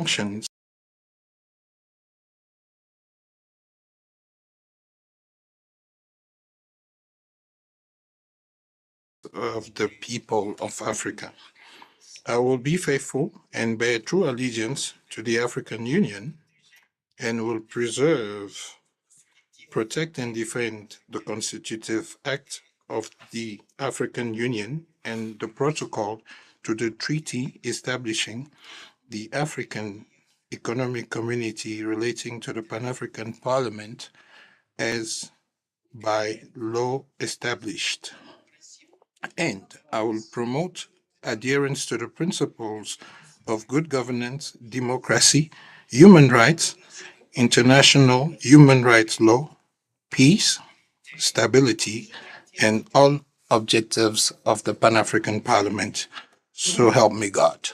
functions of the people of Africa. I will be faithful and bear true allegiance to the African Union and will preserve, protect, and defend the Constitutive Act of the African Union and the protocol to the treaty establishing the African Economic Community relating to the Pan African Parliament as by law established. And I will promote adherence to the principles of good governance, democracy, human rights, international human rights law, peace, stability, and all objectives of the Pan African Parliament. So help me God.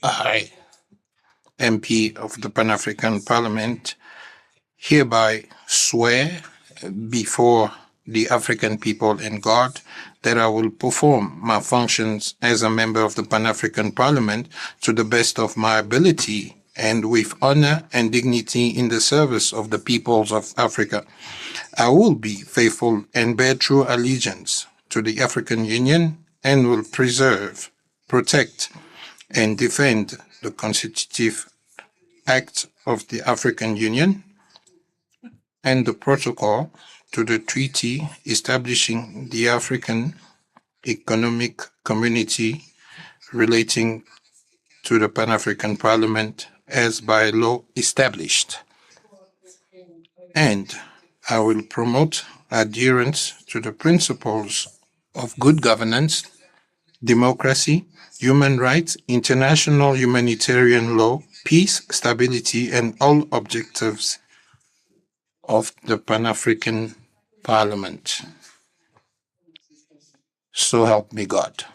I, MP of the Pan African Parliament, hereby swear before the African people and God that I will perform my functions as a member of the Pan African Parliament to the best of my ability and with honor and dignity in the service of the peoples of Africa. I will be faithful and bear true allegiance to the African Union and will preserve, protect, and defend the Constitutive Act of the African Union and the protocol to the treaty establishing the African Economic Community relating to the Pan African Parliament as by law established. And I will promote adherence to the principles of good governance, democracy, human rights, international humanitarian law, peace, stability, and all objectives of the Pan African Parliament. So help me God.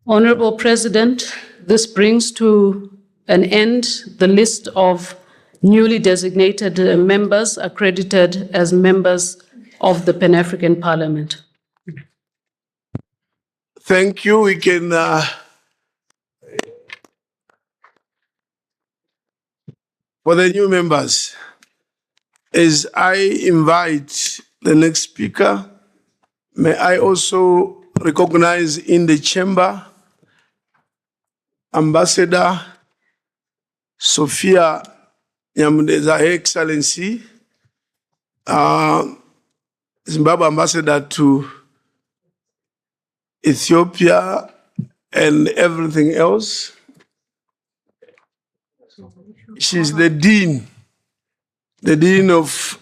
Honorable President, this brings to an end the list of newly designated members accredited as members of the Pan-African Parliament. Thank you. We can for the new members, as I invite the next speaker, may I also recognize in the chamber Ambassador Sophia Nyamudeza, Her Excellency, Zimbabwe Ambassador to Ethiopia and everything else. She's the Dean of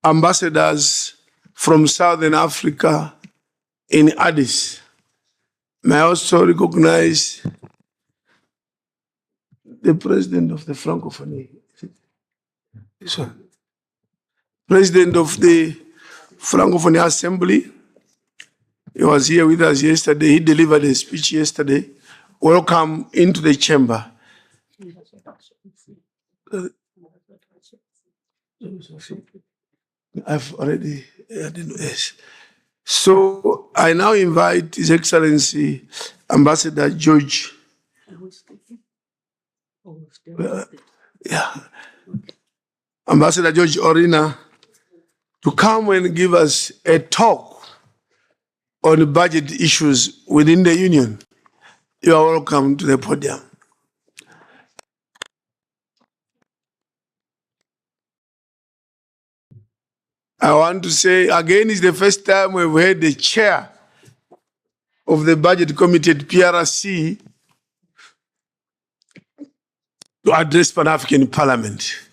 Ambassadors from Southern Africa in Addis. May I also recognize the President of the Francophonie. This one. President of the Francophonie Assembly. He was here with us yesterday. He delivered a speech yesterday. Welcome into the chamber. I've already, I didn't know, yes. So I now invite His Excellency Ambassador George. Ambassador George Orina to come and give us a talk on budget issues within the Union. You are welcome to the podium. I want to say again, it's the first time we've had the chair of the budget committee at PRC to address Pan-African Parliament.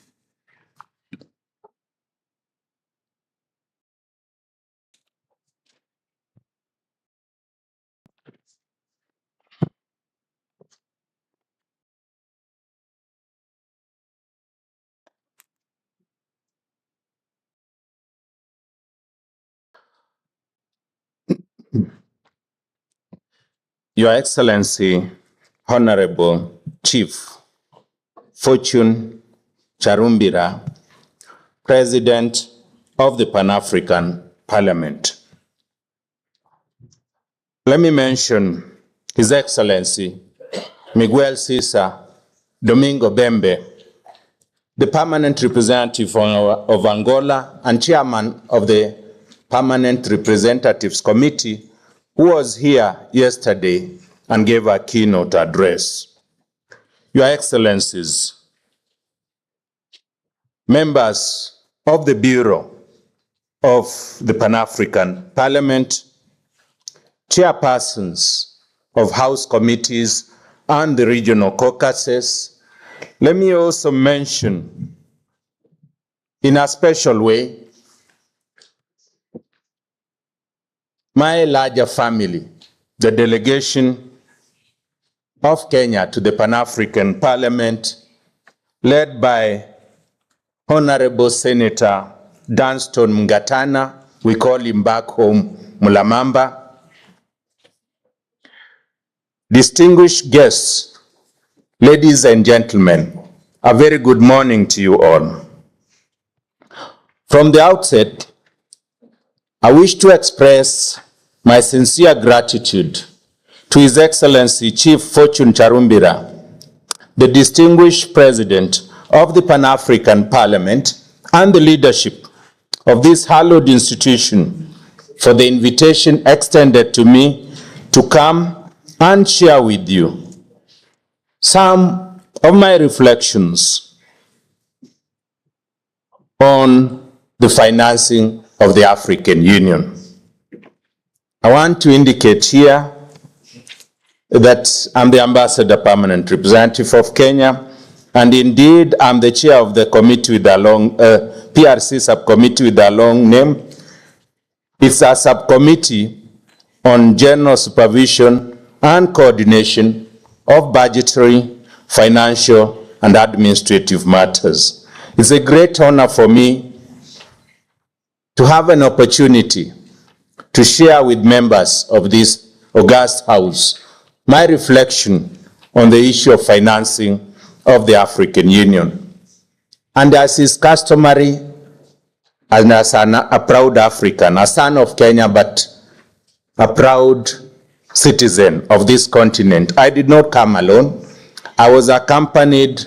Your Excellency, Honorable Chief Fortune Charumbira, President of the Pan-African Parliament. Let me mention His Excellency Miguel Cesar Domingo Bembe, the permanent representative of Angola and chairman of the Permanent Representatives Committee, who was here yesterday and gave a keynote address. Your Excellencies, members of the Bureau of the Pan-African Parliament, chairpersons of House committees and the regional caucuses. Let me also mention in a special way my larger family, the delegation of Kenya to the Pan-African Parliament, led by Honorable Senator Dunstan Mngatana, we call him back home Mulamamba. Distinguished guests, ladies and gentlemen, a very good morning to you all. From the outset, I wish to express my sincere gratitude to His Excellency Chief Fortune Charumbira, the distinguished President of the Pan-African Parliament and the leadership of this hallowed institution for the invitation extended to me to come and share with you some of my reflections on the financing of the African Union. I want to indicate here that I'm the Ambassador Permanent Representative of Kenya, and indeed I'm the chair of the committee with a long, PRC subcommittee with a long name. It's a subcommittee on general supervision and coordination of budgetary, financial, and administrative matters. It's a great honor for me to have an opportunity to share with members of this august House my reflection on the issue of financing of the African Union. And as is customary, and as a proud African, a son of Kenya, but a proud citizen of this continent, I did not come alone. I was accompanied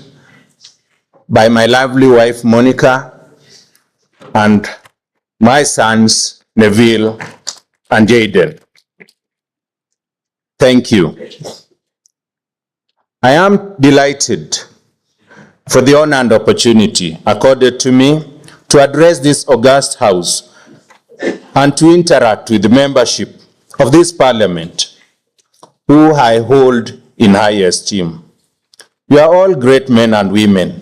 by my lovely wife, Monica, and my sons, Neville and Jaden. Thank you. I am delighted for the honor and opportunity accorded to me to address this august House and to interact with the membership of this Parliament, who I hold in high esteem. You are all great men and women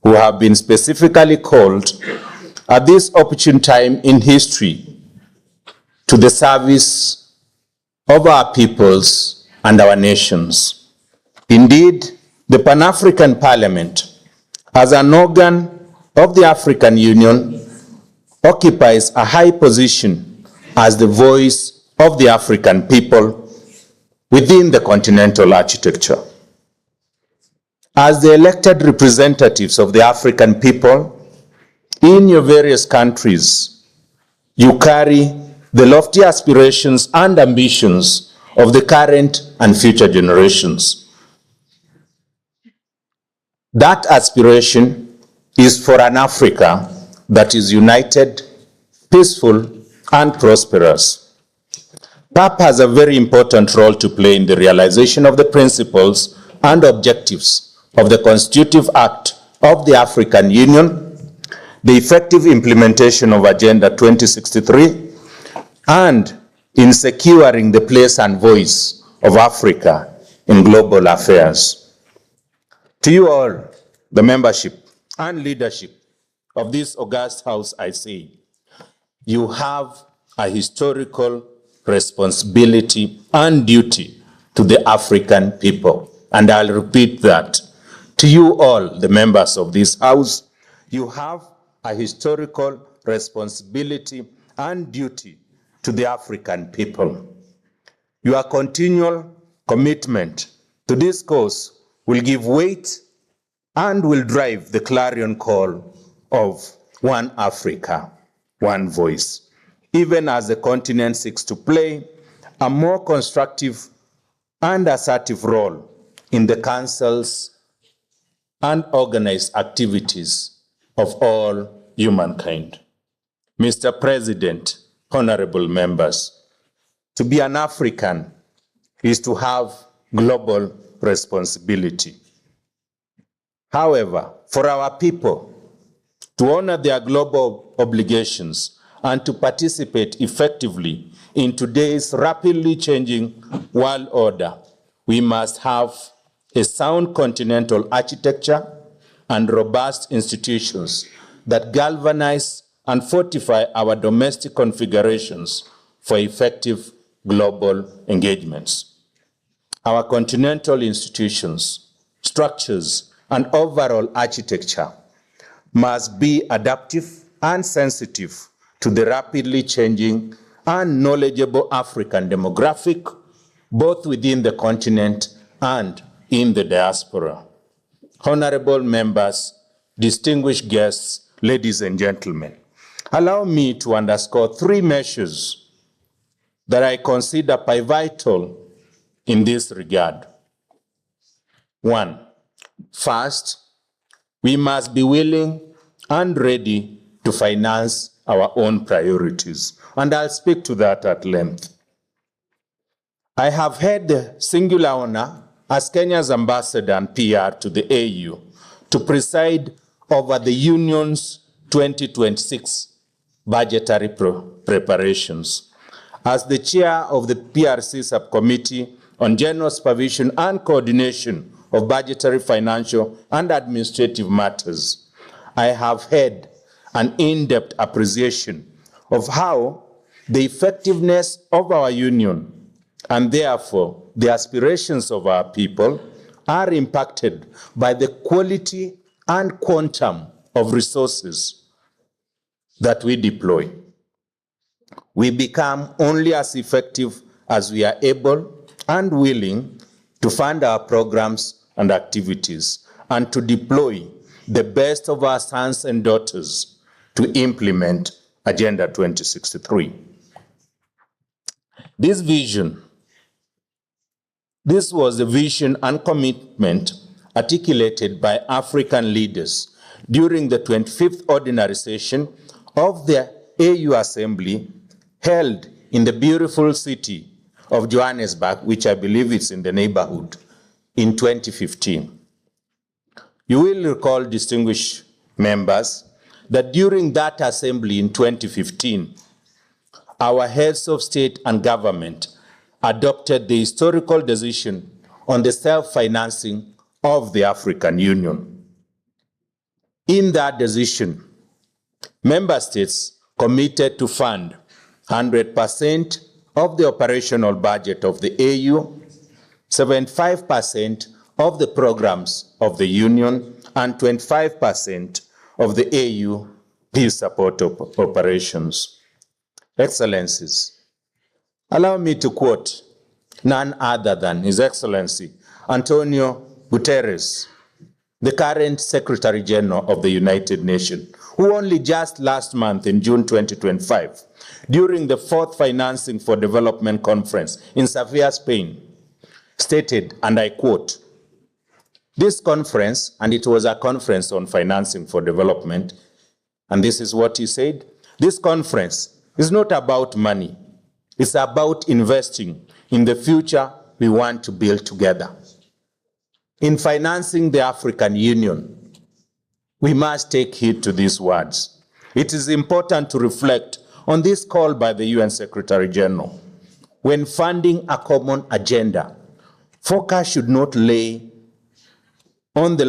who have been specifically called at this opportune time in history to the service of our peoples and our nations. Indeed, the Pan-African Parliament, as an organ of the African Union, occupies a high position as the voice of the African people within the continental architecture. As the elected representatives of the African people in your various countries, you carry the lofty aspirations and ambitions of the current and future generations. That aspiration is for an Africa that is united, peaceful, and prosperous. PAP has a very important role to play in the realization of the principles and objectives of the Constitutive Act of the African Union, the effective implementation of Agenda 2063, and in securing the place and voice of Africa in global affairs. To you all, the membership and leadership of this august House, I say, you have a historical responsibility and duty to the African people. And I'll repeat that. To you all, the members of this House, you have a historical responsibility and duty to the African people. Your continual commitment to this cause will give weight and will drive the clarion call of one Africa, one voice, even as the continent seeks to play a more constructive and assertive role in the councils and organized activities of all humankind. Mr. President, honorable members, to be an African is to have global responsibility. However, for our people, to honor their global obligations, and to participate effectively in today's rapidly changing world order, we must have a sound continental architecture and robust institutions that galvanize and fortify our domestic configurations for effective global engagements. Our continental institutions, structures, and overall architecture must be adaptive and sensitive to the rapidly changing and knowledgeable African demographic, both within the continent and in the diaspora. Honorable members, distinguished guests, ladies and gentlemen, allow me to underscore 3 measures that I consider pivotal in this regard. 1, first, we must be willing and ready to finance our own priorities, and I'll speak to that at length. I have had the singular honor as Kenya's ambassador and PR to the AU to preside over the Union's 2026 budgetary preparations. As the chair of the PRC Subcommittee on General Supervision and Coordination of Budgetary, Financial, and Administrative Matters, I have had an in-depth appreciation of how the effectiveness of our union and therefore the aspirations of our people are impacted by the quality and quantum of resources that we deploy. We become only as effective as we are able and willing to fund our programs and activities and to deploy the best of our sons and daughters to implement Agenda 2063. This was the vision and commitment articulated by African leaders during the 25th Ordinary Session of the AU Assembly held in the beautiful city of Johannesburg, which I believe is in the neighborhood, in 2015. You will recall, distinguished members, that during that assembly in 2015, our heads of state and government adopted the historical decision on the self-financing of the African Union. In that decision, member states committed to fund 100% of the operational budget of the AU, 75% of the programs of the Union, and 25% of the AU peace support operations. Excellencies, allow me to quote none other than His Excellency Antonio Guterres, the current Secretary General of the United Nations, who only just last month in June 2025, during the 4th Financing for Development Conference in Sevilla, Spain, stated, and I quote, "This conference," and it was a conference on financing for development, and this is what he said, "This conference is not about money. It's about investing in the future we want to build together." In financing the African Union, we must take heed to these words. It is important to reflect on this call by the UN Secretary General. When funding a common agenda, focus should lay on the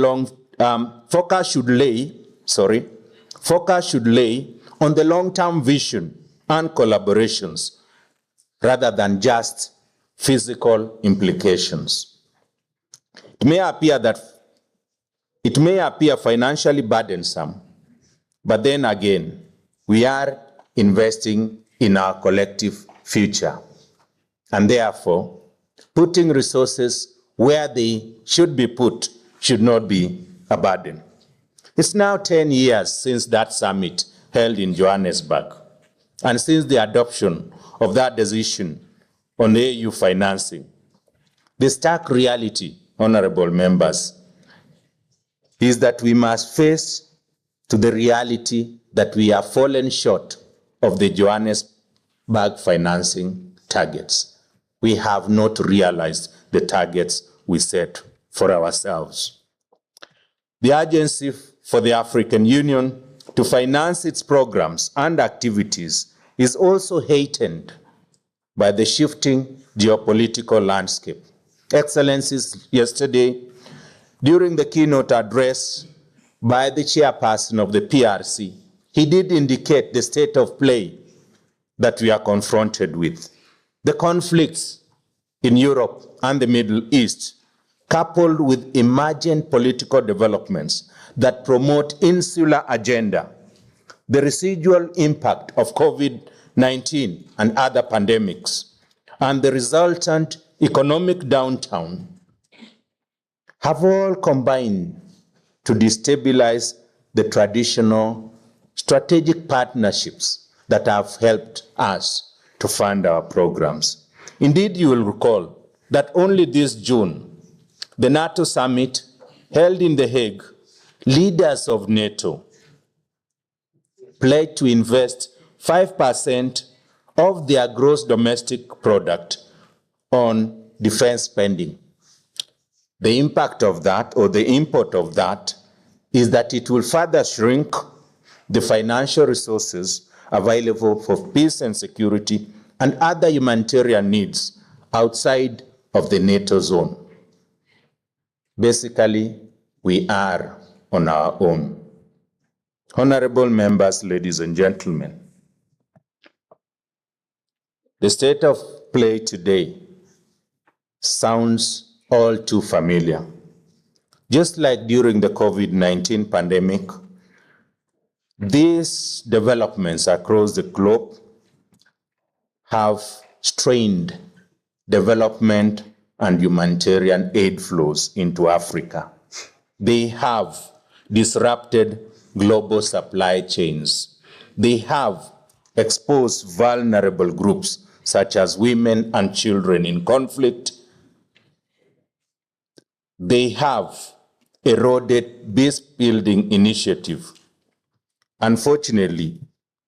long-term vision and collaborations rather than just physical implications. It may appear financially burdensome, but then again, we are investing in our collective future. And therefore, putting resources where they should be put should not be a burden. It's now 10 years since that summit held in Johannesburg, and since the adoption of that decision on AU financing. The stark reality, honorable members, is that we must face to the reality that we have fallen short of the Johannesburg financing targets. We have not realized the targets we set for ourselves. The urgency for the African Union to finance its programs and activities is also heightened by the shifting geopolitical landscape. Excellencies, yesterday, during the keynote address by the chairperson of the PRC, he did indicate the state of play that we are confronted with. The conflicts in Europe and the Middle East, coupled with emergent political developments that promote insular agenda, the residual impact of COVID-19 and other pandemics, and the resultant economic downturn have all combined to destabilize the traditional strategic partnerships that have helped us to fund our programs. Indeed, you will recall that only this June, the NATO summit held in The Hague, leaders of NATO pledged to invest 5% of their gross domestic product on defense spending. The impact of that, or the import of that, is that it will further shrink the financial resources available for peace and security and other humanitarian needs outside of the NATO zone. Basically, we are on our own. Honorable members, ladies and gentlemen, the state of play today sounds all too familiar. Just like during the COVID-19 pandemic, these developments across the globe have strained development and humanitarian aid flows into Africa. They have disrupted global supply chains. They have exposed vulnerable groups such as women and children in conflict. They have eroded peace-building initiative. Unfortunately,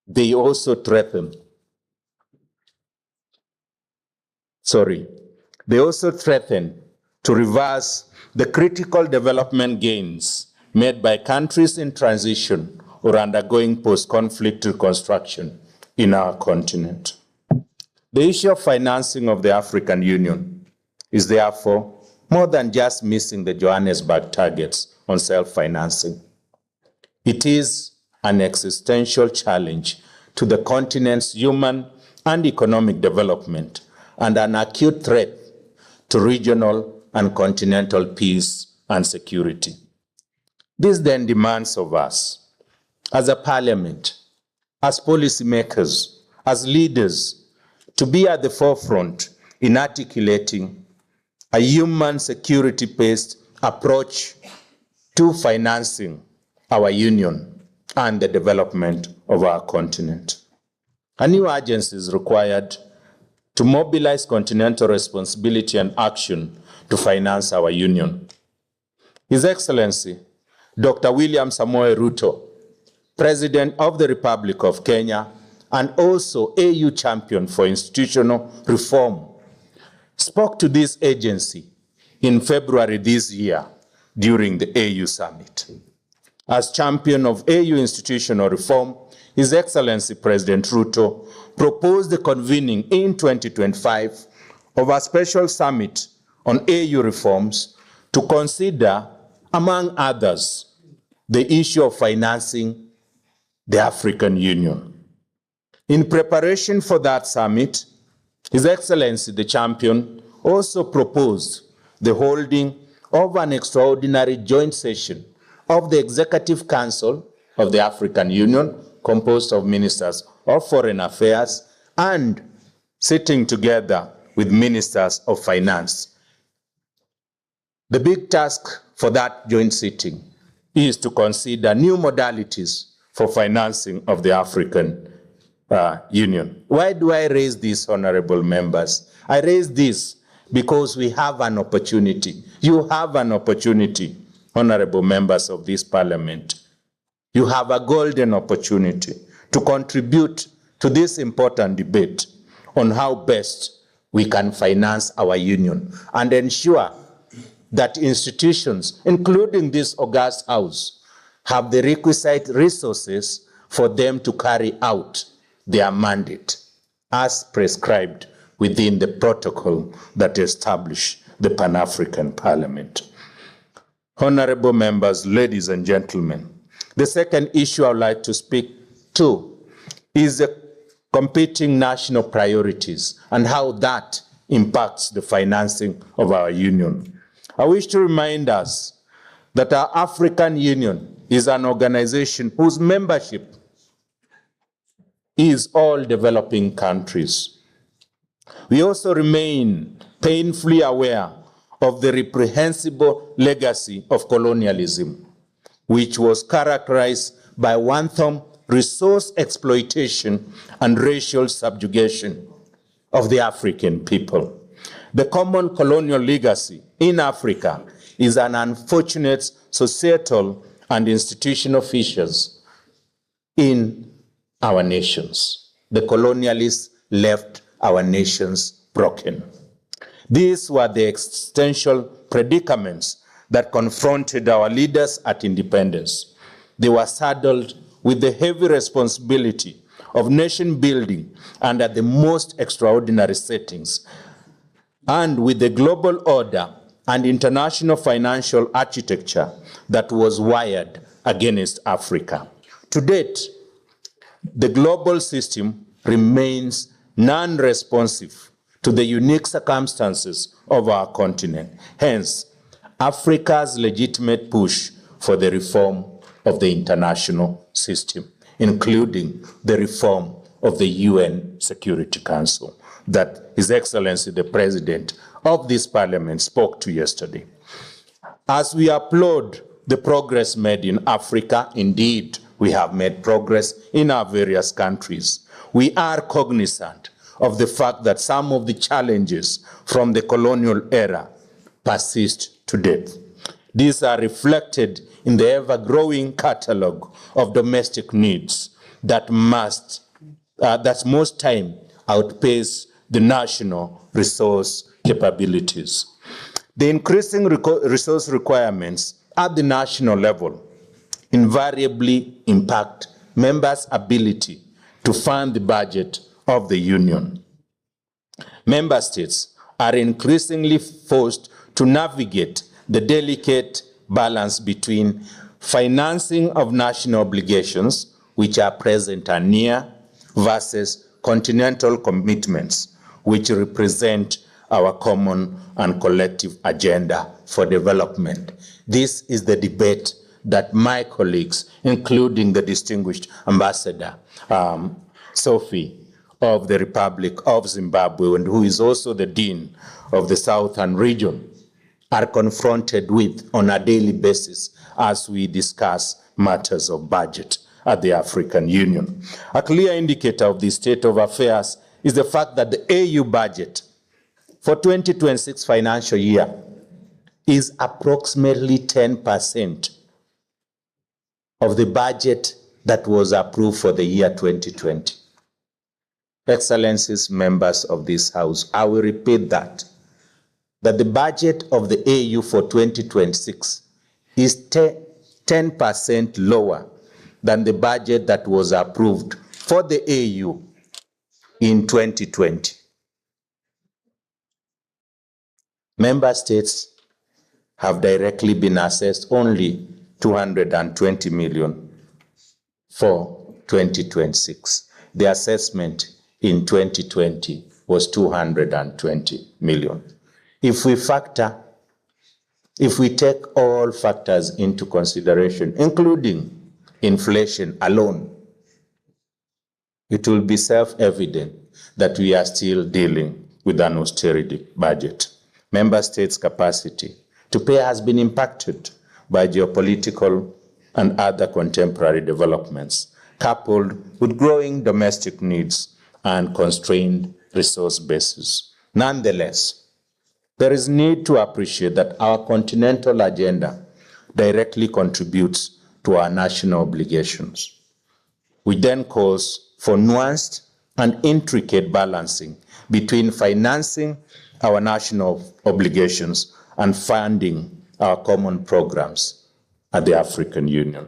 they also threaten to reverse the critical development gains made by countries in transition or undergoing post-conflict reconstruction in our continent. The issue of financing of the African Union is therefore more than just missing the Johannesburg targets on self-financing. It is an existential challenge to the continent's human and economic development and an acute threat to regional and continental peace and security. This then demands of us, as a parliament, as policymakers, as leaders, to be at the forefront in articulating a human security-based approach to financing our union and the development of our continent. A new urgency is required to mobilize continental responsibility and action to finance our union. His Excellency, Dr. William Samoei Ruto, President of the Republic of Kenya, and also AU champion for institutional reform, spoke to this agency in February this year during the AU summit. As champion of AU institutional reform, His Excellency President Ruto proposed the convening in 2025 of a special summit on AU reforms to consider, among others, the issue of financing the African Union. In preparation for that summit, His Excellency the Champion also proposed the holding of an extraordinary joint session of the Executive Council of the African Union, composed of ministers of foreign affairs, and sitting together with ministers of finance. The big task for that joint sitting is to consider new modalities for financing of the African Union. Why do I raise this, honorable members? I raise this because we have an opportunity. You have an opportunity, honorable members of this parliament. You have a golden opportunity to contribute to this important debate on how best we can finance our union and ensure that institutions, including this august house, have the requisite resources for them to carry out their mandate as prescribed within the protocol that established the Pan-African Parliament. Honorable members, ladies and gentlemen, the second issue I would like to speak to is the competing national priorities and how that impacts the financing of our union. I wish to remind us that our African Union is an organization whose membership is all developing countries. We also remain painfully aware of the reprehensible legacy of colonialism, which was characterized by wanton resource exploitation and racial subjugation of the African people. The common colonial legacy in Africa is an unfortunate societal and institutional features in our nations. The colonialists left our nations broken. These were the existential predicaments that confronted our leaders at independence. They were saddled with the heavy responsibility of nation building under the most extraordinary settings, and with the global order and international financial architecture that was wired against Africa. To date, the global system remains non-responsive to the unique circumstances of our continent. Hence, Africa's legitimate push for the reform of the international system, including the reform of the UN Security Council that His Excellency the President of this Parliament spoke to yesterday. As we applaud the progress made in Africa, indeed, we have made progress in our various countries. We are cognizant of the fact that some of the challenges from the colonial era persist to date. These are reflected in the ever-growing catalogue of domestic needs that most time outpace the national resource capabilities. The increasing resource requirements at the national level invariably impact members' ability to fund the budget of the Union. Member states are increasingly forced to navigate the delicate balance between financing of national obligations, which are present and near, versus continental commitments, which represent our common and collective agenda for development. This is the debate that my colleagues, including the distinguished Ambassador Sophie of the Republic of Zimbabwe, and who is also the Dean of the Southern Region, are confronted with on a daily basis as we discuss matters of budget at the African Union. A clear indicator of the state of affairs is the fact that the AU budget for 2026 financial year is approximately 10% of the budget that was approved for the year 2020. Excellencies, members of this House, I will repeat that the budget of the AU for 2026 is 10% lower than the budget that was approved for the AU in 2020. Member states have directly been assessed only 220 million for 2026. The assessment in 2020 was 220 million. If we take all factors into consideration, including inflation alone, it will be self-evident that we are still dealing with an austerity budget. Member states' capacity to pay has been impacted by geopolitical and other contemporary developments, coupled with growing domestic needs and constrained resource bases. Nonetheless, there is need to appreciate that our continental agenda directly contributes to our national obligations, which then calls for nuanced and intricate balancing between financing our national obligations and funding our common programs at the African Union.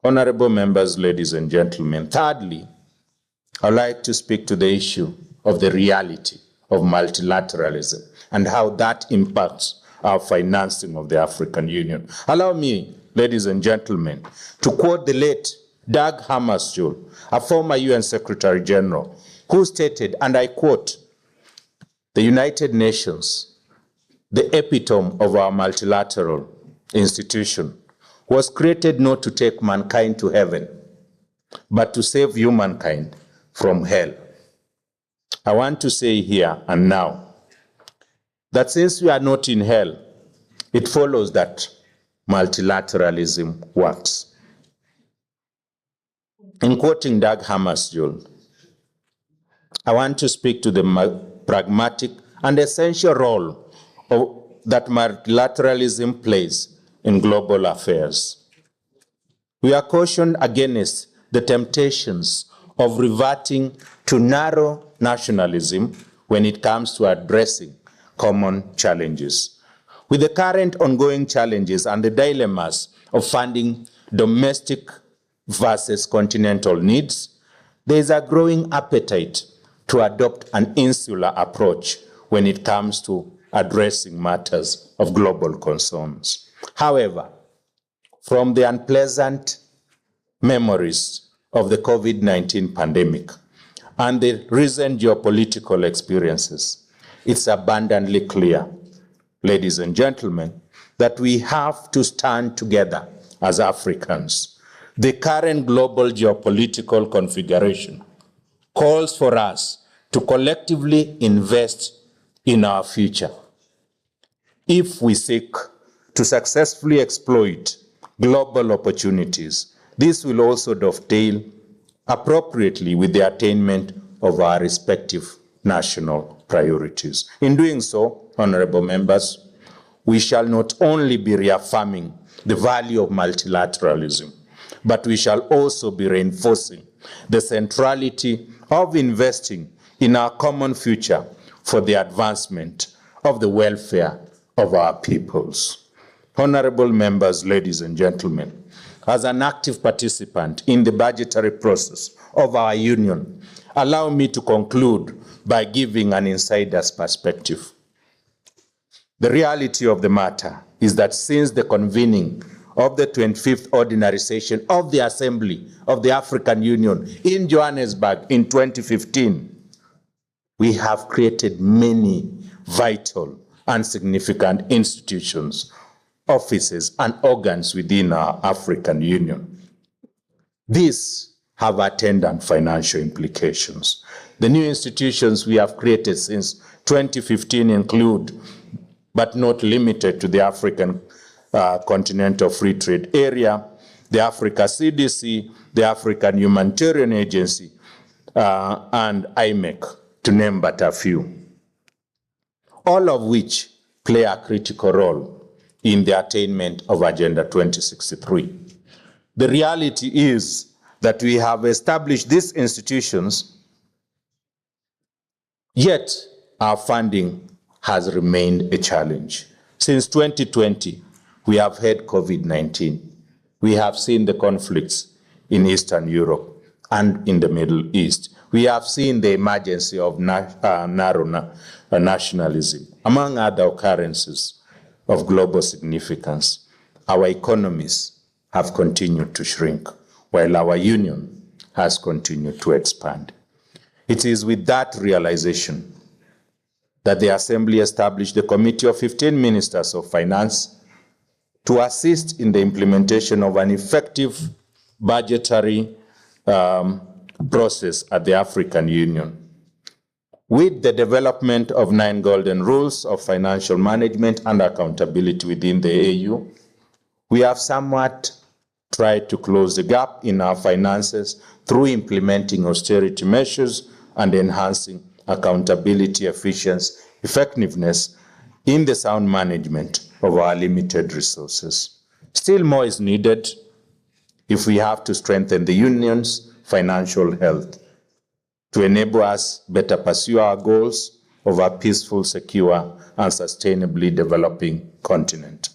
Honorable members, ladies and gentlemen, thirdly, I'd like to speak to the issue of the reality of multilateralism and how that impacts our financing of the African Union. Allow me, ladies and gentlemen, to quote the late Dag Hammarskjöld, a former UN Secretary General, who stated, and I quote, "The United Nations, the epitome of our multilateral institution, was created not to take mankind to heaven, but to save humankind from hell." I want to say here and now that since we are not in hell, it follows that multilateralism works. In quoting Dag Hammarskjöld, I want to speak to the pragmatic and essential role that multilateralism plays in global affairs. We are cautioned against the temptations of reverting to narrow nationalism when it comes to addressing common challenges. With the current ongoing challenges and the dilemmas of funding domestic versus continental needs, there is a growing appetite to adopt an insular approach when it comes to addressing matters of global concerns. However, from the unpleasant memories of the COVID-19 pandemic and the recent geopolitical experiences, it's abundantly clear, ladies and gentlemen, that we have to stand together as Africans. The current global geopolitical configuration calls for us to collectively invest in our future. If we seek to successfully exploit global opportunities, this will also dovetail appropriately with the attainment of our respective national priorities. In doing so, honorable members, we shall not only be reaffirming the value of multilateralism, but we shall also be reinforcing the centrality of investing in our common future for the advancement of the welfare of our peoples. Honorable members, ladies and gentlemen, as an active participant in the budgetary process of our union, allow me to conclude by giving an insider's perspective. The reality of the matter is that since the convening of the 25th Ordinary Session of the Assembly of the African Union in Johannesburg in 2015, we have created many vital and significant institutions, offices, and organs within our African Union. These have attendant financial implications. The new institutions we have created since 2015 include, but not limited to, the African Continental Free Trade Area, the Africa CDC, the African Humanitarian Agency, and IMEC, to name but a few, all of which play a critical role in the attainment of Agenda 2063. The reality is that we have established these institutions, yet our funding has remained a challenge. Since 2020, we have had COVID-19. We have seen the conflicts in Eastern Europe and in the Middle East. We have seen the emergence of narrow nationalism, among other occurrences of global significance. Our economies have continued to shrink, while our union has continued to expand. It is with that realization that the Assembly established the Committee of 15 Ministers of Finance to assist in the implementation of an effective budgetary process at the African Union. With the development of 9 golden rules of financial management and accountability within the AU, we have somewhat tried to close the gap in our finances through implementing austerity measures and enhancing accountability, efficiency, effectiveness in the sound management of our limited resources. Still more is needed if we have to strengthen the union's financial health to enable us better pursue our goals of a peaceful, secure, and sustainably developing continent.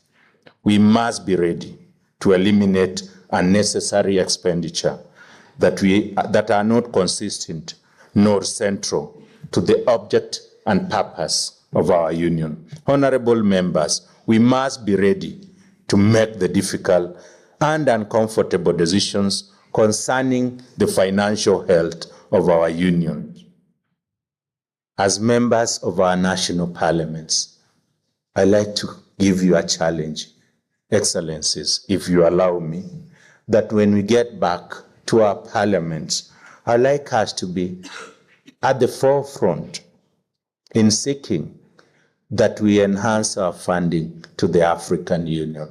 We must be ready to eliminate unnecessary expenditure that are not consistent nor central to the object and purpose of our union. Honorable members, we must be ready to make the difficult and uncomfortable decisions concerning the financial health of our union. As members of our national parliaments, I'd like to give you a challenge, Excellencies, if you allow me, that when we get back to our parliaments, I'd like us to be at the forefront in seeking that we enhance our funding to the African Union,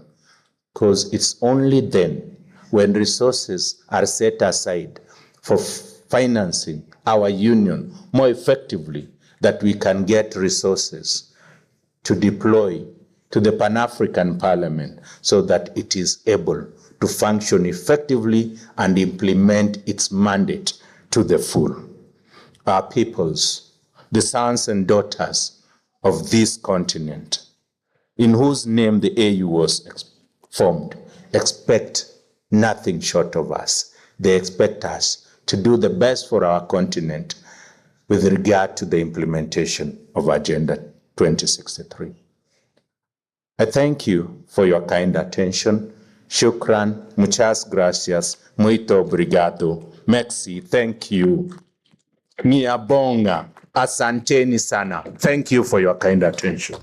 because it's only then, when resources are set aside for financing our union more effectively, that we can get resources to deploy to the Pan-African Parliament so that it is able to function effectively and implement its mandate to the full. Our peoples, the sons and daughters of this continent, in whose name the AU was formed, expect nothing short of us. They expect us to do the best for our continent with regard to the implementation of Agenda 2063. I thank you for your kind attention. Shukran, muchas gracias, muito obrigado, merci, thank you. Niabonga, asanteni sana. Thank you for your kind attention.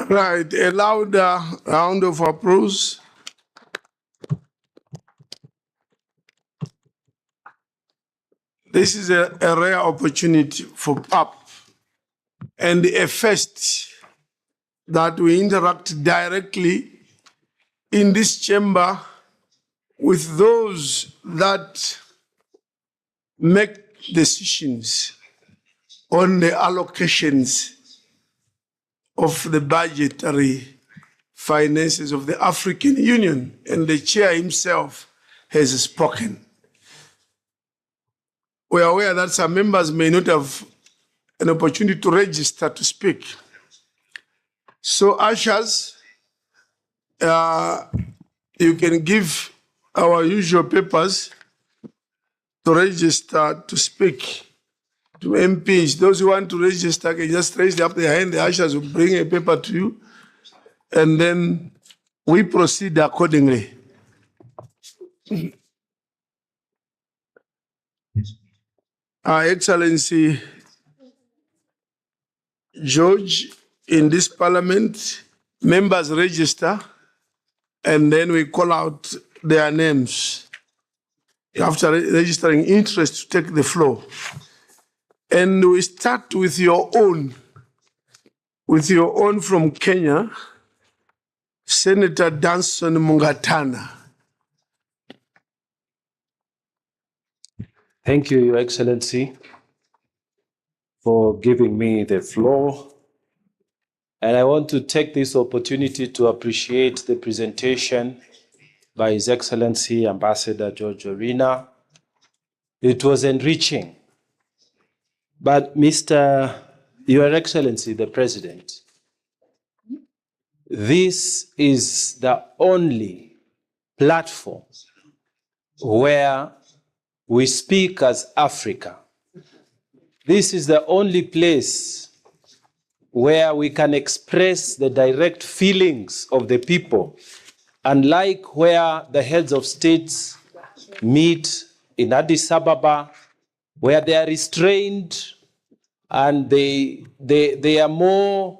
Right, a loud round of applause. This is a rare opportunity for PAP and a first that we interact directly in this chamber with those that make decisions on the allocations of the budgetary finances of the African Union, and the chair himself has spoken. We are aware that some members may not have an opportunity to register to speak. So, ushers, you can give our usual papers to register to speak to MPs. Those who want to register can just raise up their hand. The ushers will bring a paper to you, and then we proceed accordingly. Excellency George, in this parliament, members register, and then we call out their names after registering interest to take the floor. And we start with your own from Kenya, Senator Danson Mungatana. Thank you, Your Excellency, for giving me the floor. And I want to take this opportunity to appreciate the presentation by His Excellency Ambassador George Orina. It was enriching. But Your Excellency, the President, this is the only platform where we speak as Africa. This is the only place where we can express the direct feelings of the people. Unlike where the heads of states meet in Addis Ababa, where they are restrained and they are more,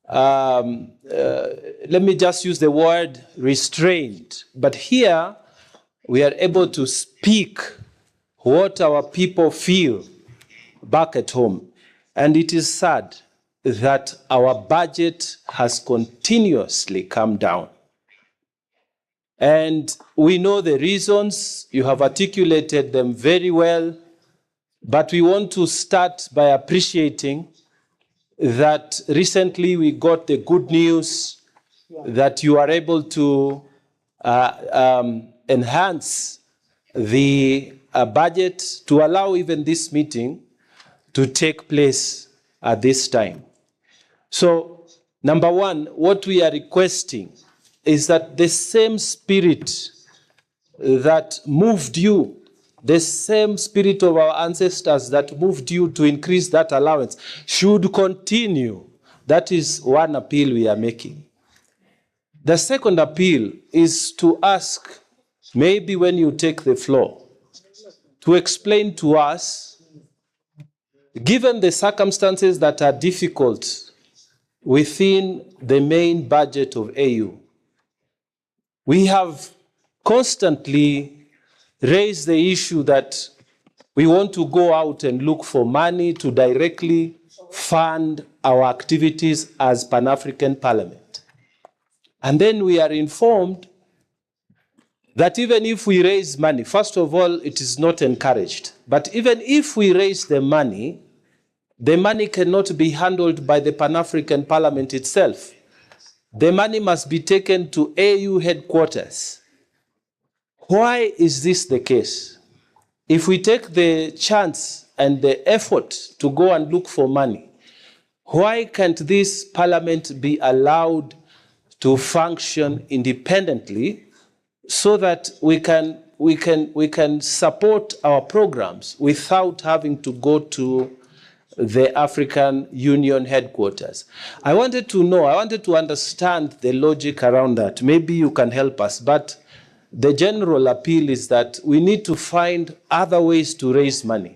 let me just use the word restrained. But here, we are able to speak what our people feel back at home. And it is sad that our budget has continuously come down. And we know the reasons. You have articulated them very well. But we want to start by appreciating that recently we got the good news that you are able to enhance the budget to allow even this meeting to take place at this time. So, number one, what we are requesting is that the same spirit that moved you, the same spirit of our ancestors that moved you to increase that allowance should continue. That is one appeal we are making. The second appeal is to ask, maybe when you take the floor, to explain to us, given the circumstances that are difficult within the main budget of AU, we have constantly raised the issue that we want to go out and look for money to directly fund our activities as Pan-African Parliament. And then we are informed that even if we raise money, first of all, it is not encouraged. But even if we raise the money cannot be handled by the Pan-African Parliament itself. The money must be taken to AU headquarters. Why is this the case? If we take the chance and the effort to go and look for money, why can't this parliament be allowed to function independently so that we can support our programs without having to go to the African Union headquarters? I wanted to understand the logic around that. Maybe you can help us, but the general appeal is that we need to find other ways to raise money.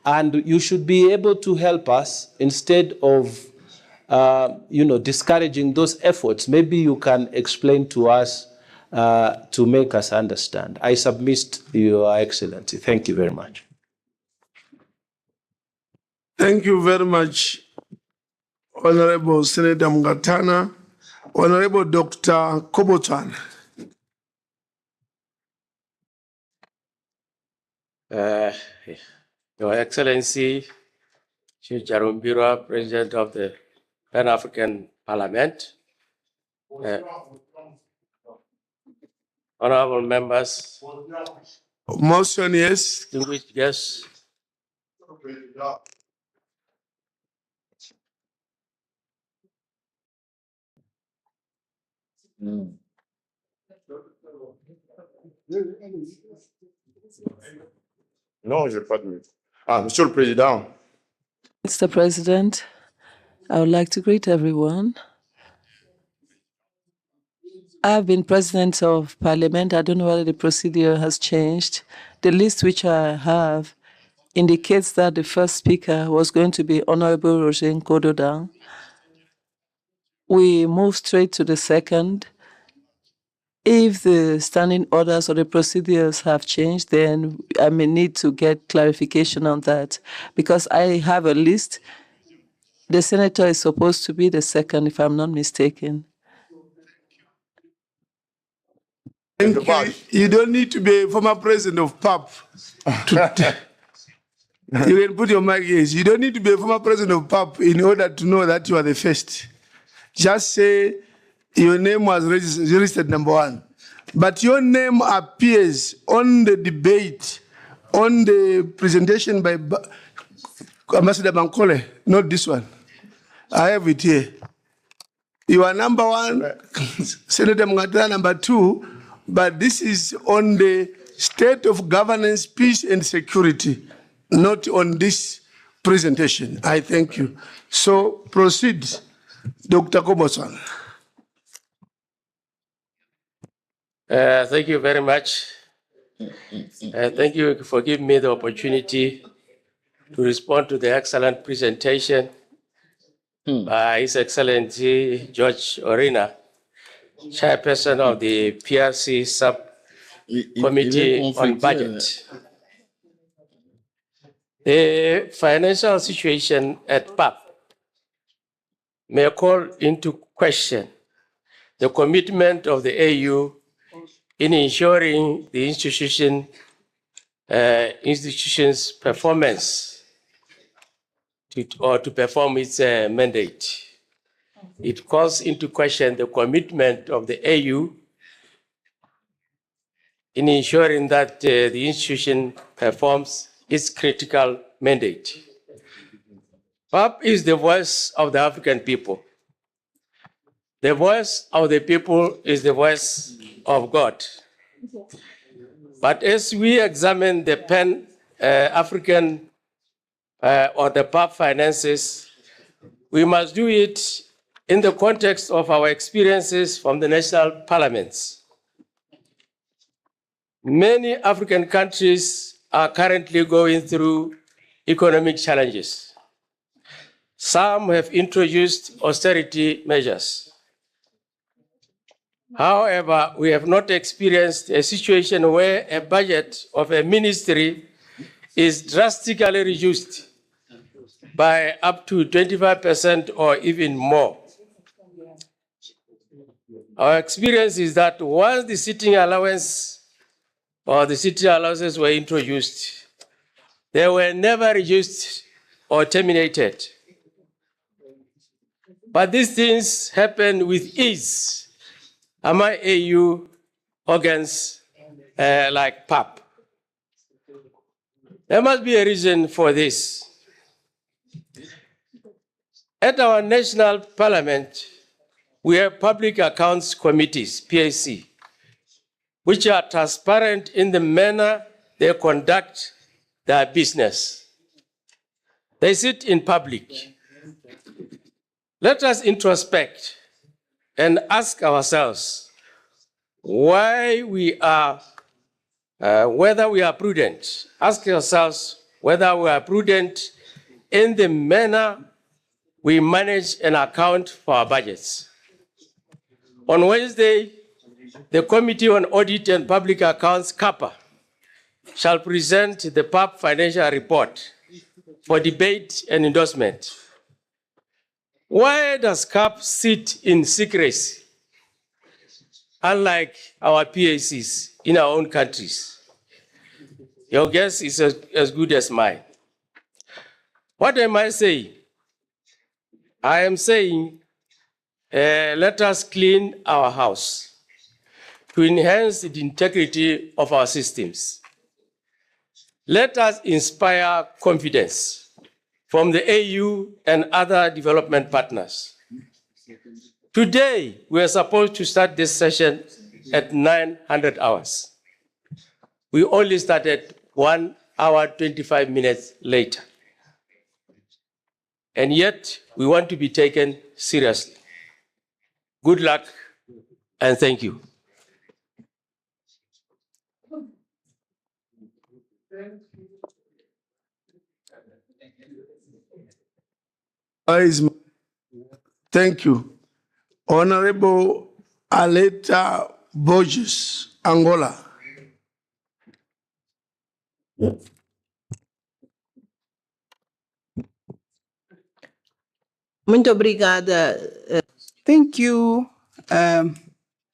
And you should be able to help us instead of discouraging those efforts. Maybe you can explain to us to make us understand. I submit, Your Excellency. Thank you very much. Thank you very much, Honorable Senator Mngatana. Honorable Dr. Kobotan. Your Excellency, Chief Jarumbira, President of the Pan-African Parliament, honorable members, Motion, yes. distinguished guests, Non, je n'ai pas de mute. Monsieur le Président. Mr. President, I would like to greet everyone. I've been President of Parliament. I don't know whether the procedure has changed. The list which I have indicates that the first speaker was going to be Honorable Roger Nkododan. We move straight to the second. If the standing orders or the procedures have changed, then I may need to get clarification on that, because I have a list. The senator is supposed to be the second, if I'm not mistaken. Thank you. You don't need to be a former president of PAP. You can put your mic, yes. You don't need to be a former president of PAP in order to know that you are the first. Just say your name was registered number one. But your name appears on the debate, on the presentation by Ambassador Bankole, not this one. I have it here. You are number one, Senator Mngatana number two, but this is on the state of governance, peace and security, not on this presentation. I thank you. So proceed, Dr. Kobosan. thank you very much. Thank you for giving me the opportunity to respond to the excellent presentation by His Excellency George Orina, Chairperson of the PRC Subcommittee on Budget. The financial situation at PAP may call into question the commitment of the AU in ensuring the institution's performance to perform its mandate. It calls into question the commitment of the AU in ensuring that the institution performs its critical mandate. PAP is the voice of the African people. The voice of the people is the voice of God. But as we examine the Pan-African or the PAP finances, we must do it in the context of our experiences from the national parliaments. Many African countries are currently going through economic challenges. Some have introduced austerity measures. However, we have not experienced a situation where a budget of a ministry is drastically reduced by up to 25% or even more. Our experience is that once the sitting allowance or the sitting allowances were introduced, they were never reduced or terminated. But these things happen with ease among AU organs like PAP. There must be a reason for this. At our national parliament, we have public accounts committees, PAC, which are transparent in the manner they conduct their business. They sit in public. Let us introspect and ask ourselves why we are, whether we are prudent. Ask yourselves whether we are prudent in the manner we manage and account for our budgets. On Wednesday, the Committee on Audit and Public Accounts, CAPA, shall present the PAP financial report for debate and endorsement. Why does CAP sit in secrecy, unlike our PACs in our own countries? Your guess is as good as mine. What am I saying? I am saying, let us clean our house to enhance the integrity of our systems. Let us inspire confidence from the AU and other development partners. Today, we are supposed to start this session at 900 hours. We only started 1 hour, 25 minutes later. And yet, we want to be taken seriously. Good luck, and thank you. Thank you. Honorable Aleta Borges, Angola. Muito obrigada. Thank you,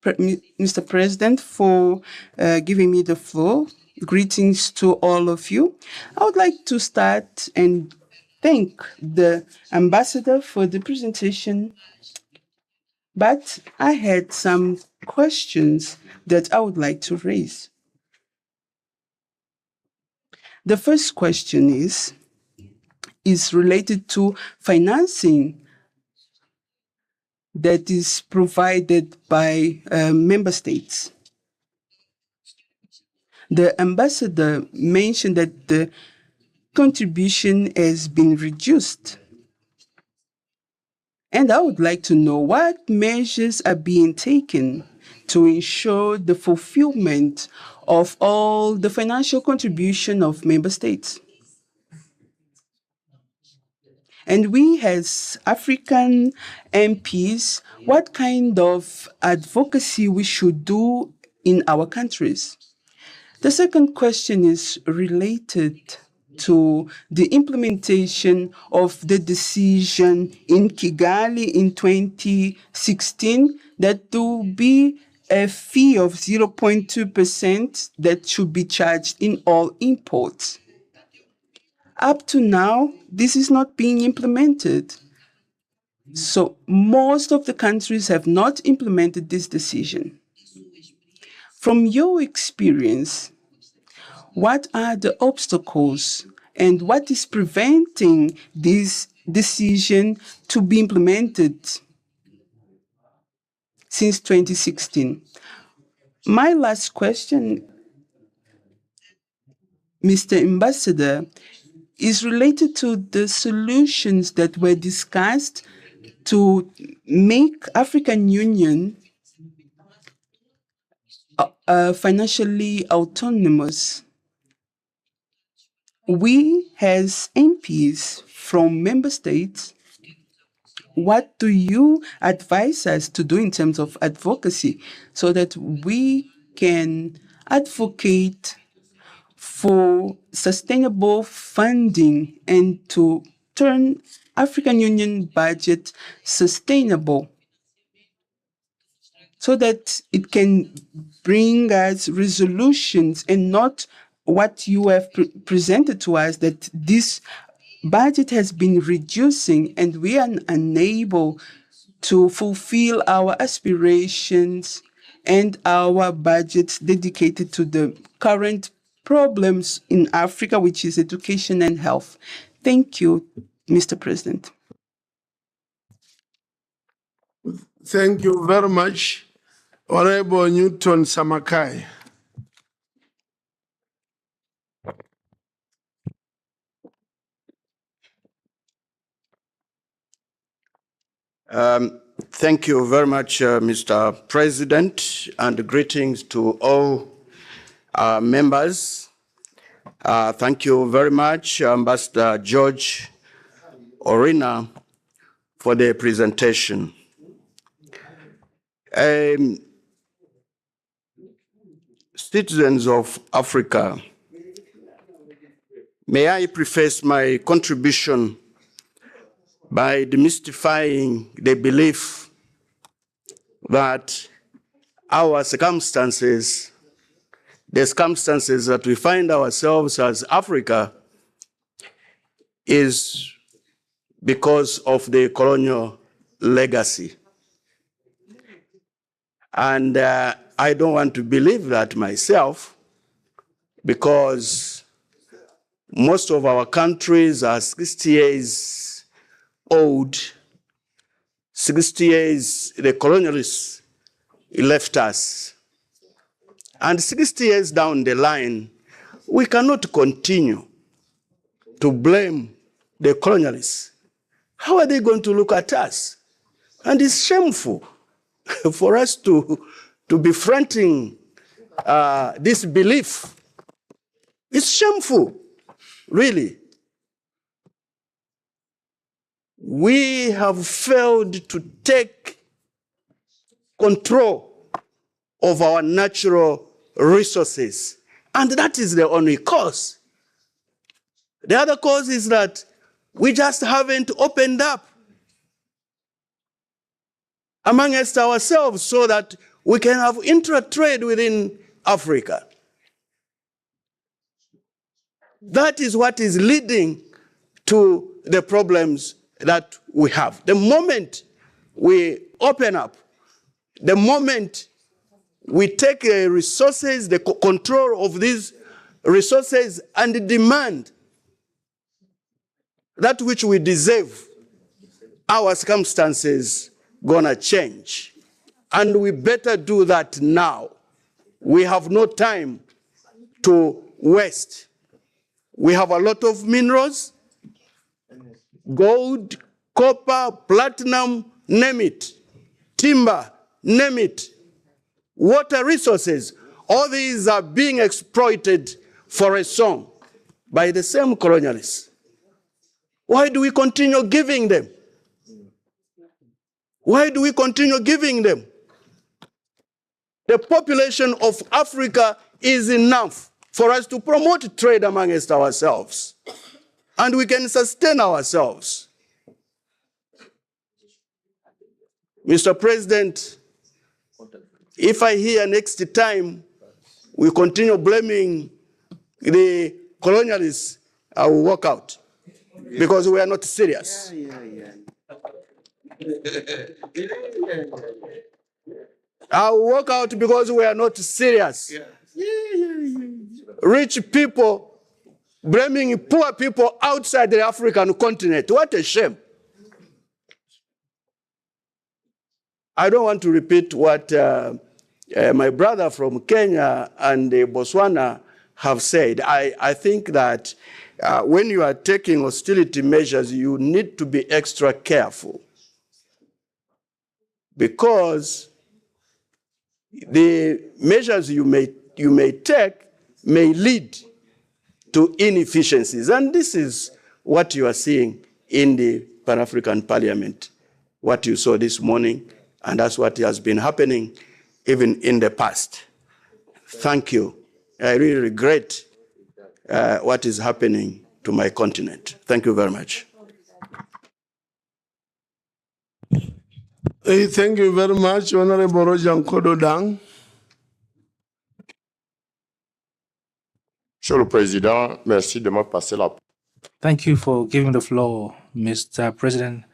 Mr. President, for giving me the floor. Greetings to all of you. I would like to start and thank the ambassador for the presentation, but I had some questions that I would like to raise. The first question is related to financing that is provided by member states. The ambassador mentioned that the contribution has been reduced. And I would like to know what measures are being taken to ensure the fulfillment of all the financial contribution of member states. And we as African MPs, what kind of advocacy we should do in our countries? The second question is related to the implementation of the decision in Kigali in 2016 that there will be a fee of 0.2% that should be charged in all imports. Up to now, this is not being implemented. So most of the countries have not implemented this decision. From your experience, what are the obstacles and what is preventing this decision to be implemented since 2016? My last question, Mr. Ambassador, is related to the solutions that were discussed to make African Union financially autonomous. We, as MPs from member states, what do you advise us to do in terms of advocacy so that we can advocate for sustainable funding and to turn African Union budget sustainable so that it can bring us resolutions and not what you have presented to us, that this budget has been reducing and we are unable to fulfill our aspirations and our budgets dedicated to the current problems in Africa, which is education and health. Thank you, Mr. President. Thank you very much, Honorable Newton Samakai. Thank you very much, Mr. President, and greetings to all members. Thank you very much, Ambassador George Orina, for the presentation. Citizens of Africa, may I preface my contribution by demystifying the belief that our circumstances, the circumstances that we find ourselves as Africa, is because of the colonial legacy. And I don't want to believe that myself, because most of our countries are 60 years old. 60 years the colonialists left us. And 60 years down the line, we cannot continue to blame the colonialists. How are they going to look at us? And it's shameful for us to be fronting this belief. It's shameful, really. We have failed to take control of our natural resources, and that is the only cause. The other cause is that we just haven't opened up amongst ourselves so that we can have intra-trade within Africa. That is what is leading to the problems that we have. The moment we open up, the moment we take resources, the control of these resources, and demand that which we deserve, our circumstances gonna change. And we better do that now. We have no time to waste. We have a lot of minerals, gold, copper, platinum, name it, timber, name it, water resources. All these are being exploited for a song by the same colonialists. Why do we continue giving them? Why do we continue giving them? The population of Africa is enough for us to promote trade amongst ourselves, and we can sustain ourselves. Mr. President, if I hear next time we continue blaming the colonialists I will walk out because we are not serious. I will walk out because we are not serious. Rich people blaming poor people outside the African continent. What a shame. I don't want to repeat what my brother from Kenya and Botswana have said. I think that when you are taking hostility measures, you need to be extra careful, because the measures you may take may lead to inefficiencies. And this is what you are seeing in the Pan-African Parliament, what you saw this morning, and that's what has been happening even in the past. Thank you. I really regret what is happening to my continent. Thank you very much. Thank you very much, Honorable Roger Nkodo Dang. Monsieur le Président, merci de me passer la parole. Thank you for giving the floor, Mr. President.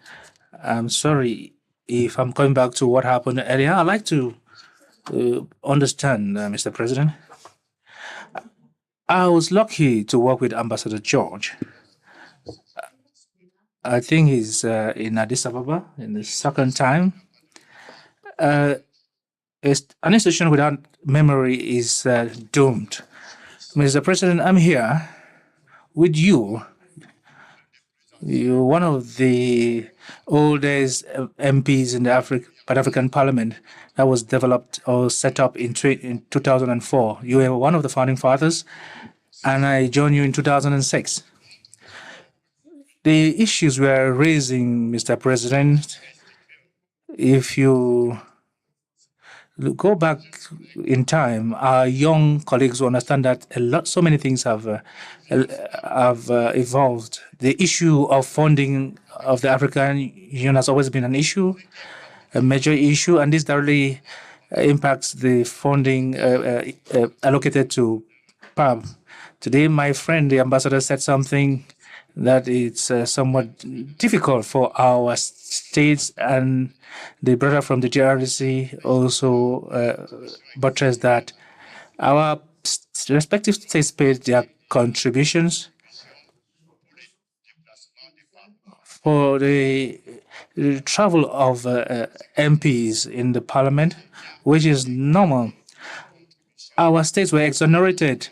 I'm sorry if I'm coming back to what happened earlier. I'd like to understand, Mr. President. I was lucky to work with Ambassador George. I think he's in Addis Ababa in the second time. An institution without memory is doomed. Mr. President, I'm here with you. You're one of the oldest MPs in the Pan-African Parliament that was developed or set up in 2004. You were one of the founding fathers, and I joined you in 2006. The issues we are raising, Mr. President, if you go back in time, our young colleagues will understand that so many things have evolved. The issue of funding of the African Union has always been an issue, a major issue, and this directly impacts the funding allocated to PAM. Today, my friend, the ambassador, said something that it's somewhat difficult for our states, and the brother from the GRDC also buttressed that our respective states paid their contributions for the travel of MPs in the parliament, which is normal. Our states were exonerated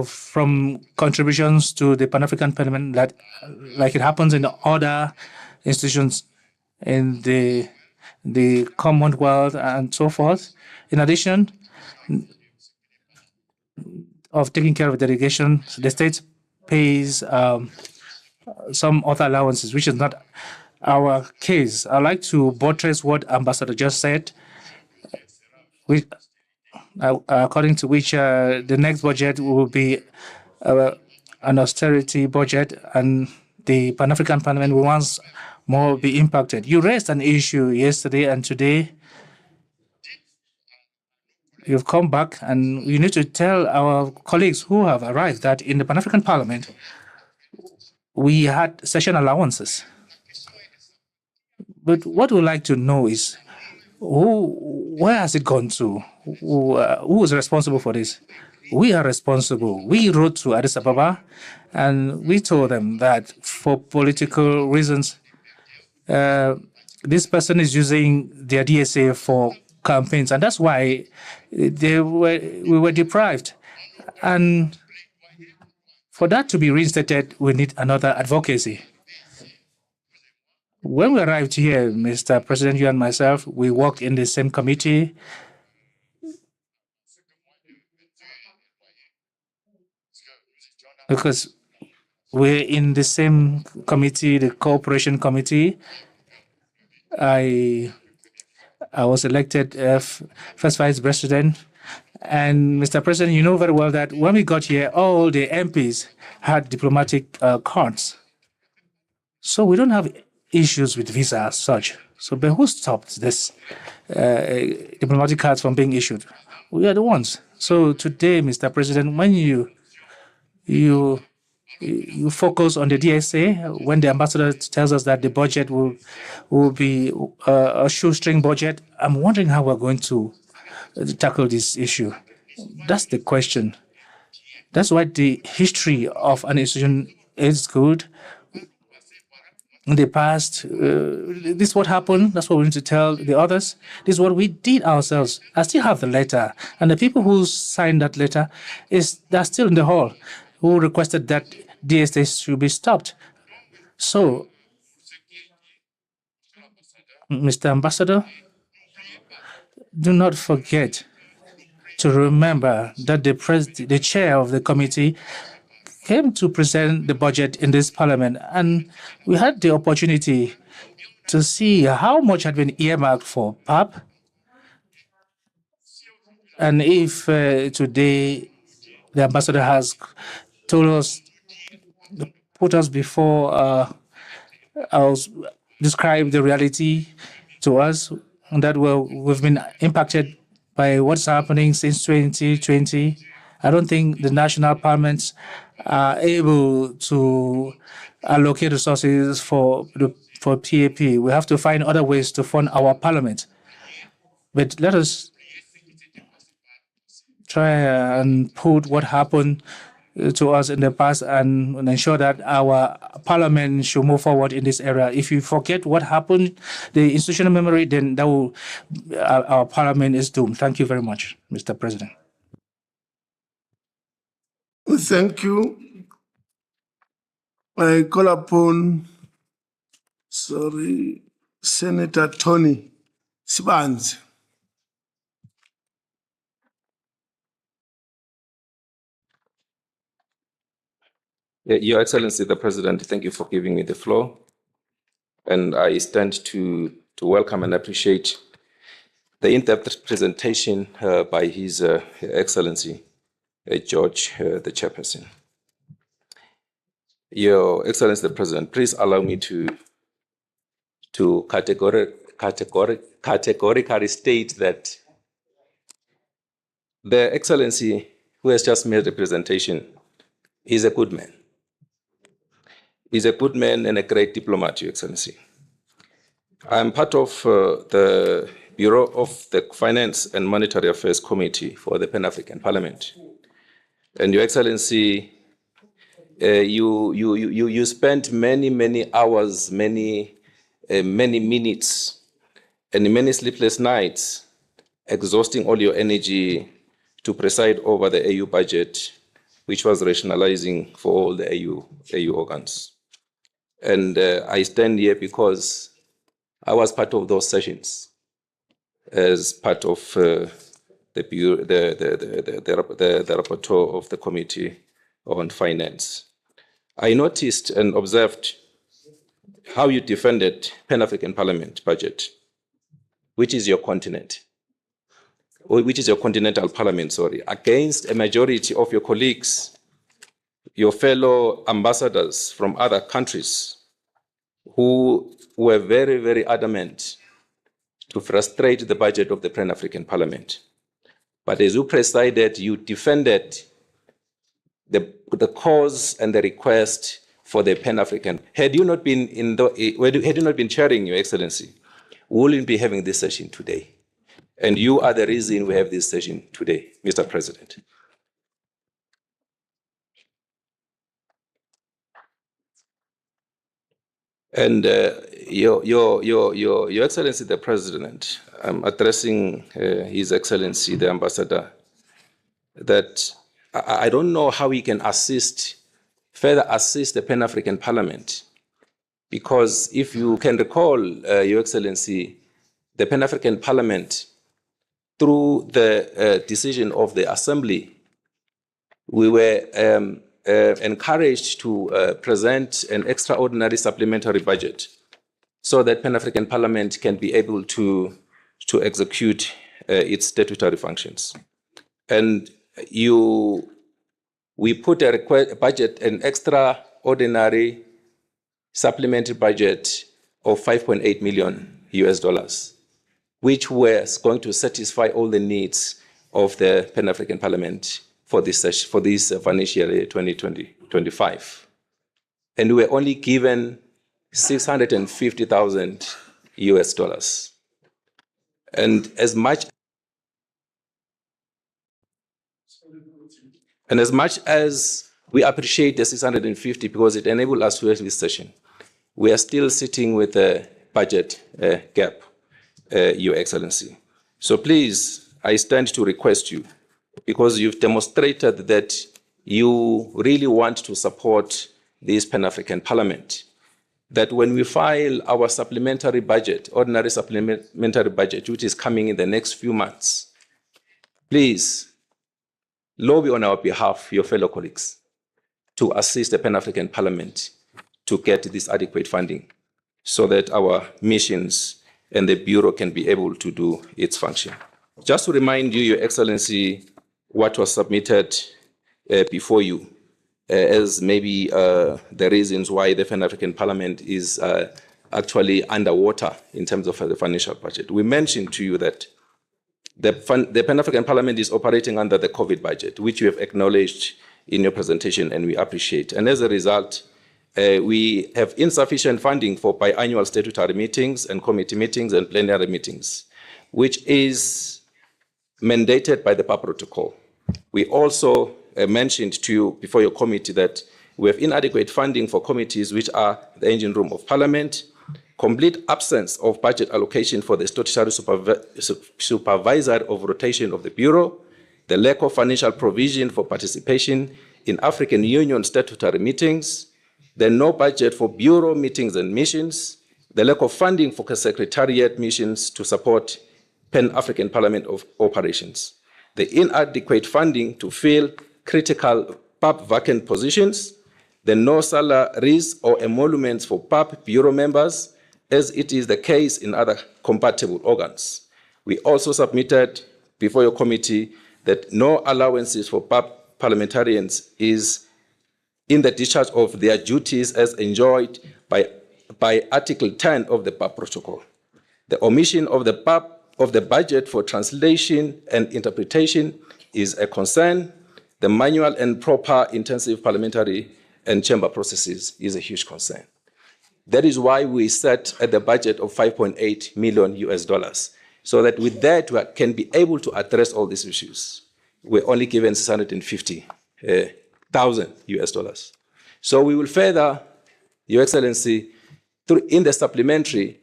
from contributions to the Pan-African Parliament, that, like it happens in the other institutions in the Commonwealth and so forth. In addition of taking care of the delegation, the state pays some other allowances, which is not our case. I'd like to buttress what Ambassador just said, according to which the next budget will be an austerity budget, and the Pan-African Parliament will once more be impacted. You raised an issue yesterday, and today you've come back, and you need to tell our colleagues who have arrived that in the Pan-African Parliament, we had session allowances. But what we'd like to know is, where has it gone to? Who is responsible for this? We are responsible. We wrote to Addis Ababa, and we told them that for political reasons, this person is using their DSA for campaigns, and that's why we were deprived. And for that to be reinstated, we need another advocacy. When we arrived here, Mr. President, you and myself, we worked in the same committee. Because we're in the same committee, the cooperation committee. I was elected first vice president. And Mr. President, you know very well that when we got here, all the MPs had diplomatic cards. So we don't have issues with visa as such. So, but who stopped this diplomatic cards from being issued? We are the ones. So today, Mr. President, when you you focus on the DSA when the ambassador tells us that the budget will be a shoestring budget. I'm wondering how we're going to tackle this issue. That's the question. That's why the history of an institution is good. In the past, this is what happened. That's what we need to tell the others. This is what we did ourselves. I still have the letter, and the people who signed that letter they're still in the hall, who requested that DSA should be stopped. So, Mr. Ambassador, do not forget to remember that the chair of the committee came to present the budget in this parliament, and we had the opportunity to see how much had been earmarked for PAP. And if today the ambassador has told us, put us before describe the reality to us, and that we've been impacted by what's happening since 2020. I don't think the national parliaments are able to allocate resources for PAP. We have to find other ways to fund our parliament. But let us try and put what happened to us in the past and ensure that our parliament should move forward in this area. If you forget what happened, the institutional memory, then our parliament is doomed. Thank you very much, Mr. President. Thank you. I call upon, Senator Tony Sibanzi. Your Excellency, the President, thank you for giving me the floor. And I stand to welcome and appreciate the in-depth presentation by His Excellency, George, the Chairperson. Your Excellency, the President, please allow me to categorically state that the Excellency who has just made the presentation is a good man. He's a good man and a great diplomat, Your Excellency. I'm part of the Bureau of the Finance and Monetary Affairs Committee for the Pan-African Parliament. And Your Excellency, you spent many hours, many minutes, and many sleepless nights exhausting all your energy to preside over the AU budget, which was rationalizing for all the AU organs. And I stand here because I was part of those sessions as part of the rapporteur of the Committee on Finance. I noticed and observed how you defended Pan-African Parliament budget, which is your continent, or which is your continental parliament, against a majority of your colleagues, your fellow ambassadors from other countries who were very adamant to frustrate the budget of the Pan-African Parliament. But as you presided, you defended the cause and the request for the Pan-African. Had you not been chairing, Your Excellency, we wouldn't be having this session today. And you are the reason we have this session today, Mr. President. And Your Excellency, the President, I'm addressing His Excellency, the Ambassador, that I don't know how we can further assist the Pan-African Parliament, because if you can recall, Your Excellency, the Pan-African Parliament, through the decision of the Assembly, we were encouraged to present an extraordinary supplementary budget so that Pan-African Parliament can be able to execute its statutory functions. And we put a budget, an extraordinary supplementary budget of $5.8 million US, which was going to satisfy all the needs of the Pan-African Parliament for this financial year 2020. 2025. And we were only given $650,000 US. And as much as we appreciate the 650 because it enabled us to have this session, we are still sitting with a budget gap, Your Excellency. So please, I stand to request you, because you've demonstrated that you really want to support this Pan-African Parliament, that when we file our supplementary budget, ordinary supplementary budget, which is coming in the next few months, please lobby on our behalf, your fellow colleagues, to assist the Pan-African Parliament to get this adequate funding so that our missions and the Bureau can be able to do its function. Just to remind you, Your Excellency, what was submitted before you as maybe the reasons why the Pan-African Parliament is actually underwater in terms of the financial budget. We mentioned to you that the Pan-African Parliament is operating under the COVID budget, which you have acknowledged in your presentation, and we appreciate. And as a result, we have insufficient funding for biannual statutory meetings and committee meetings and plenary meetings, which is mandated by the PAP protocol. We also mentioned to you before your committee that we have inadequate funding for committees which are the engine room of Parliament, complete absence of budget allocation for the statutory supervisor of rotation of the Bureau, the lack of financial provision for participation in African Union statutory meetings, the no budget for Bureau meetings and missions, the lack of funding for Secretariat missions to support Pan-African Parliament of operations, the inadequate funding to fill critical PAP vacant positions, the no salaries or emoluments for PAP Bureau members, as it is the case in other compatible organs. We also submitted before your committee that no allowances for PAP parliamentarians is in the discharge of their duties as enjoyed by Article 10 of the PAP protocol. The omission of the PAP of the budget for translation and interpretation is a concern. The manual and proper intensive parliamentary and chamber processes is a huge concern. That is why we set at the budget of $5.8 million US, so that with that we can be able to address all these issues. We're only given $650,000 US. So we will further, Your Excellency, in the supplementary,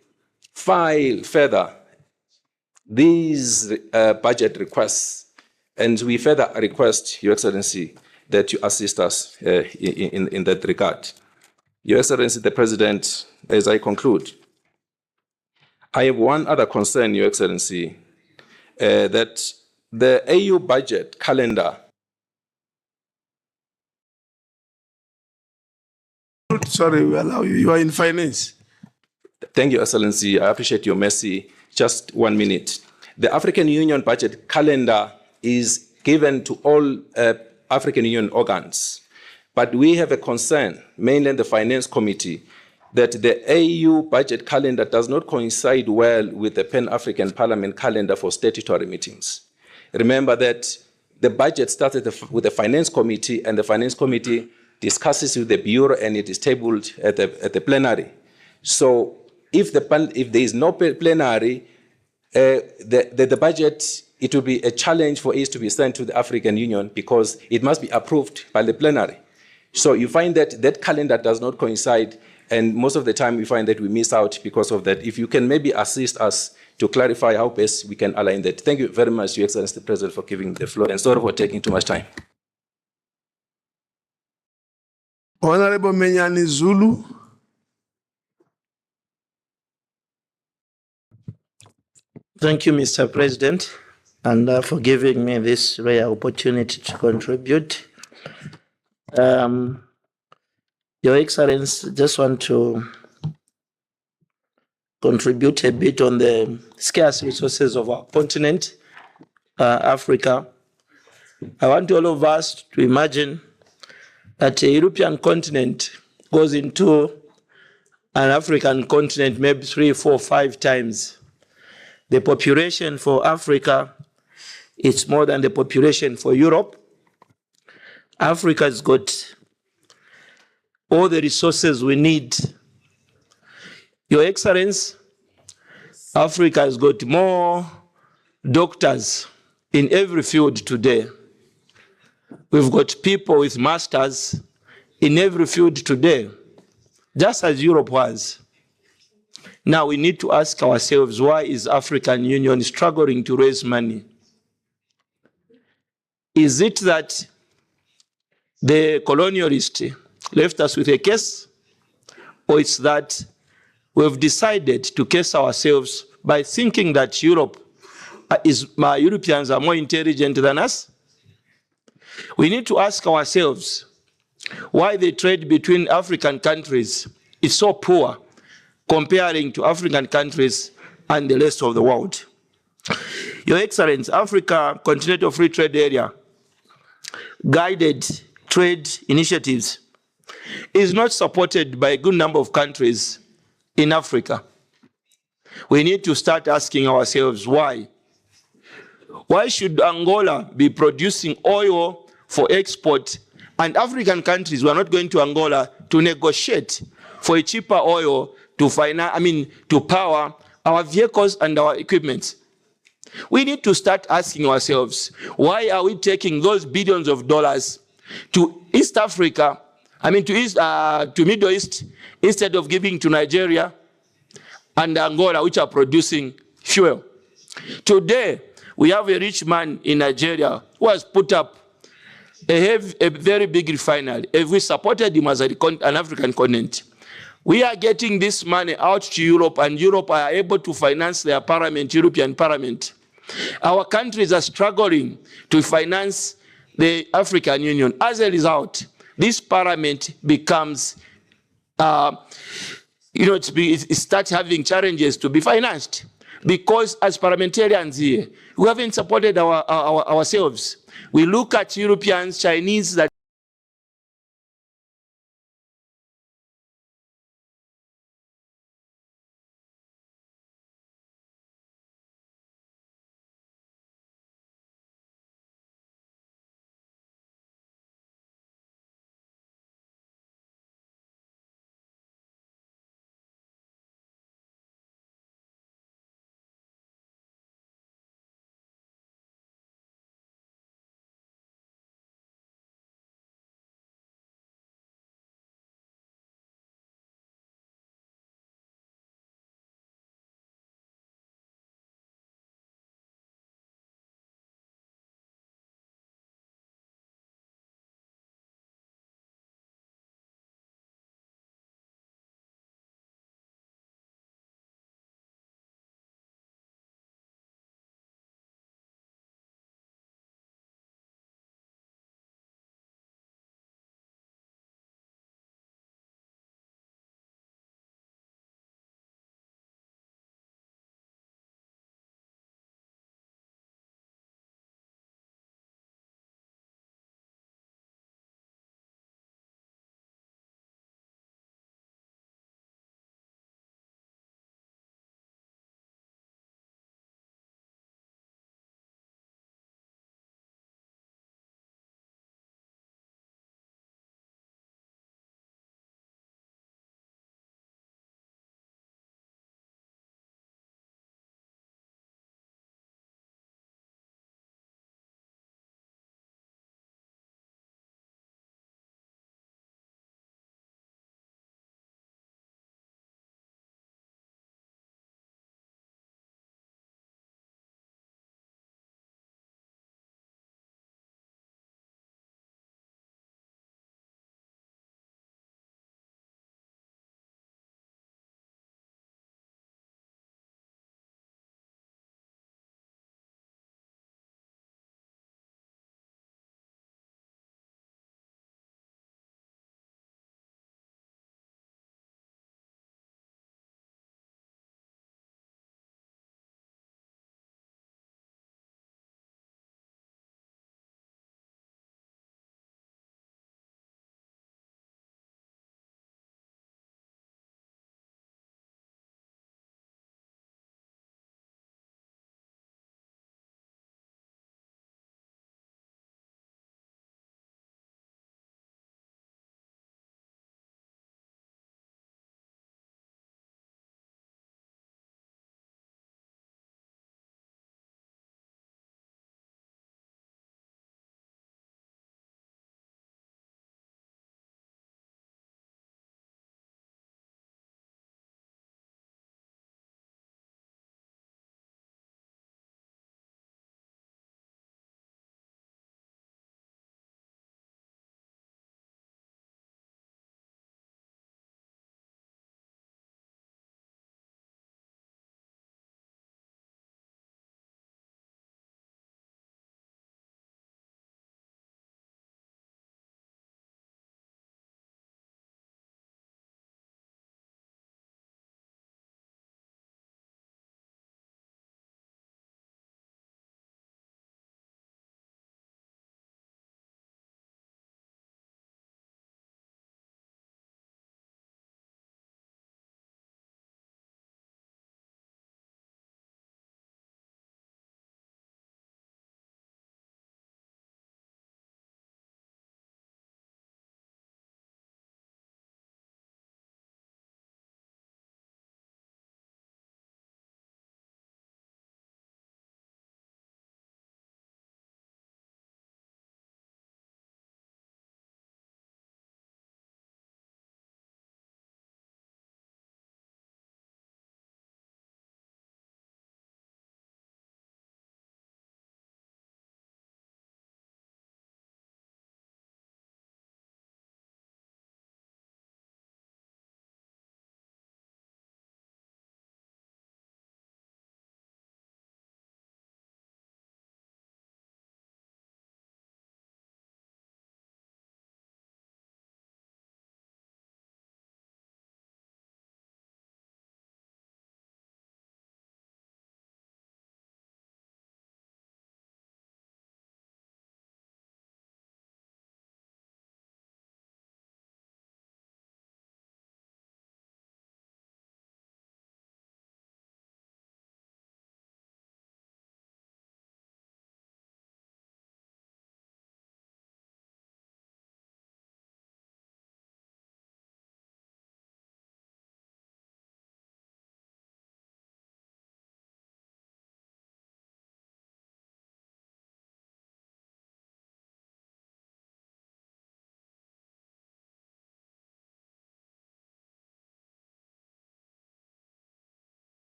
file further these budget requests, and we further request, Your Excellency, that you assist us in that regard. Your Excellency, the President, as I conclude, I have one other concern, Your Excellency, that the AU budget calendar. Sorry, we allow you. You are in finance. Thank you, Excellency. I appreciate your mercy. Just 1 minute. The African Union budget calendar is given to all African Union organs. But we have a concern, mainly in the Finance Committee, that the AU budget calendar does not coincide well with the Pan-African Parliament calendar for statutory meetings. Remember that the budget started with the Finance Committee, and the Finance Committee discusses with the Bureau, and it is tabled at the plenary. So if there is no plenary, the budget, it will be a challenge for it to be sent to the African Union because it must be approved by the plenary. So you find that that calendar does not coincide, and most of the time we find that we miss out because of that. If you can maybe assist us to clarify how best we can align that. Thank you very much, Your Excellency, the President, for giving the floor, and sorry for taking too much time. Honorable Menyani Zulu. Thank you, Mr. President, and for giving me this rare opportunity to contribute. Your Excellency, just want to contribute a bit on the scarce resources of our continent, Africa. I want all of us to imagine that a European continent goes into an African continent maybe 3, 4, 5 times. The population for Africa is more than the population for Europe. Africa's got all the resources we need. Your Excellency, Africa has got more doctors in every field today. We've got people with masters in every field today, just as Europe was. Now we need to ask ourselves, why is African Union struggling to raise money? Is it that the colonialists left us with a case, or it's that we've decided to case ourselves by thinking that Europeans are more intelligent than us? We need to ask ourselves why the trade between African countries is so poor comparing to African countries and the rest of the world. Your Excellency, Africa Continental Free Trade Area guided trade initiatives is not supported by a good number of countries in Africa. We need to start asking ourselves why. Why should Angola be producing oil for export and African countries were not going to Angola to negotiate for a cheaper oil to power our vehicles and our equipment? We need to start asking ourselves, why are we taking those billions of dollars to East Africa, to Middle East, instead of giving to Nigeria and Angola, which are producing fuel? Today, we have a rich man in Nigeria who has put up a very big refinery. If we supported him as an African continent, we are getting this money out to Europe, and Europe are able to finance their parliament, European Parliament. Our countries are struggling to finance the African Union. As a result, this parliament becomes, it starts having challenges to be financed. Because as parliamentarians here, we haven't supported ourselves. We look at Europeans, Chinese, that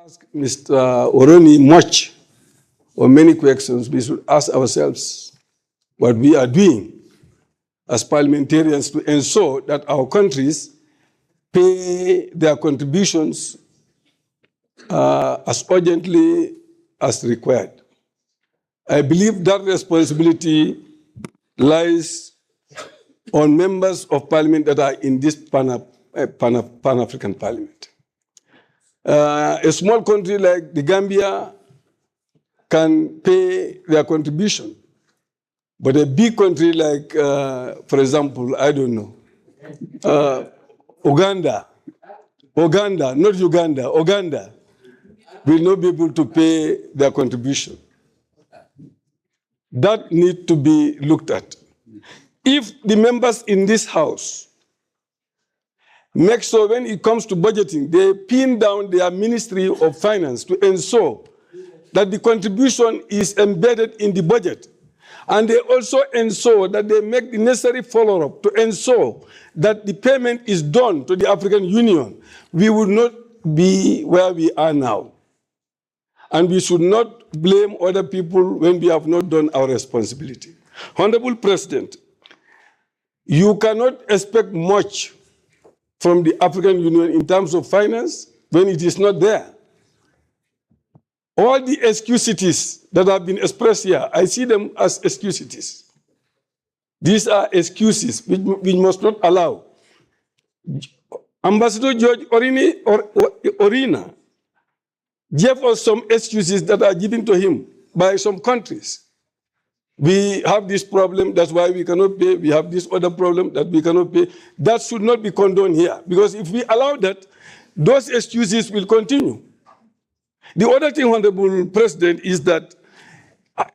Ask Mr. Oroni much or many questions. We should ask ourselves what we are doing as parliamentarians to ensure that our countries pay their contributions as urgently as required. I believe that responsibility lies on members of parliament that are in this Pan-African Parliament. A small country like the Gambia can pay their contribution, but a big country like, for example, I don't know, Uganda, not Uganda, Uganda, will not be able to pay their contribution. That needs to be looked at. If the members in this House make sure when it comes to budgeting, they pin down their Ministry of Finance to ensure that the contribution is embedded in the budget. And they also ensure that they make the necessary follow-up to ensure that the payment is done to the African Union, we will not be where we are now. And we should not blame other people when we have not done our responsibility. Honorable President, you cannot expect much from the African Union in terms of finance when it is not there. All the excuses that have been expressed here, I see them as excuses. These are excuses which we must not allow. Ambassador George Orina gave us some excuses that are given to him by some countries. We have this problem, that's why we cannot pay. We have this other problem that we cannot pay. That should not be condoned here, because if we allow that, those excuses will continue. The other thing, Honorable President, is that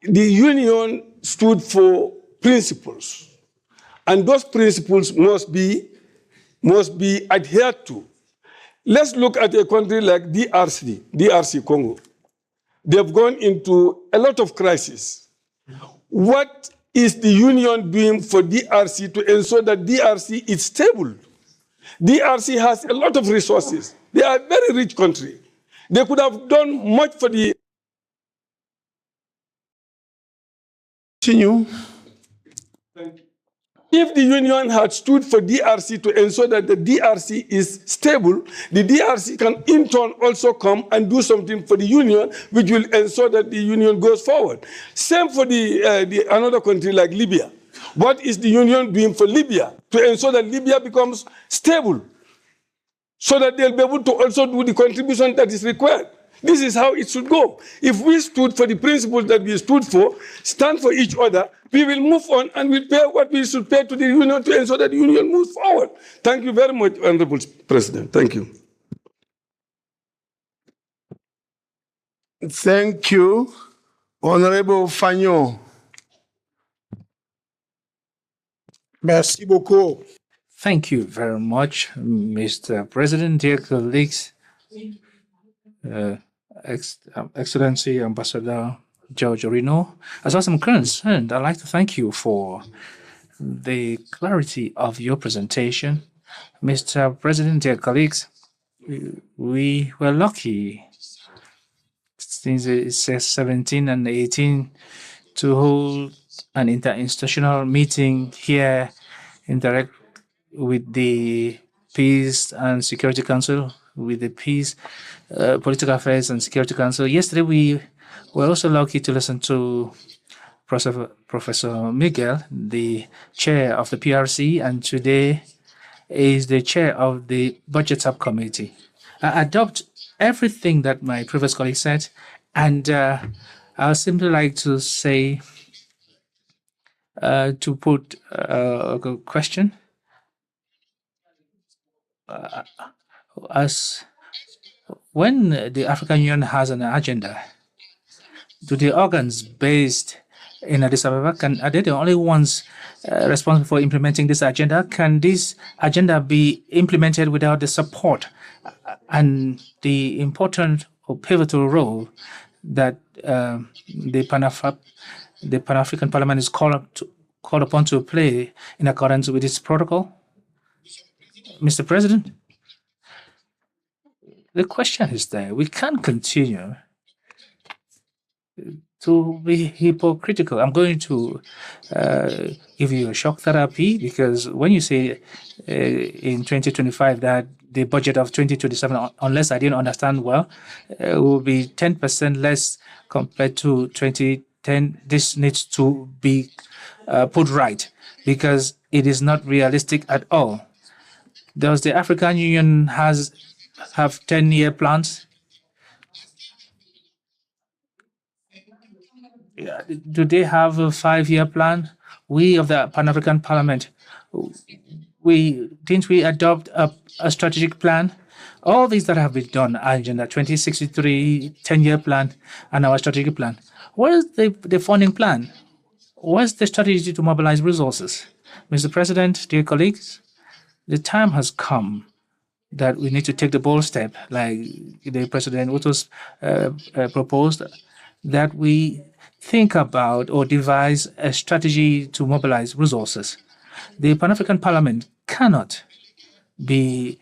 the Union stood for principles, and those principles must be adhered to. Let's look at a country like DRC Congo. They've gone into a lot of crisis. What is the Union doing for DRC to ensure that DRC is stable? DRC has a lot of resources. They are a very rich country. They could have done much for the... Continue. If the Union had stood for DRC to ensure that the DRC is stable, the DRC can in turn also come and do something for the Union, which will ensure that the Union goes forward. Same for another country like Libya. What is the Union doing for Libya to ensure that Libya becomes stable, so that they'll be able to also do the contribution that is required? This is how it should go. If we stood for the principles that we stood for, stand for each other, we will move on and we'll pay what we should pay to the Union to ensure that the Union moves forward. Thank you very much, Honorable President. Thank you. Thank you, Honorable Fagnon. Merci beaucoup. Thank you very much, Mr. President, dear colleagues, Excellency Ambassador George Orino. As far as I'm concerned, I'd like to thank you for the clarity of your presentation. Mr. President, dear colleagues, we were lucky since it says 17 and 18 to hold an interinstitutional meeting here in direct with the Peace and Security Council, with the Peace, Political Affairs and Security Council. Yesterday, we were also lucky to listen to Professor Miguel, the chair of the PRC, and today is the chair of the Budget Subcommittee. I adopt everything that my previous colleague said, and I would simply like to say, to put a question. As when the African Union has an agenda, do the organs based in Addis Ababa, are they the only ones responsible for implementing this agenda? Can this agenda be implemented without the support and the important or pivotal role that the Pan-African Parliament is called upon to play in accordance with its protocol? Mr. President? the question is there. We can't continue to be hypocritical. I'm going to give you a shock therapy, because when you say in 2025 that the budget of 2027, unless I didn't understand well, will be 10% less compared to 2010, this needs to be put right, because it is not realistic at all. Does the African Union have 10-year plans? Do they have a 5-year plan? We of the Pan-African Parliament, didn't we adopt a strategic plan? All these that have been done, Agenda 2063, 10-year plan, and our strategic plan. What is the funding plan? What's the strategy to mobilize resources? Mr. President, dear colleagues, the time has come that we need to take the bold step, like the President Uto's proposed, that we think about or devise a strategy to mobilize resources. The Pan-African Parliament cannot be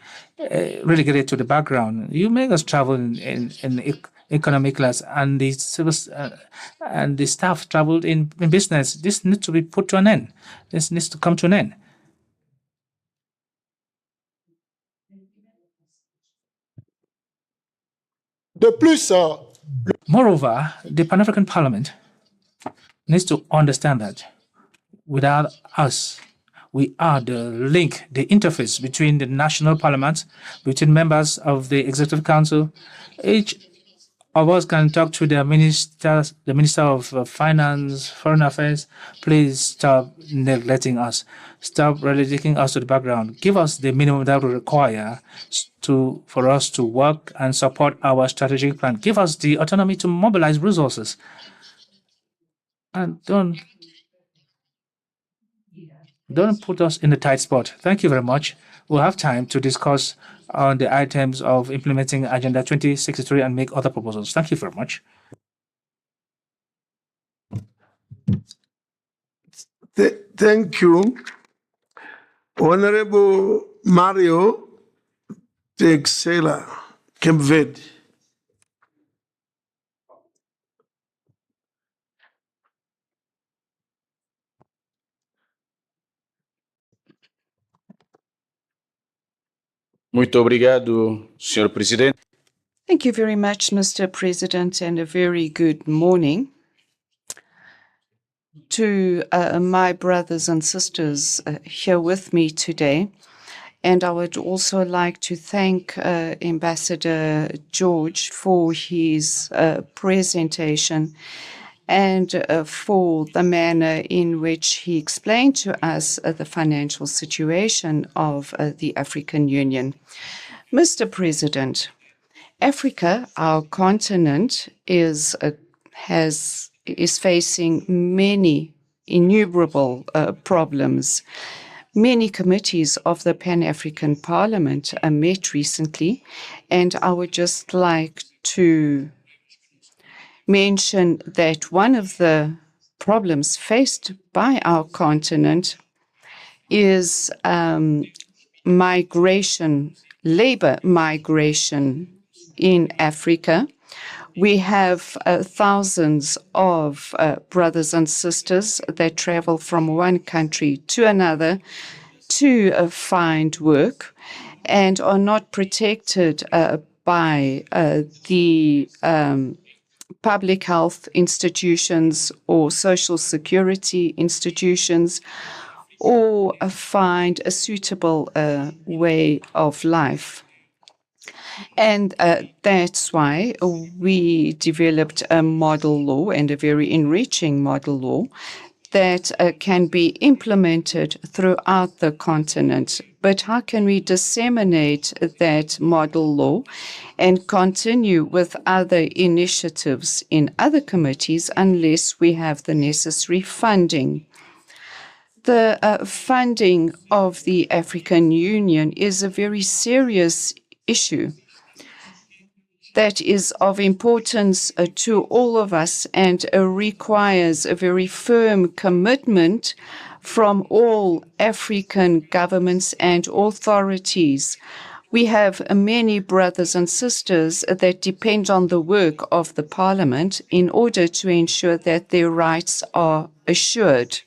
relegated to the background. You make us travel in economic class, and the and the staff traveled in business. This needs to be put to an end. This needs to come to an end. Moreover, the Pan-African Parliament needs to understand that without us, we are the link, the interface between the national parliaments, between members of the Executive Council. Each of us can talk to the Minister of Finance, Foreign Affairs. Please stop neglecting us. Stop relegating us to the background. Give us the minimum that we require for us to work and support our strategic plan. Give us the autonomy to mobilize resources. And don't put us in a tight spot. Thank you very much. We'll have time to discuss on the items of implementing Agenda 2063 and make other proposals. Thank you very much. Thank you. Honorable Mario Teixeira, Cape Verde. Muito obrigado, Sr. Presidente. Thank you very much, Mr. President, and a very good morning to my brothers and sisters here with me today. And I would also like to thank Ambassador George for his presentation and for the manner in which he explained to us the financial situation of the African Union. Mr. President, Africa, our continent, is facing many innumerable problems. Many committees of the Pan-African Parliament met recently, and I would just like to mention that one of the problems faced by our continent is migration, labor migration in Africa. We have thousands of brothers and sisters that travel from one country to another to find work and are not protected by the public health institutions or social security institutions, or find a suitable way of life. And that's why we developed a model law, and a very enriching model law, that can be implemented throughout the continent. But how can we disseminate that model law and continue with other initiatives in other committees unless we have the necessary funding? The funding of the African Union is a very serious issue that is of importance to all of us and requires a very firm commitment from all African governments and authorities. We have many brothers and sisters that depend on the work of the Parliament in order to ensure that their rights are assured.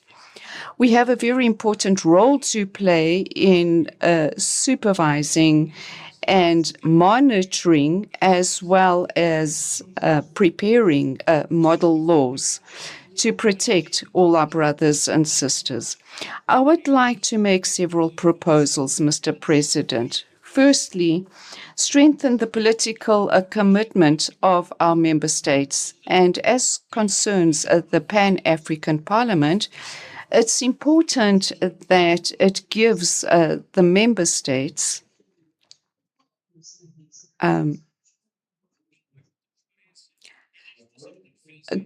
We have a very important role to play in supervising and monitoring, as well as preparing model laws to protect all our brothers and sisters. I would like to make several proposals, Mr. President. Firstly, strengthen the political commitment of our member states. And as concerns the Pan-African Parliament, it's important that it gives the member states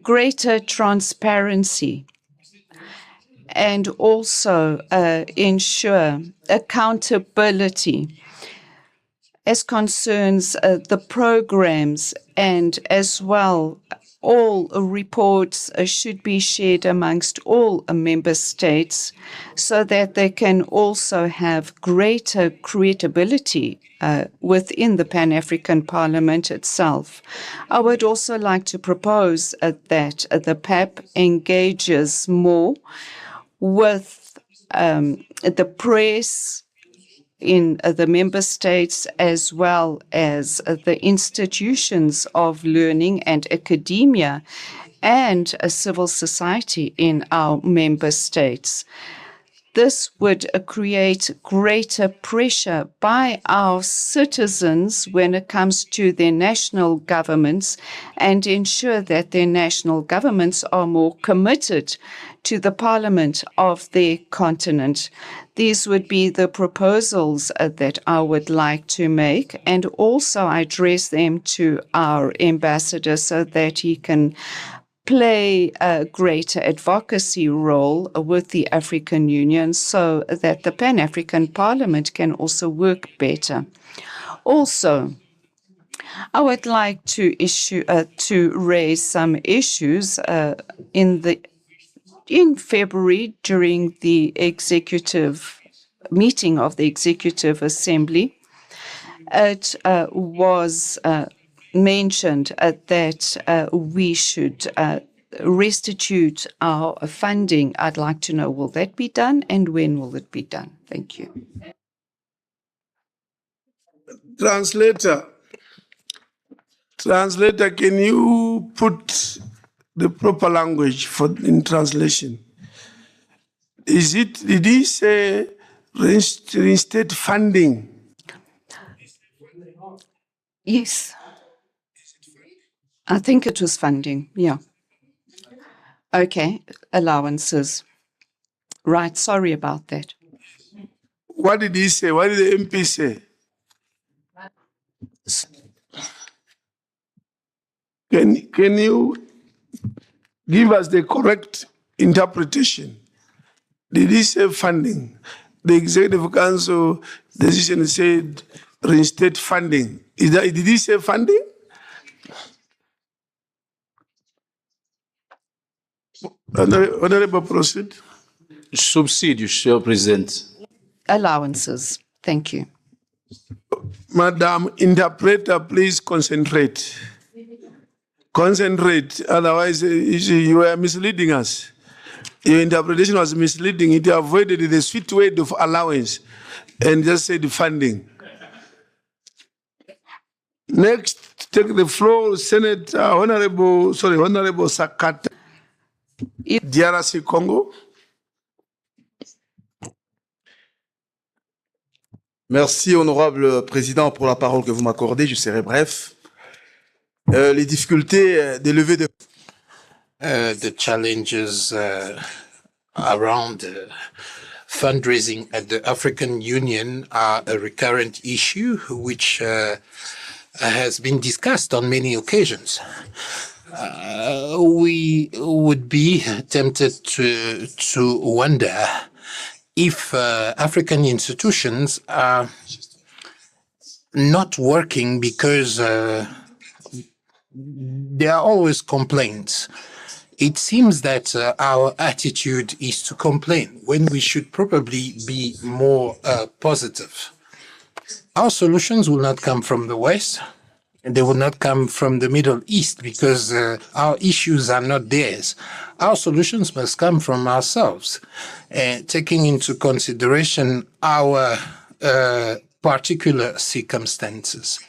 greater transparency and also ensure accountability as concerns the programs, and as well all reports should be shared amongst all member states so that they can also have greater credibility within the Pan-African Parliament itself. I would also like to propose that the PAP engages more with the press in the member states, as well as the institutions of learning and academia and civil society in our member states. This would create greater pressure by our citizens when it comes to their national governments and ensure that their national governments are more committed to the parliament of their continent. These would be the proposals that I would like to make, and also I address them to our ambassador so that he can play a greater advocacy role with the African Union so that the Pan-African Parliament can also work better. Also, I would like to raise some issues in February during the executive meeting of the Executive Assembly. It was mentioned that we should restitute our funding. I'd like to know, will that be done and when will it be done? Thank you. Translator, can you put the proper language in translation? Did he say reinstate funding? Yes. I think it was funding, yeah. Okay, allowances. Right, sorry about that. What did he say? What did the MP say? Can you give us the correct interpretation? Did he say funding? The Executive Council decision said reinstate funding. Did he say funding? Honorable, proceed. Subsídios, Sr. Presidente. Allowances. Thank you. Madam Interpreter, please concentrate. Concentrate, otherwise you are misleading us. Your interpretation was misleading. It avoided the sweet word of allowance and just said funding. Next, take the floor, Senator Honorable Sakata, DRC Congo. Merci, honorable président, pour la parole que vous m'accordez. Je serai bref. Les difficultés d'élever de... The challenges around fundraising at the African Union are a recurrent issue which has been discussed on many occasions. We would be tempted to wonder if African institutions are not working because there are always complaints. It seems that our attitude is to complain when we should probably be more positive. Our solutions will not come from the West, and they will not come from the Middle East, because our issues are not theirs. Our solutions must come from ourselves, taking into consideration our particular circumstances.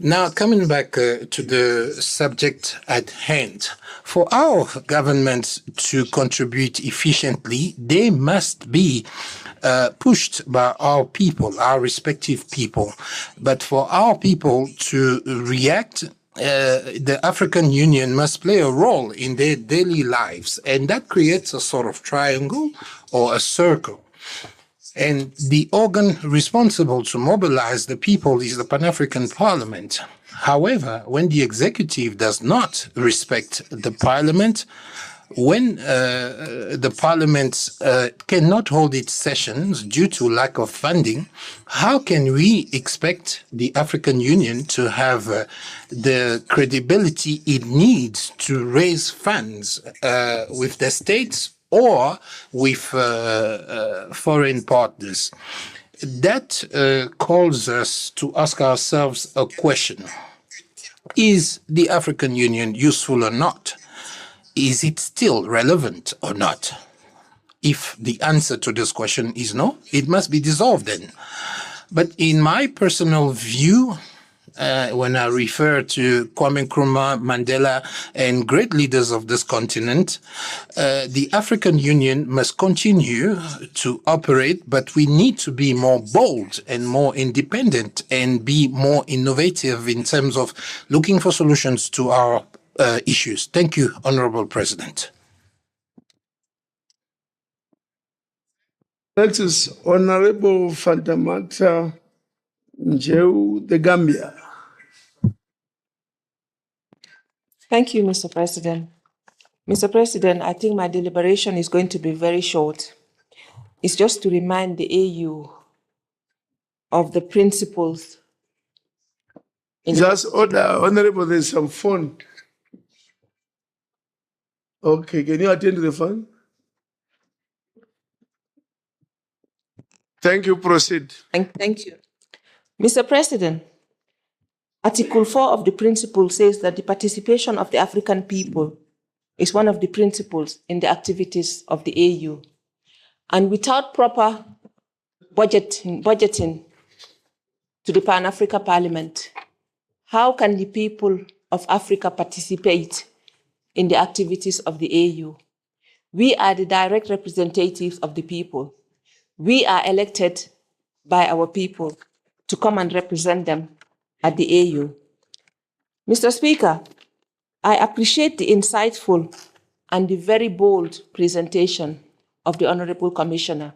Now, coming back to the subject at hand, for our governments to contribute efficiently, they must be pushed by our people, our respective people. But for our people to react, the African Union must play a role in their daily lives, and that creates a sort of triangle or a circle. And the organ responsible to mobilize the people is the Pan-African Parliament. However, when the executive does not respect the parliament, when the parliament cannot hold its sessions due to lack of funding, how can we expect the African Union to have the credibility it needs to raise funds with the states or with foreign partners? That calls us to ask ourselves a question. Is the African Union useful or not? Is it still relevant or not? If the answer to this question is no, it must be dissolved then. But in my personal view, when I refer to Kwame Nkrumah, Mandela, and great leaders of this continent, the African Union must continue to operate, but we need to be more bold and more independent and be more innovative in terms of looking for solutions to our issues. Thank you, Honorable President. Next is Honorable Fantamata Njeu, the Gambia. Thank you, Mr. President. Mr. President, I think my deliberation is going to be very short. It's just to remind the AU of the principles. Just order, Honorable, there's some phone. Okay, can you attend to the phone? Thank you, proceed. Thank you. Mr. President, Article 4 of the principle says that the participation of the African people is one of the principles in the activities of the AU. And without proper budgeting to the Pan-Africa Parliament, how can the people of Africa participate in the activities of the AU? We are the direct representatives of the people. We are elected by our people to come and represent them at the AU. Mr. Speaker, I appreciate the insightful and the very bold presentation of the Honorable Commissioner,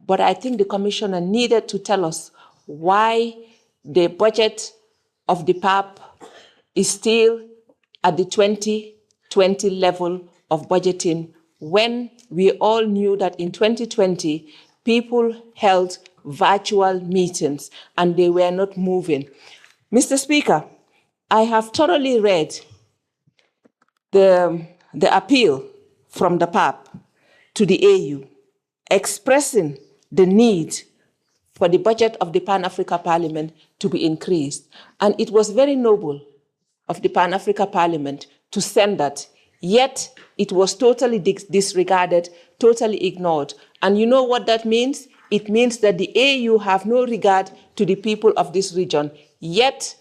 but I think the Commissioner needed to tell us why the budget of the PAP is still at the 2020 level of budgeting, when we all knew that in 2020, people held virtual meetings and they were not moving. Mr. Speaker, I have thoroughly read the appeal from the PAP to the AU, expressing the need for the budget of the Pan-Africa Parliament to be increased. And it was very noble of the Pan-Africa Parliament to send that, yet it was totally disregarded, totally ignored. And you know what that means? It means that the AU have no regard to the people of this region, yet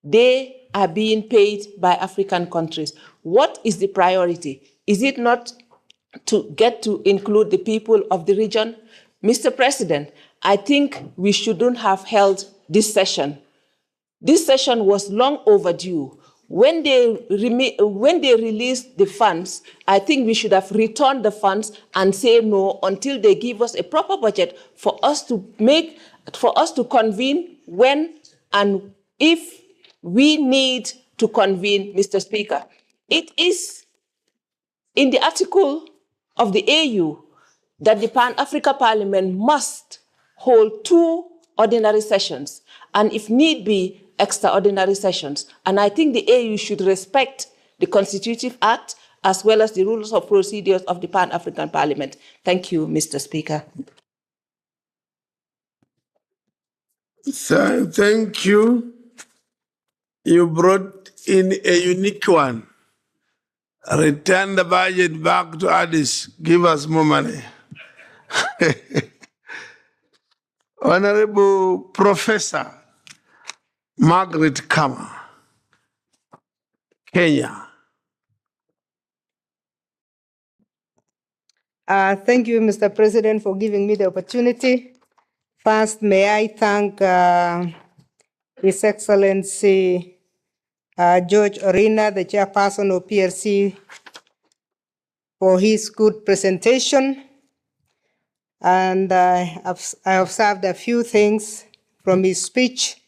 they are being paid by African countries. What is the priority? Is it not to get to include the people of the region? Mr. President, I think we shouldn't have held this session. This session was long overdue. When they released the funds, I think we should have returned the funds and say no until they give us a proper budget for us to convene when and if we need to convene, Mr. Speaker. It is in the article of the AU that the Pan-Africa Parliament must hold 2 ordinary sessions, and if need be, extraordinary sessions. And I think the AU should respect the Constitutive Act as well as the rules of procedures of the Pan-African Parliament. Thank you, Mr. Speaker. Thank you. You brought in a unique one. Return the budget back to Addis. Give us more money. Honorable Professor Margaret Kama, Kenya. Thank you, Mr. President, for giving me the opportunity. First, may I thank His Excellency George Orina, the chairperson of PRC, for his good presentation. And I observed a few things from his speech.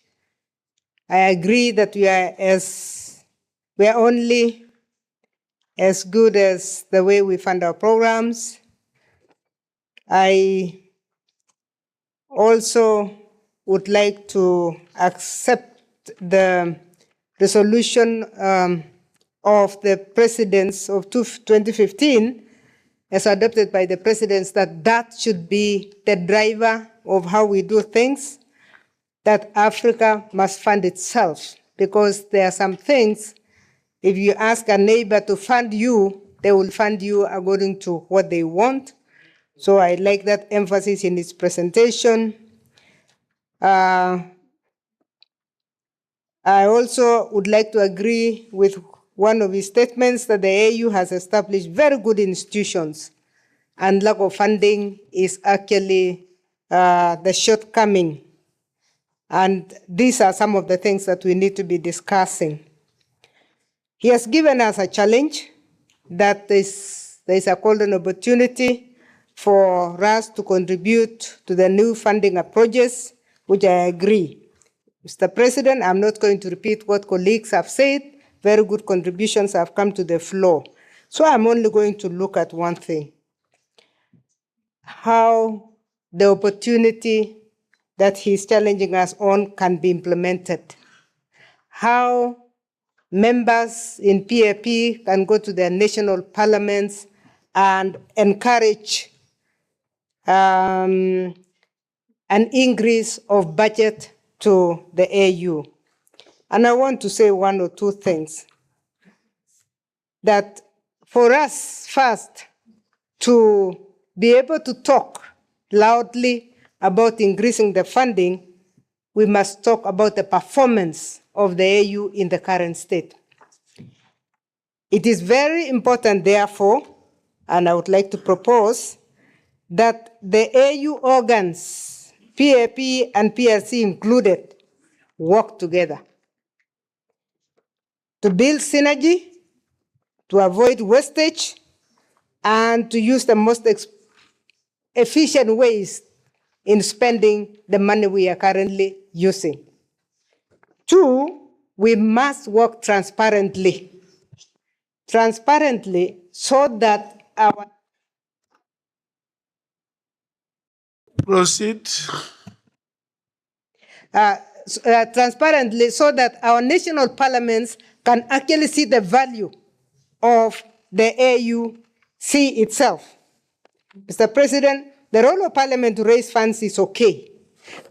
I agree that we are only as good as the way we fund our programs. I also would like to accept the resolution of the presidents of 2015 as adopted by the presidents, that should be the driver of how we do things, that Africa must fund itself, because there are some things, if you ask a neighbor to fund you, they will fund you according to what they want. So I like that emphasis in his presentation. I also would like to agree with one of his statements that the AU has established very good institutions, and lack of funding is actually the shortcoming. And these are some of the things that we need to be discussing. He has given us a challenge that there is a golden opportunity for us to contribute to the new funding approaches, which I agree. Mr. President, I'm not going to repeat what colleagues have said. Very good contributions have come to the floor. So I'm only going to look at one thing: how the opportunity that he's challenging us on can be implemented. How members in PAP can go to their national parliaments and encourage an increase of budget to the AU. And I want to say one or two things. That for us, first, to be able to talk loudly about increasing the funding, we must talk about the performance of the AU in the current state. It is very important, therefore, and I would like to propose that the AU organs, PAP and PRC included, work together to build synergy, to avoid wastage, and to use the most efficient ways in spending the money we are currently using. Two, we must work transparently. Transparently, so that our... Proceed. Transparently, so that our national parliaments can actually see the value of the AUC itself. Mr. President, the role of Parliament to raise funds is okay,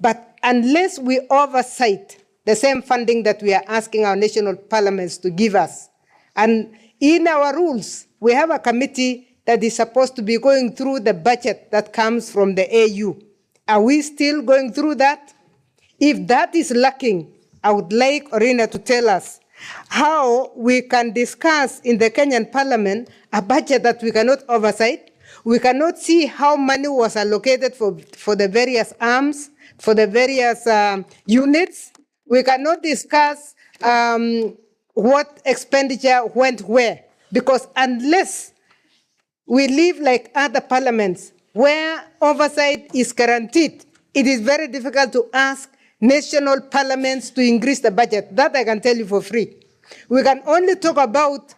but unless we oversight the same funding that we are asking our national parliaments to give us, and in our rules, we have a committee that is supposed to be going through the budget that comes from the AU. Are we still going through that? If that is lacking, I would like Orina to tell us how we can discuss in the Kenyan parliament a budget that we cannot oversight. We cannot see how money was allocated for the various arms, for the various units. We cannot discuss what expenditure went where, because unless we live like other parliaments where oversight is guaranteed, it is very difficult to ask national parliaments to increase the budget. That I can tell you for free. We can only talk about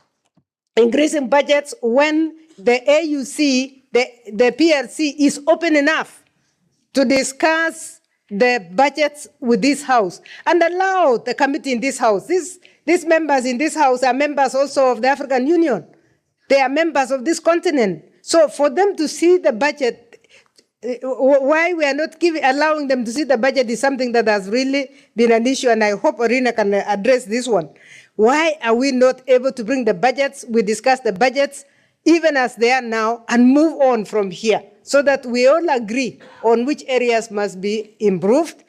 increasing budgets when the AUC, the PRC is open enough to discuss the budgets with this House and allow the committee in this House. These members in this House are members also of the African Union. They are members of this continent. So for them to see the budget, why we are not allowing them to see the budget is something that has really been an issue, and I hope Orina can address this one. Why are we not able to bring the budgets, we discuss the budgets, even as they are now, and move on from here, so that we all agree on which areas must be improved,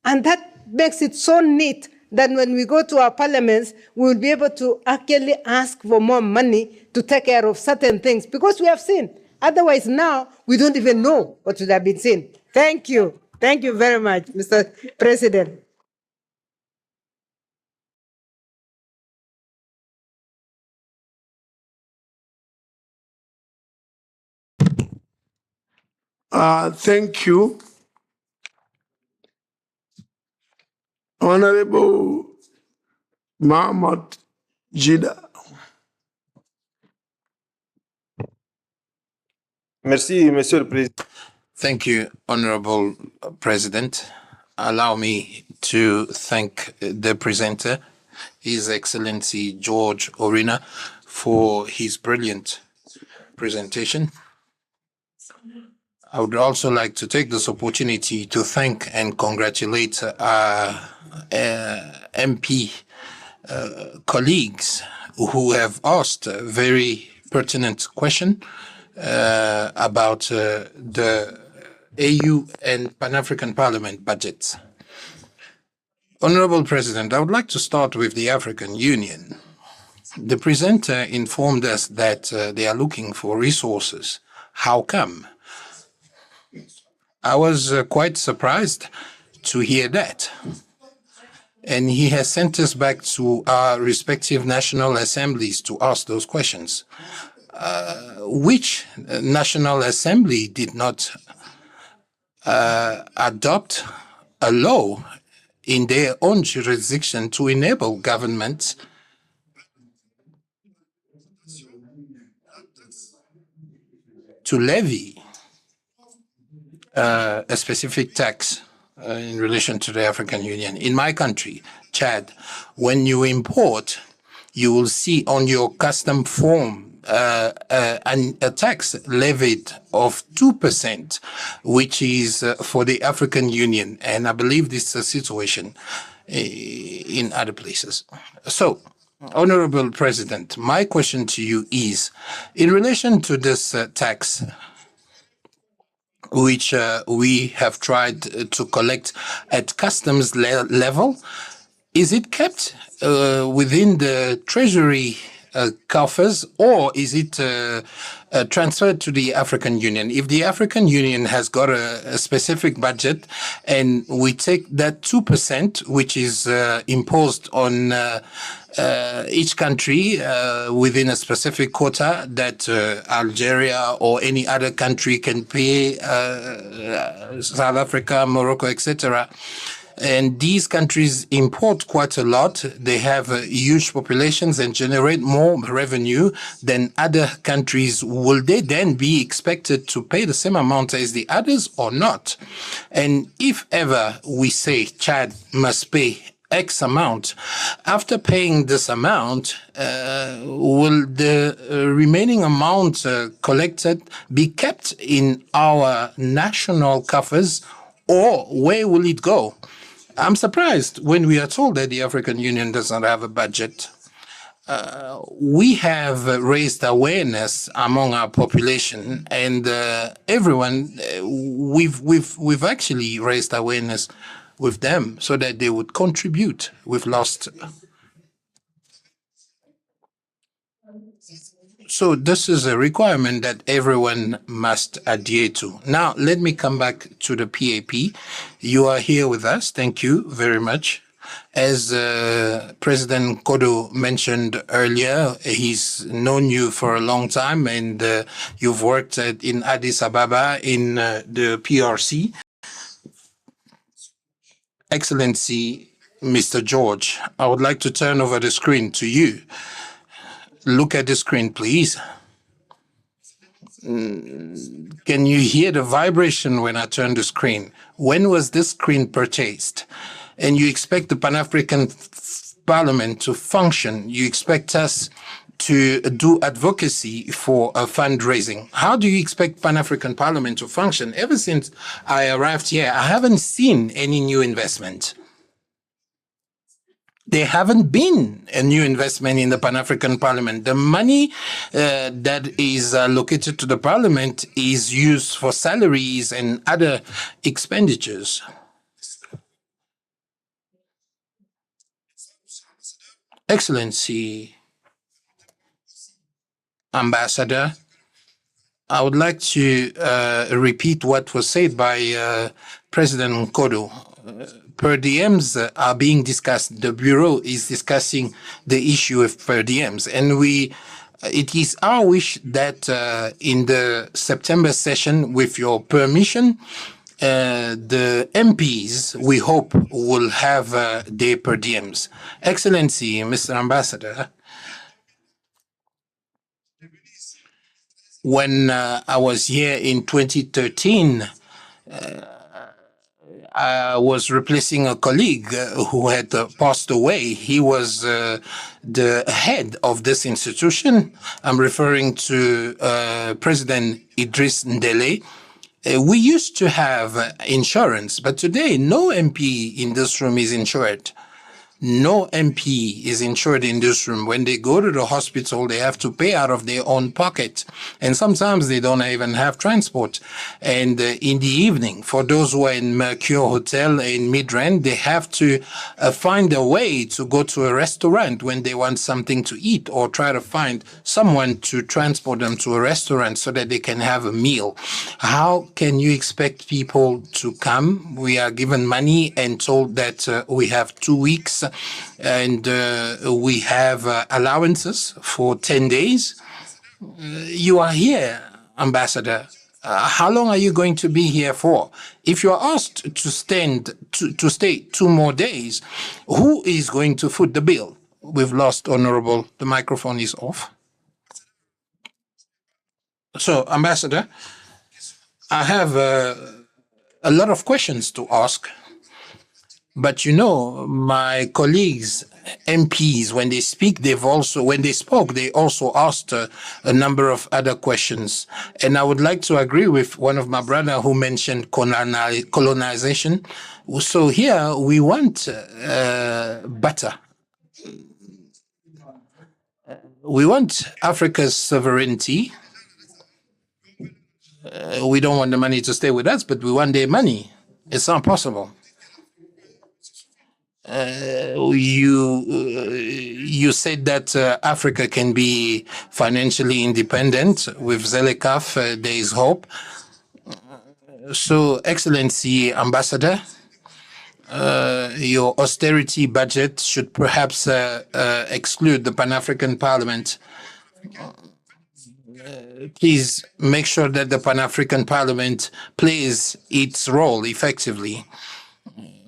and that makes it so neat that when we go to our parliaments, we will be able to actually ask for more money to take care of certain things, because we have seen. Otherwise, now, we don't even know what should have been seen. Thank you. Thank you very much, Mr. President. Thank you. Honorable Mahmoud Jida. Merci, Monsieur le Président. Thank you, Honorable President. Allow me to thank the presenter, His Excellency George Orina, for his brilliant presentation. I would also like to take this opportunity to thank and congratulate our MP colleagues who have asked a very pertinent question about the AU and Pan-African Parliament budgets. Honorable President, I would like to start with the African Union. The presenter informed us that they are looking for resources. How come? I was quite surprised to hear that. And he has sent us back to our respective national assemblies to ask those questions. Which National Assembly did not adopt a law in their own jurisdiction to enable governments to levy a specific tax in relation to the African Union? In my country, Chad, when you import, you will see on your custom form a tax levied of 2%, which is for the African Union. And I believe this is a situation in other places. So, Honorable President, my question to you is, in relation to this tax, which we have tried to collect at customs level, is it kept within the Treasury coffers, or is it transferred to the African Union? If the African Union has got a specific budget and we take that 2%, which is imposed on each country within a specific quota that Algeria or any other country can pay, South Africa, Morocco, etc., and these countries import quite a lot. They have huge populations and generate more revenue than other countries. Will they then be expected to pay the same amount as the others or not? And if ever we say Chad must pay X amount, after paying this amount, will the remaining amount collected be kept in our national coffers, or where will it go? I'm surprised when we are told that the African Union does not have a budget. We have raised awareness among our population, and everyone, we've actually raised awareness with them so that they would contribute. We've lost. So this is a requirement that everyone must adhere to. Now, let me come back to the PAP. You are here with us. Thank you very much. As President Kodo mentioned earlier, he's known you for a long time, and you've worked in Addis Ababa in the PRC. Excellency, Mr. George, I would like to turn over the screen to you. Look at the screen, please. Can you hear the vibration when I turn the screen? When was this screen purchased? And you expect the Pan-African Parliament to function. You expect us to do advocacy for fundraising. How do you expect Pan-African Parliament to function? Ever since I arrived here, I haven't seen any new investment. There haven't been a new investment in the Pan-African Parliament. The money that is allocated to the Parliament is used for salaries and other expenditures. Excellency, Ambassador, I would like to repeat what was said by President Nkodo. Per diems are being discussed. The Bureau is discussing the issue of per diems. And it is our wish that in the September session, with your permission, the MPs, we hope, will have their per diems. Excellency, Mr. Ambassador, when I was here in 2013, I was replacing a colleague who had passed away. He was the head of this institution. I'm referring to President Idriss Ndele. We used to have insurance, but today no MP in this room is insured. No MP is insured in this room. When they go to the hospital, they have to pay out of their own pocket. And sometimes they don't even have transport. And in the evening, for those who are in Mercure Hotel in Midrand, they have to find a way to go to a restaurant when they want something to eat, or try to find someone to transport them to a restaurant so that they can have a meal. How can you expect people to come? We are given money and told that we have 2 weeks and we have allowances for 10 days. You are here, Ambassador. How long are you going to be here for? If you are asked to stay 2 more days, who is going to foot the bill? We've lost Honorable. The microphone is off. So, Ambassador, I have a lot of questions to ask. But you know, my colleagues, MPs, when they speak, they also asked a number of other questions. And I would like to agree with one of my brother who mentioned colonization. So here we want butter. We want Africa's sovereignty. We don't want the money to stay with us, but we want their money. It's not possible. You said that Africa can be financially independent. With Zelekaf, there is hope. So, Excellency Ambassador, your austerity budget should perhaps exclude the Pan-African Parliament. Please make sure that the Pan-African Parliament plays its role effectively.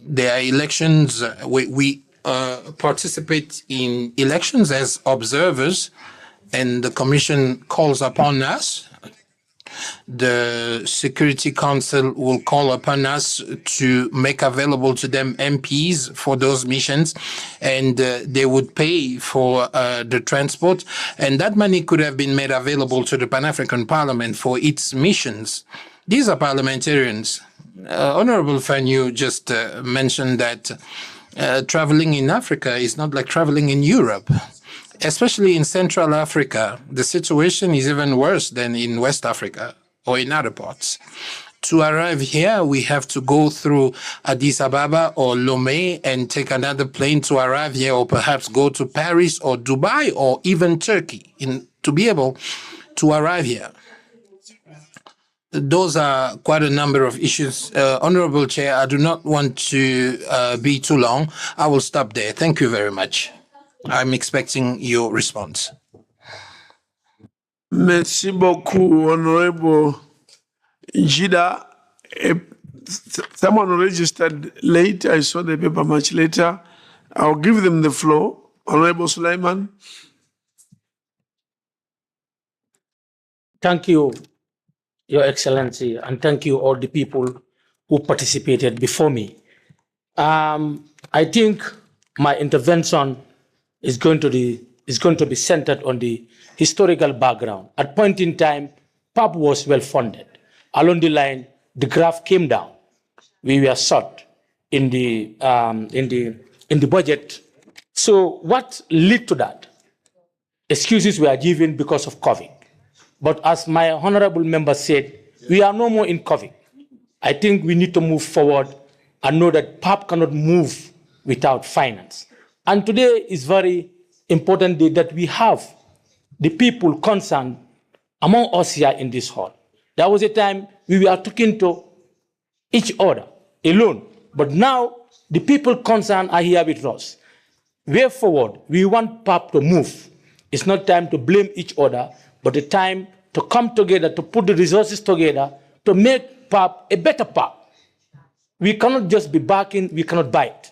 There are elections. We participate in elections as observers, and the Commission calls upon us. The Security Council will call upon us to make available to them MPs for those missions, and they would pay for the transport. And that money could have been made available to the Pan-African Parliament for its missions. These are parliamentarians. Honorable Fanyu just mentioned that traveling in Africa is not like traveling in Europe. Especially in Central Africa, the situation is even worse than in West Africa or in other parts. To arrive here, we have to go through Addis Ababa or Lomé and take another plane to arrive here, or perhaps go to Paris or Dubai or even Turkey to be able to arrive here. Those are quite a number of issues. Honorable Chair, I do not want to be too long. I will stop there. Thank you very much. I'm expecting your response. Merci beaucoup, Honorable Njida. Someone registered late. I saw the paper much later. I'll give them the floor. Honorable Sulaiman. Thank you, Your Excellency, and thank you all the people who participated before me. I think my intervention is going to the is going to be centered on the historical background. At point in time, PAP was well funded. Along the line, the graph came down. We were short in the budget. So what led to that? Excuses were given because of COVID. But as my honorable member said, we are no more in COVID. I think we need to move forward and know that PAP cannot move without finance. And today is very important day that we have the people concerned among us here in this hall. There was a time we were talking to each other alone, but now the people concerned are here with us. Way forward, we want PAP to move. It's not time to blame each other, but a time to come together, to put the resources together, to make PAP a better PAP. We cannot just be backing, we cannot bite.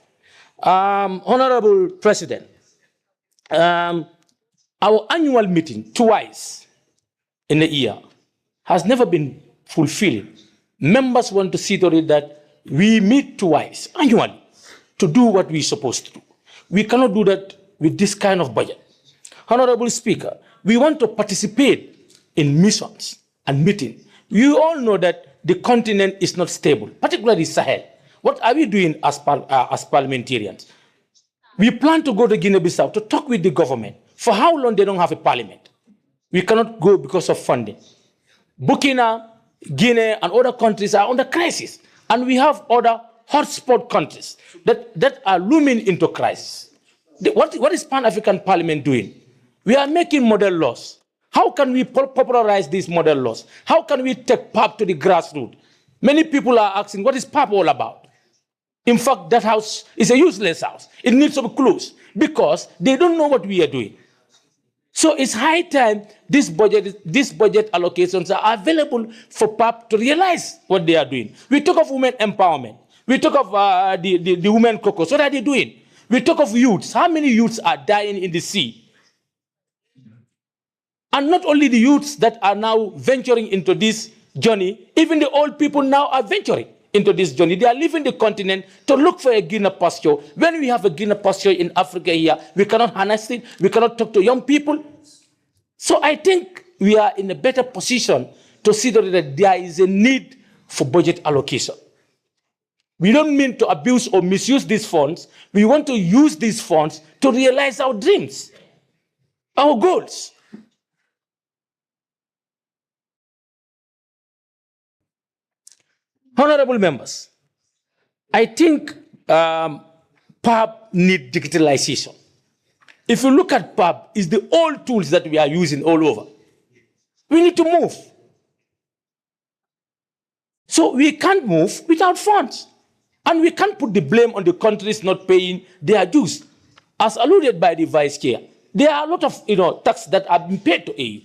Honorable President, our annual meeting twice in a year has never been fulfilling. Members want to see to it that we meet twice annually to do what we're supposed to do. We cannot do that with this kind of budget. Honorable Speaker, we want to participate in missions and meetings. You all know that the continent is not stable, particularly Sahel. What are we doing as parliamentarians? We plan to go to Guinea-Bissau to talk with the government. For how long they don't have a parliament? We cannot go because of funding. Burkina, Guinea, and other countries are under crisis. And we have other hotspot countries that are looming into crisis. What is Pan-African Parliament doing? We are making model laws. How can we popularize these model laws? How can we take PAP to the grassroots? Many people are asking, what is PAP all about? In fact, that house is a useless house. It needs to be closed because they don't know what we are doing. So it's high time these budget allocations are available for PAP to realize what they are doing. We talk of women empowerment. We talk of the women caucus. What are they doing? We talk of youths. How many youths are dying in the sea? And not only the youths that are now venturing into this journey, even the old people now are venturing into this journey. They are leaving the continent to look for a greener pasture. When we have a greener pasture in Africa here, we cannot harness it, we cannot talk to young people. So I think we are in a better position to see that there is a need for budget allocation. We don't mean to abuse or misuse these funds. We want to use these funds to realize our dreams, our goals. Honorable members, I think PAP needs digitalization. If you look at PAP, it's the old tools that we are using all over. We need to move. So we can't move without funds. And we can't put the blame on the countries not paying their dues. As alluded by the Vice Chair, there are a lot of taxes that have been paid to EU.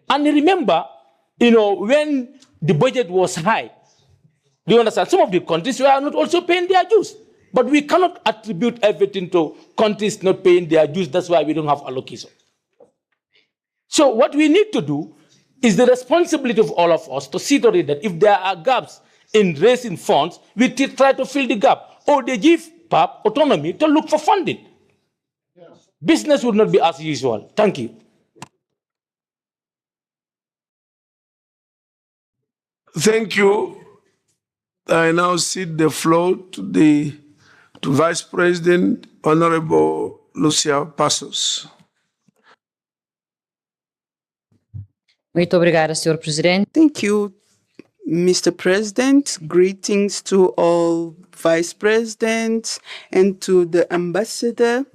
And remember, when the budget was high, do you understand? Some of the countries were not also paying their dues. But we cannot attribute everything to countries not paying their dues. That's why we don't have allocation. So what we need to do is the responsibility of all of us to see to it that if there are gaps in raising funds, we try to fill the gap. Or they give PAP autonomy to look for funding. Business would not be as usual. Thank you. Thank you. I now cede the floor to Vice President, Honorable Lucia Passos. Muito obrigada, Sr. Presidente. Thank you, Mr. President. Greetings to all Vice Presidents and to the Ambassador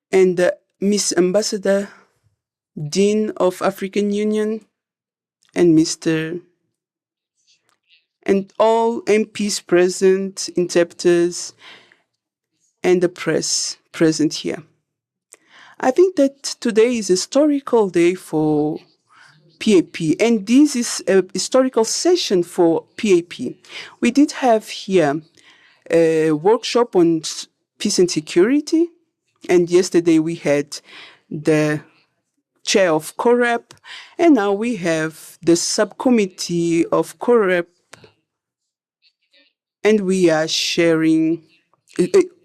and Miss Ambassador, Dean of African Union, and and all MPs present, interpreters, and the press present here. I think that today is a historical day for PAP, and this is a historical session for PAP. We did have here a workshop on peace and security, and yesterday we had the chair of COREP, and now we have the subcommittee of COREP, and we are sharing,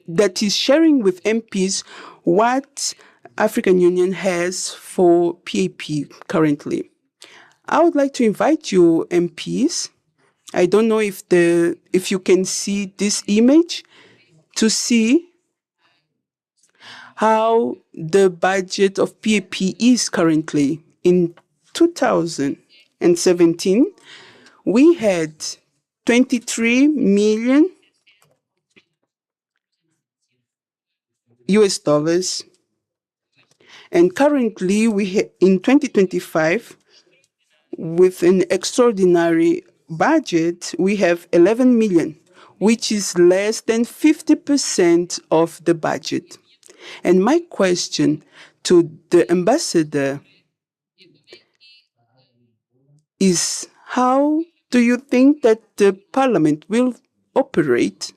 that is sharing with MPs what African Union has for PAP currently. I would like to invite you, MPs. I don't know if you can see this image to see how the budget of PAP is currently. In 2017, we had 23 million US dollars. And currently, in 2025, with an extraordinary budget, we have 11 million, which is less than 50% of the budget. And my question to the ambassador is, how do you think that the parliament will operate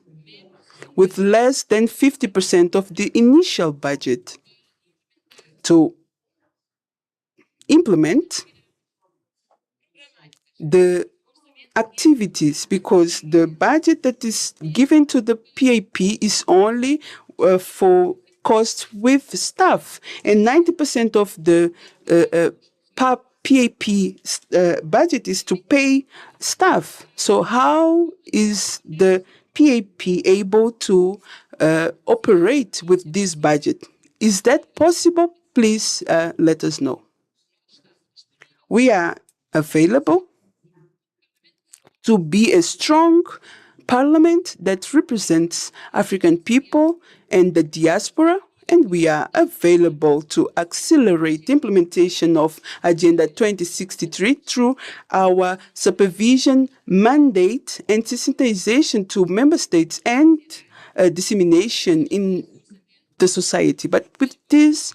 with less than 50% of the initial budget to implement the activities, because the budget that is given to the PAP is only for costs with staff, and 90% of the PAP budget is to pay staff. So how is the PAP able to operate with this budget? Is that possible? Please let us know. We are available to be a strong parliament that represents African people and the diaspora, and we are available to accelerate the implementation of Agenda 2063 through our supervision mandate and sensitization to member states and dissemination in the society. But with this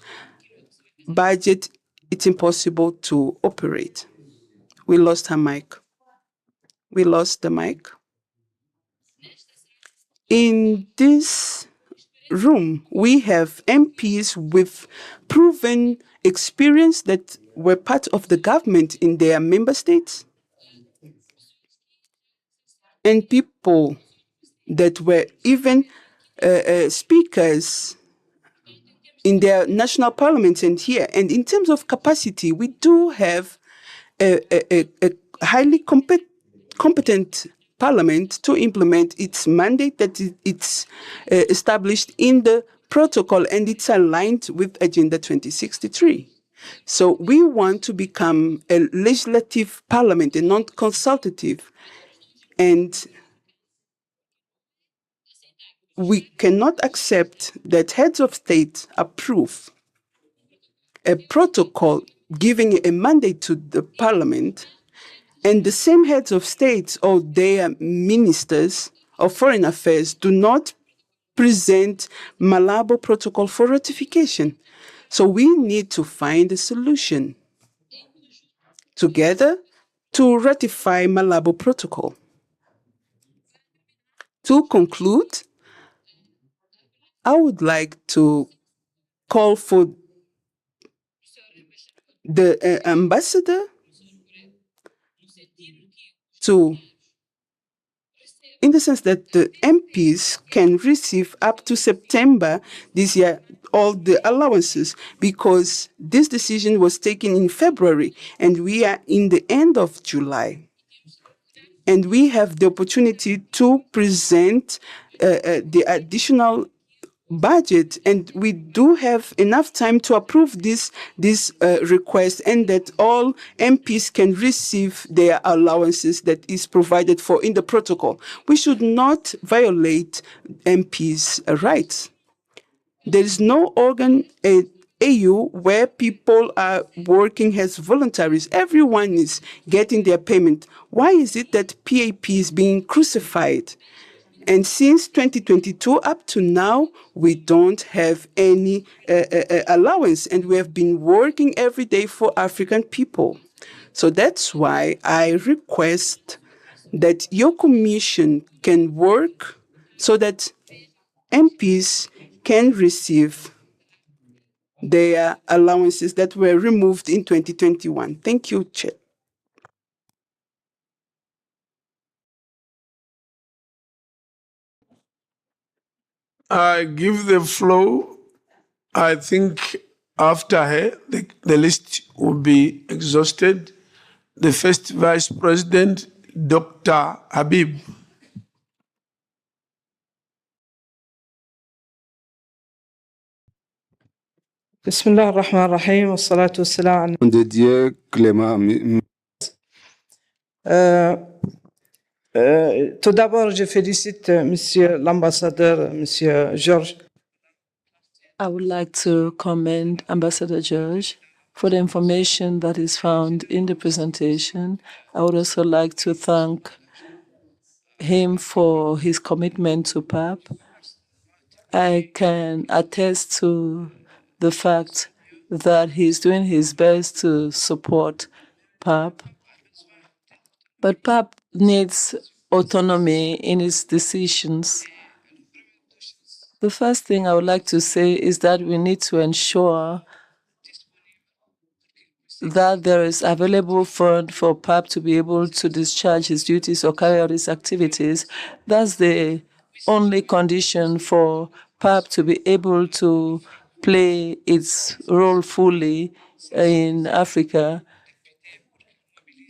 budget, it's impossible to operate. We lost her mic. We lost the mic. In this room, we have MPs with proven experience that were part of the government in their member states, and people that were even speakers in their national parliaments and here. And in terms of capacity, we do have a highly competent parliament to implement its mandate that it's established in the protocol, and it's aligned with Agenda 2063. So we want to become a legislative parliament and not consultative. And we cannot accept that heads of state approve a protocol giving a mandate to the parliament, and the same heads of states or their ministers of foreign affairs do not present Malabo Protocol for ratification. So we need to find a solution together to ratify Malabo Protocol. To conclude, I would like to call for the ambassador to, in the sense that the MPs can receive up to September this year all the allowances, because this decision was taken in February and we are in the end of July. And we have the opportunity to present the additional budget, and we do have enough time to approve this request, and that all MPs can receive their allowances that is provided for in the protocol. We should not violate MPs' rights. There is no organ at AU where people are working as voluntaries. Everyone is getting their payment. Why is it that PAP is being crucified? And since 2022 up to now, we don't have any allowance, and we have been working every day for African people. So that's why I request that your commission can work so that MPs can receive their allowances that were removed in 2021. Thank you, Chair. I give the floor I think after her, the list will be exhausted. The first Vice President, Dr. Habib. Bismillah ar-Rahman ar-Rahim, wassalatu wassalam ala Dieu Clément. Tout d'abord, je félicite Monsieur l'ambassadeur, Monsieur Georges. I would like to commend Ambassador George for the information that is found in the presentation. I would also like to thank him for his commitment to PAP. I can attest to the fact that he's doing his best to support PAP. But PAP needs autonomy in its decisions. The first thing I would like to say is that we need to ensure that there is available fund for PAP to be able to discharge his duties or carry out his activities. That's the only condition for PAP to be able to play its role fully in Africa.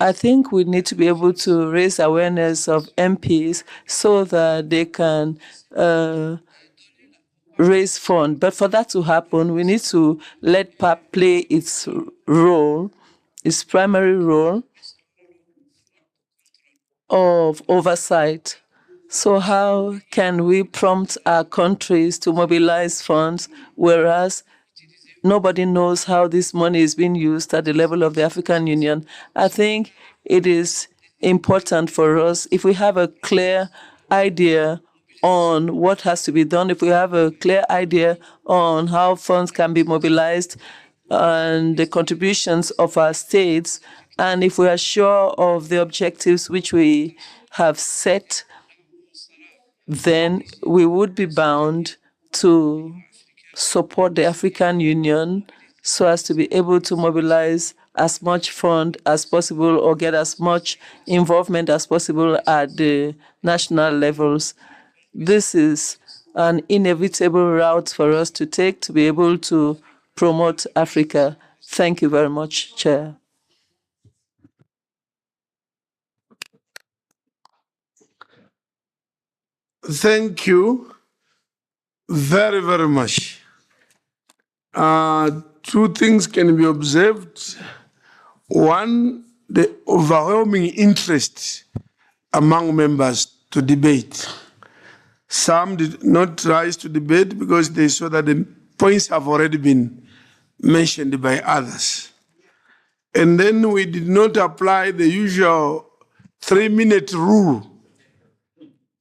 I think we need to be able to raise awareness of MPs so that they can raise funds. But for that to happen, we need to let PAP play its role, its primary role of oversight. So how can we prompt our countries to mobilize funds, whereas nobody knows how this money is being used at the level of the African Union? I think it is important for us, if we have a clear idea on what has to be done, if we have a clear idea on how funds can be mobilized and the contributions of our states, and if we are sure of the objectives which we have set, then we would be bound to support the African Union so as to be able to mobilize as much fund as possible or get as much involvement as possible at the national levels. This is an inevitable route for us to take to be able to promote Africa. Thank you very much, Chair. Thank you very, very much. Two things can be observed. One, the overwhelming interest among members to debate. Some did not rise to debate because they saw that the points have already been mentioned by others. And then we did not apply the usual 3-minute rule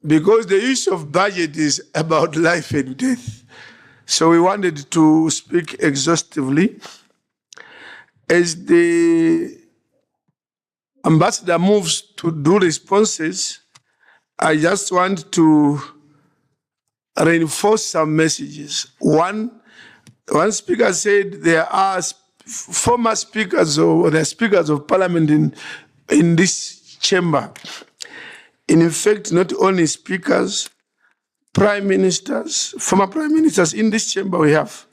because the issue of budget is about life and death. So we wanted to speak exhaustively. As the ambassador moves to do responses, I just want to reinforce some messages. One speaker said there are former speakers or the speakers of parliament in this chamber. In fact, not only speakers, prime ministers, former prime ministers in this chamber we have.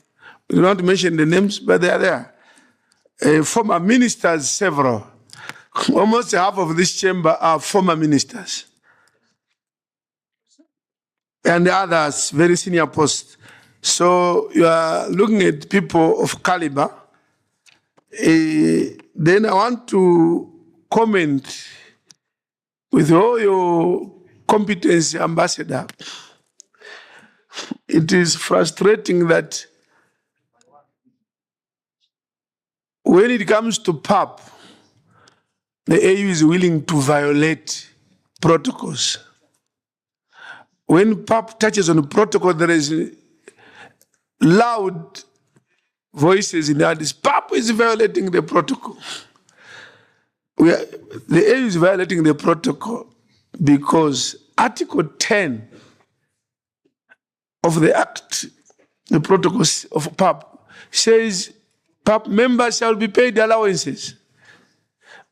We do not mention the names, but they are there. Former ministers, several. Almost half of this chamber are former ministers. And the others, very senior posts. So you are looking at people of caliber. Then I want to comment with all your competence, Ambassador. It is frustrating that when it comes to PAP, the AU is willing to violate protocols. When PAP touches on the protocol, there is loud voices in others. PAP is violating the protocol. The AU is violating the protocol because Article 10 of the Act, the protocol of PAP, says PAP members shall be paid allowances.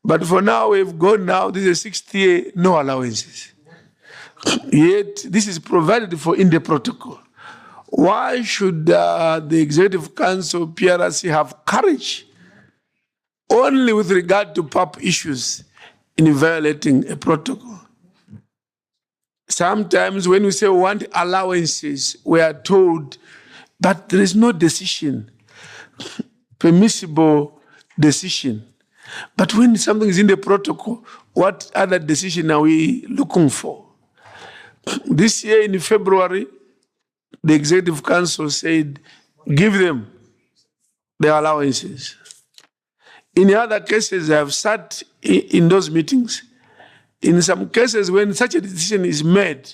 But for now, we've gone now, this is a 6th year, no allowances. Yet, this is provided for in the protocol. Why should the Executive Council, PRC, have courage only with regard to PAP issues in violating a protocol? Sometimes when we say we want allowances, we are told, but there is no decision, permissible decision. But when something is in the protocol, what other decision are we looking for? This year in February, the Executive Council said, give them the allowances. In other cases, I have sat in those meetings. In some cases, when such a decision is made,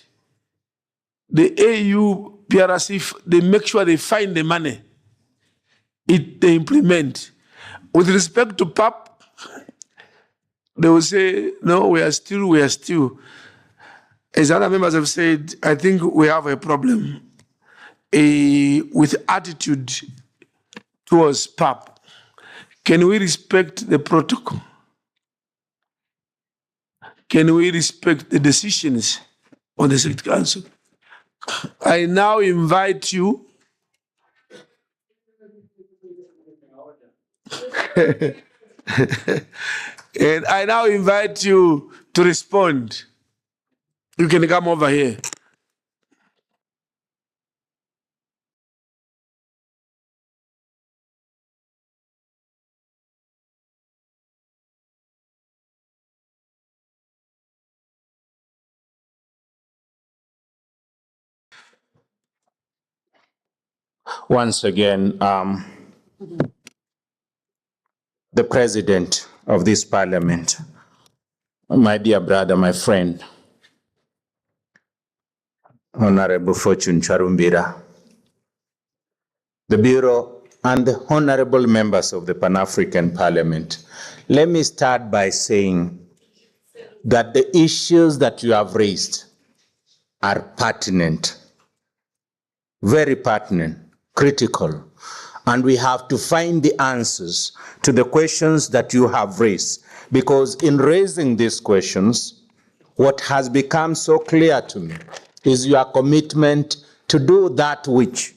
the AU, PRC, they make sure they find the money. They implement. With respect to PAP, they will say, no, we are still. As other members have said, I think we have a problem with attitude towards PAP. Can we respect the protocol? Can we respect the decisions of the Security Council? I now invite you and I now invite you to respond. You can come over here. Once again, the President of this Parliament, my dear brother, my friend, Honorable Fortune Charumbira, the Bureau, and the honorable members of the Pan-African Parliament, let me start by saying that the issues that you have raised are pertinent, very pertinent, critical, and we have to find the answers to the questions that you have raised. Because in raising these questions, what has become so clear to me is your commitment to do that which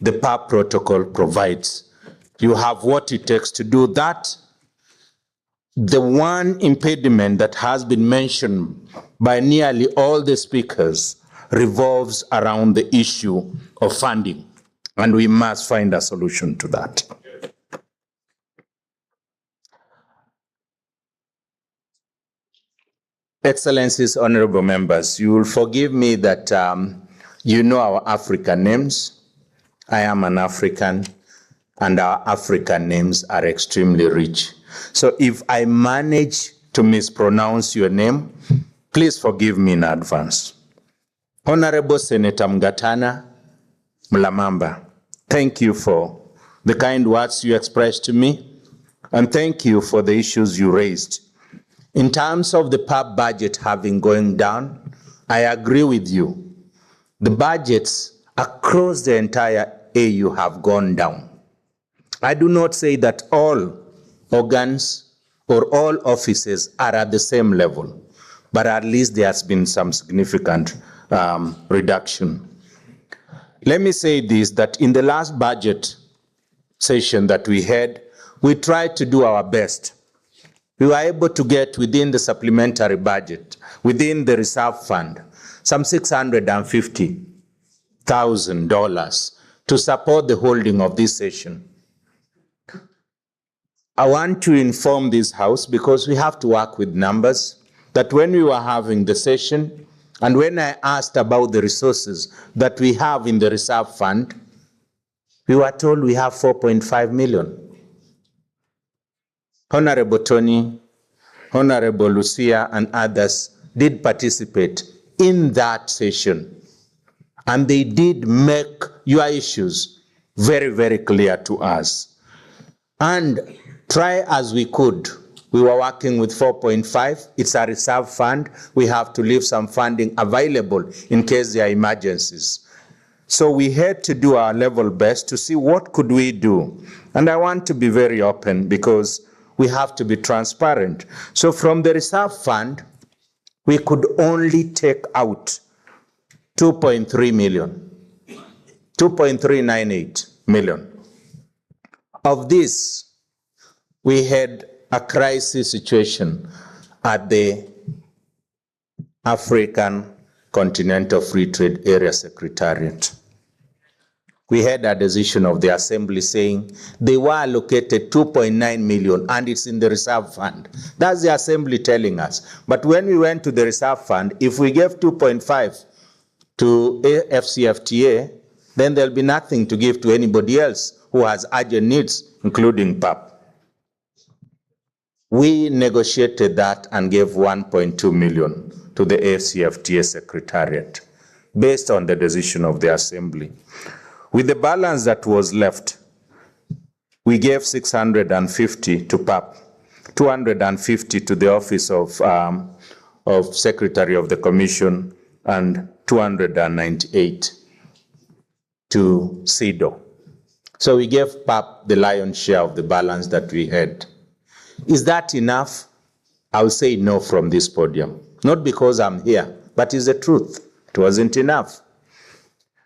the PAP protocol provides. You have what it takes to do that. The one impediment that has been mentioned by nearly all the speakers revolves around the issue of funding, and we must find a solution to that. Excellencies, honorable members, you will forgive me that you know our African names. I am an African, and our African names are extremely rich. So if I manage to mispronounce your name, please forgive me in advance. Honorable Senator Mgatana Mlamamba, thank you for the kind words you expressed to me, and thank you for the issues you raised. In terms of the PAP budget having going down, I agree with you. The budgets across the entire AU have gone down. I do not say that all organs or all offices are at the same level, but at least there has been some significant reduction. Let me say this, that in the last budget session that we had, we tried to do our best. We were able to get within the supplementary budget, within the reserve fund, some $650,000 to support the holding of this session. I want to inform this House, because we have to work with numbers, that when we were having the session, and when I asked about the resources that we have in the reserve fund, we were told we have 4.5 million. Honorable Tony, Honorable Lucia, and others did participate in that session, and they did make your issues very, very clear to us. And try as we could, we were working with 4.5. It's a reserve fund. We have to leave some funding available in case there are emergencies. So we had to do our level best to see what could we do. And I want to be very open, because we have to be transparent. So from the reserve fund, we could only take out 2.3 million. 2.398 million. Of this, we had a crisis situation at the African Continental Free Trade Area Secretariat. We had a decision of the Assembly saying they were allocated 2.9 million and it's in the reserve fund. That's the Assembly telling us. But when we went to the reserve fund, if we gave 2.5 to AfCFTA, then there'll be nothing to give to anybody else who has urgent needs, including PAP. We negotiated that and gave 1.2 million to the AfCFTA Secretariat, based on the decision of the Assembly. With the balance that was left, we gave 650 to PAP, 250 to the Office of Secretary of the Commission, and 298 to CEDAW. So we gave PAP the lion's share of the balance that we had. Is that enough? I'll say no from this podium. Not because I'm here, but it's the truth. It wasn't enough.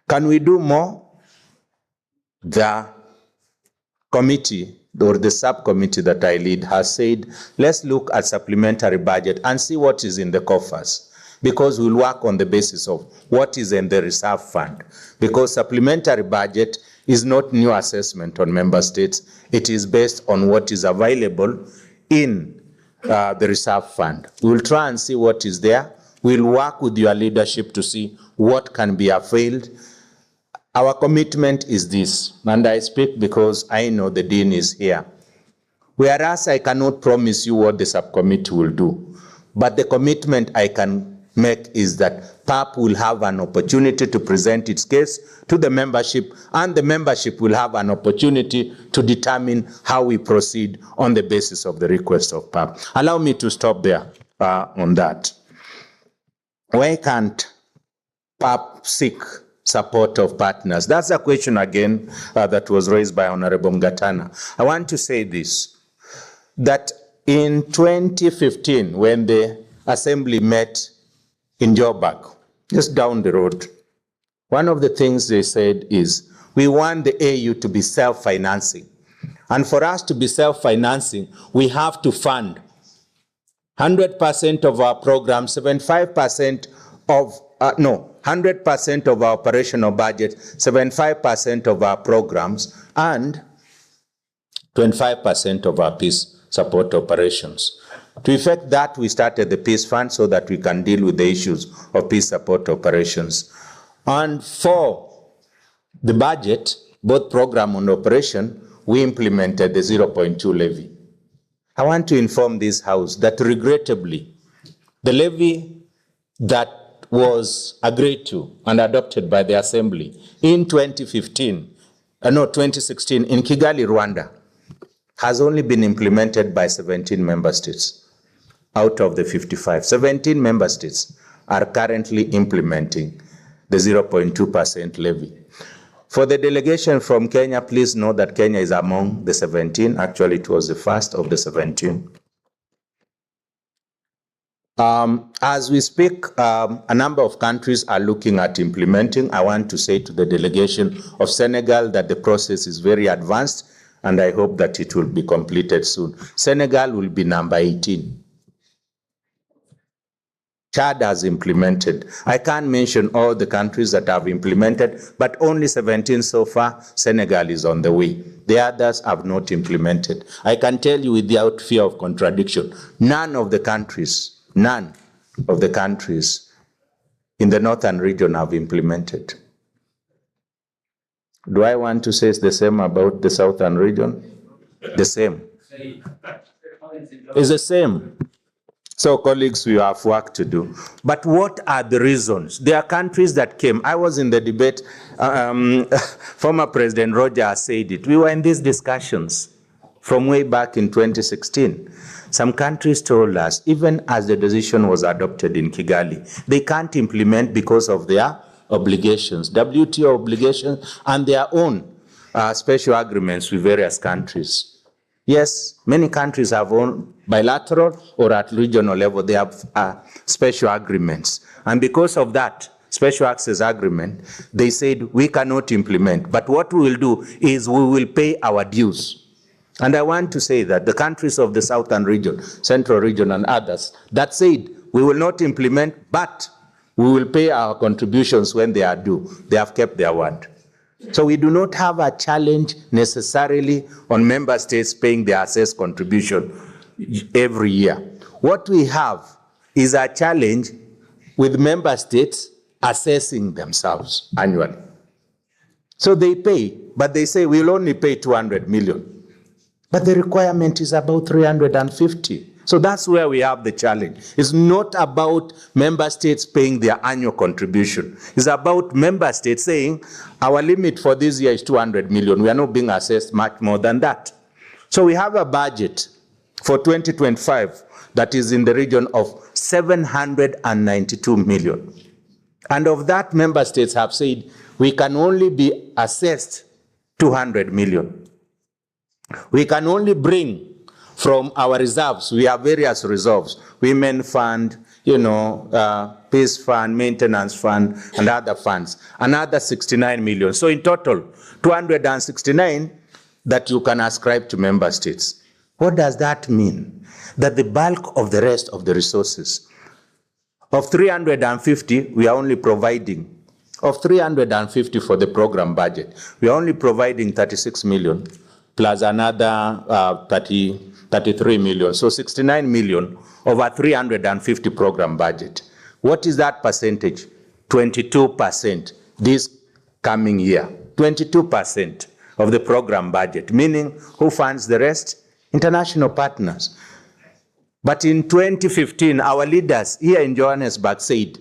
Can we do more? The committee or the subcommittee that I lead has said, let's look at supplementary budget and see what is in the coffers, because we'll work on the basis of what is in the reserve fund, because supplementary budget is not new assessment on member states. It is based on what is available in the reserve fund. We'll try and see what is there. We'll work with your leadership to see what can be availed. Our commitment is this, and I speak because I know the Dean is here. Whereas I cannot promise you what the subcommittee will do, but the commitment I can make is that PAP will have an opportunity to present its case to the membership, and the membership will have an opportunity to determine how we proceed on the basis of the request of PAP. Allow me to stop there on that. Why can't PAP seek support of partners? That's a question again that was raised by Honorable Ngatana. I want to say this, that in 2015, when the Assembly met in Joburg, just down the road, one of the things they said is, we want the AU to be self-financing. And for us to be self-financing, we have to fund 100% of our program, 75% of 100% of our operational budget, 75% of our programs, and 25% of our peace support operations. To effect that, we started the Peace Fund so that we can deal with the issues of peace support operations. And for the budget, both program and operation, we implemented the 0.2 levy. I want to inform this House that regrettably, the levy that was agreed to and adopted by the Assembly in 2016 in Kigali, Rwanda, has only been implemented by 17 member states out of the 55. 17 member states are currently implementing the 0.2% levy. For the delegation from Kenya, please know that Kenya is among the 17. Actually, it was the first of the 17. As we speak, a number of countries are looking at implementing. I want to say to the delegation of Senegal that the process is very advanced, and I hope that it will be completed soon. Senegal will be number 18. Chad has implemented. I can't mention all the countries that have implemented, but only 17 so far. Senegal is on the way. The others have not implemented. I can tell you without fear of contradiction, none of the countries in the northern region have implemented. Do I want to say the same about the southern region? The same. It's the same. So, colleagues, we have work to do. But what are the reasons? There are countries that came. I was in the debate. Former President Roger said it. We were in these discussions from way back in 2016. Some countries told us, even as the decision was adopted in Kigali, they can't implement because of their obligations, WTO obligations, and their own special agreements with various countries. Yes, many countries have own bilateral or at regional level, they have special agreements. And because of that, special access agreement, they said we cannot implement, but what we will do is we will pay our dues. And I want to say that the countries of the southern region, central region and others, that said we will not implement, but we will pay our contributions when they are due. They have kept their word. So we do not have a challenge necessarily on member states paying their assessed contribution every year. What we have is a challenge with member states assessing themselves annually. So they pay, but they say we'll only pay 200 million. But the requirement is about 350. So that's where we have the challenge. It's not about member states paying their annual contribution. It's about member states saying, our limit for this year is 200 million. We are not being assessed much more than that. So we have a budget for 2025 that is in the region of 792 million. And of that, member states have said, we can only be assessed 200 million. We can only bring from our reserves. We have various reserves, women fund, peace fund, maintenance fund, and other funds, another 69 million. So in total, 269 that you can ascribe to member states. What does that mean? That the bulk of the rest of the resources, of 350, we are only providing, of 350 for the program budget, we are only providing 36 million, plus another 33 million. So 69 million over 350 program budget. What is that percentage? 22% this coming year. 22% of the program budget, meaning who funds the rest? International partners. But in 2015, our leaders here in Johannesburg said,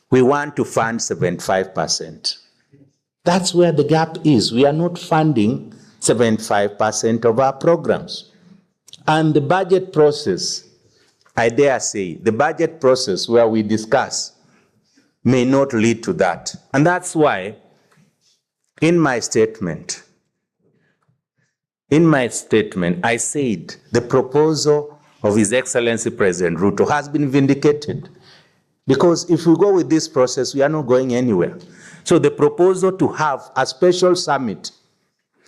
we want to fund 75%. That's where the gap is. We are not funding 75% of our programs. And the budget process, I dare say, the budget process where we discuss may not lead to that. And that's why in my statement, I said the proposal of His Excellency President Ruto has been vindicated. Because if we go with this process, we are not going anywhere. So the proposal to have a special summit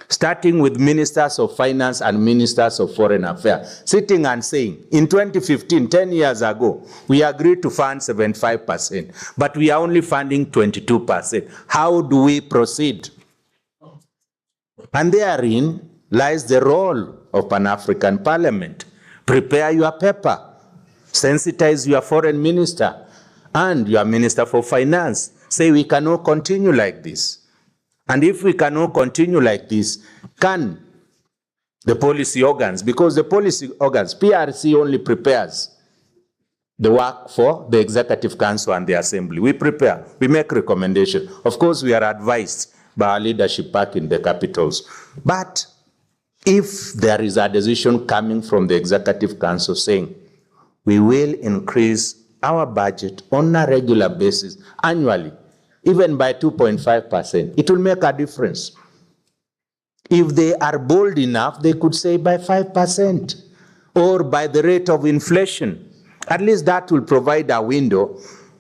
starting with ministers of finance and ministers of foreign affairs, sitting and saying, in 2015, 10 years ago, we agreed to fund 75%, but we are only funding 22%. How do we proceed? And therein lies the role of Pan-African Parliament. Prepare your paper, sensitize your foreign minister and your minister for finance. Say we cannot continue like this. And if we cannot continue like this, can the policy organs, because the policy organs, PRC only prepares the work for the Executive Council and the Assembly. We prepare, we make recommendations. Of course, we are advised by our leadership back in the capitals. But if there is a decision coming from the Executive Council saying, we will increase our budget on a regular basis annually, even by 2.5%, it will make a difference. If they are bold enough, they could say by 5% or by the rate of inflation. At least that will provide a window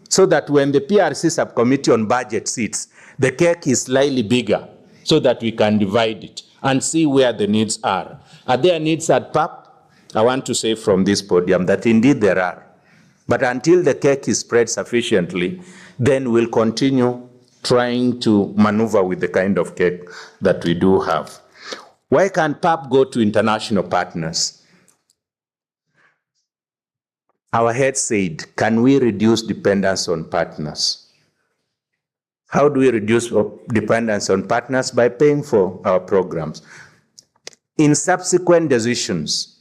so that when the PRC subcommittee on budget sits, the cake is slightly bigger so that we can divide it and see where the needs are. Are there needs at PAP? I want to say from this podium that indeed there are. But until the cake is spread sufficiently, then we'll continue trying to maneuver with the kind of cake that we do have. Why can't PAP go to international partners? Our head said, can we reduce dependence on partners? How do we reduce dependence on partners? By paying for our programs. In subsequent decisions,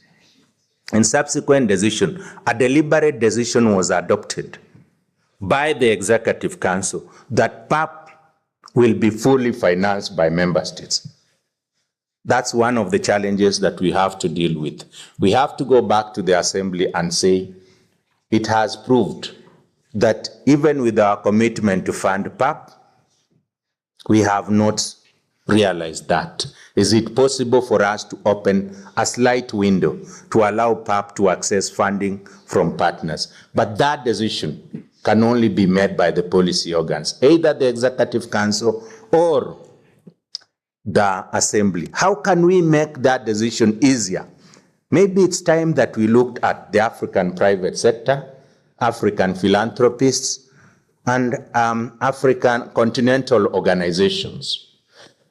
a deliberate decision was adopted by the Executive Council that PAP will be fully financed by member states. That's one of the challenges that we have to deal with. We have to go back to the Assembly and say, it has proved that even with our commitment to fund PAP, we have not realized that. Is it possible for us to open a slight window to allow PAP to access funding from partners? But that decision can only be made by the policy organs, either the Executive Council or the Assembly. How can we make that decision easier? Maybe it's time that we looked at the African private sector, African philanthropists, and African continental organizations.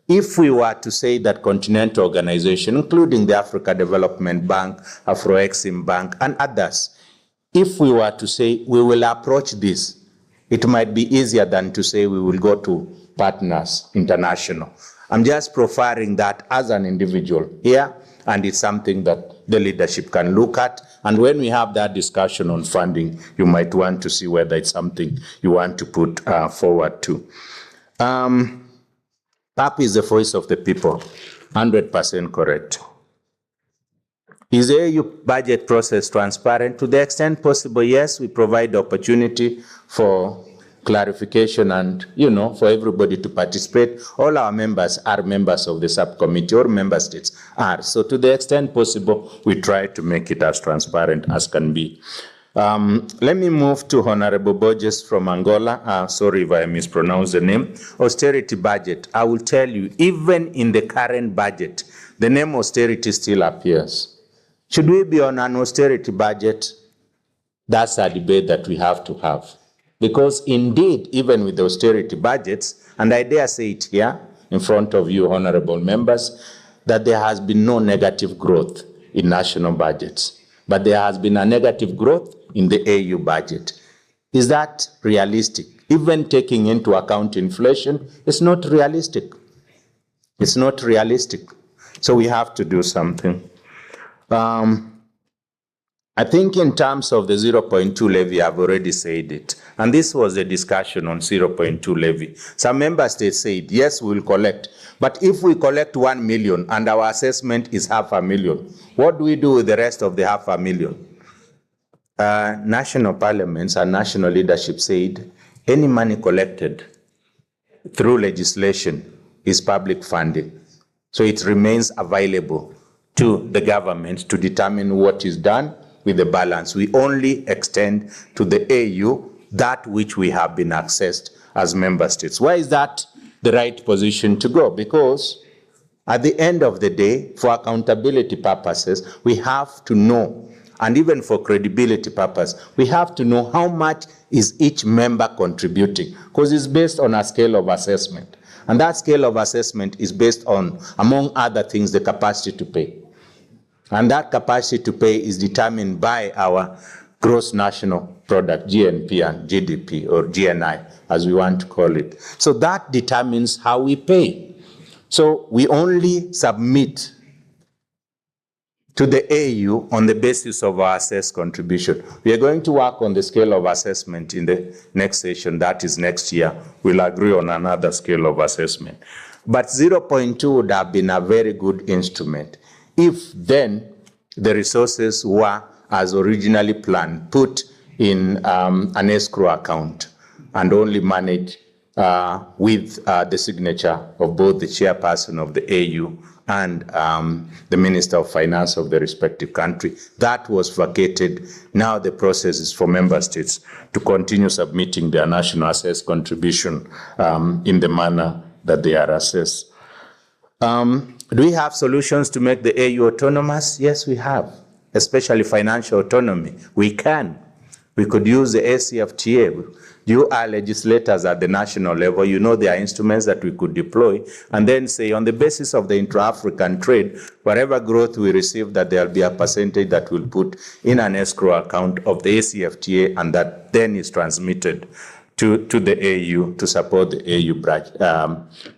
If we were to say that continental organizations, including the Africa Development Bank, Afro-Exim Bank, and others, if we were to say we will approach this, it might be easier than to say we will go to partners international. I'm just preferring that as an individual here, and it's something that the leadership can look at. And when we have that discussion on funding, you might want to see whether it's something you want to put forward to. PAP is the voice of the people, 100% correct. Is the EU budget process transparent? To the extent possible, yes, we provide opportunity for clarification and, for everybody to participate. All our members are members of the subcommittee, or member states are. So to the extent possible, we try to make it as transparent as can be. Let me move to Honorable Borges from Angola. Sorry if I mispronounced the name. Austerity budget. I will tell you, even in the current budget, the name austerity still appears. Should we be on an austerity budget? That's a debate that we have to have. Because indeed, even with the austerity budgets, and I dare say it here in front of you, honorable members, that there has been no negative growth in national budgets, but there has been a negative growth in the AU budget. Is that realistic? Even taking into account inflation, it's not realistic. It's not realistic. So we have to do something. I think in terms of the 0.2 levy, I've already said it. And this was a discussion on 0.2 levy. Some member states said, yes, we will collect. But if we collect 1 million and our assessment is 500,000, what do we do with the rest of the 500,000? National parliaments and national leadership said, any money collected through legislation is public funding. So it remains available to the government to determine what is done with the balance. We only extend to the AU that which we have been accessed as member states. Why is that the right position to go? Because at the end of the day, for accountability purposes, we have to know, and even for credibility purpose, we have to know how much is each member contributing, because it's based on a scale of assessment. And that scale of assessment is based on, among other things, the capacity to pay. And that capacity to pay is determined by our gross national product, GNP and GDP, or GNI, as we want to call it. So that determines how we pay. So we only submit to the AU on the basis of our assessed contribution. We are going to work on the scale of assessment in the next session, that is next year. We'll agree on another scale of assessment. But 0.2 would have been a very good instrument if then the resources were, as originally planned, put in an escrow account and only managed with the signature of both the chairperson of the AU and the Minister of Finance of the respective country. That was vacated. Now the process is for member states to continue submitting their national assessed contribution in the manner that they are assessed. Do we have solutions to make the AU autonomous? Yes, we have, especially financial autonomy. We can. We could use the AfCFTA. You are legislators at the national level. You know there are instruments that we could deploy and then say on the basis of the intra-African trade, whatever growth we receive, that there will be a percentage that we'll put in an escrow account of the AfCFTA, and that then is transmitted to the AU to support the AU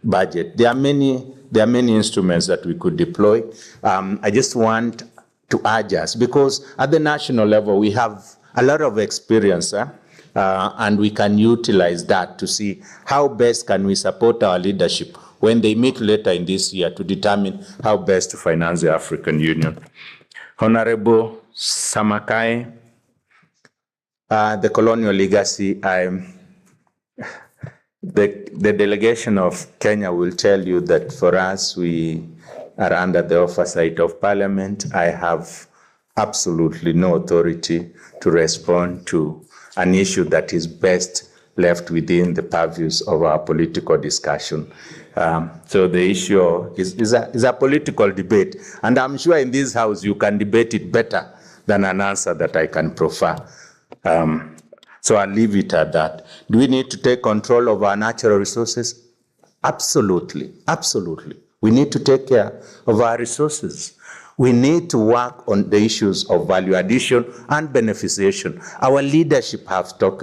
budget. There are many instruments that we could deploy. I just want to urge us, because at the national level we have a lot of experience, and we can utilize that to see how best can we support our leadership when they meet later in this year to determine how best to finance the African Union. Honorable Samakai, the colonial legacy, the delegation of Kenya will tell you that for us, we are under the oversight of Parliament. I have absolutely no authority to respond to an issue that is best left within the purviews of our political discussion. So the issue is a political debate, and I'm sure in this house you can debate it better than an answer that I can proffer. So I'll leave it at that. Do we need to take control of our natural resources? Absolutely, absolutely. We need to take care of our resources. We need to work on the issues of value addition and beneficiation. Our leadership have talked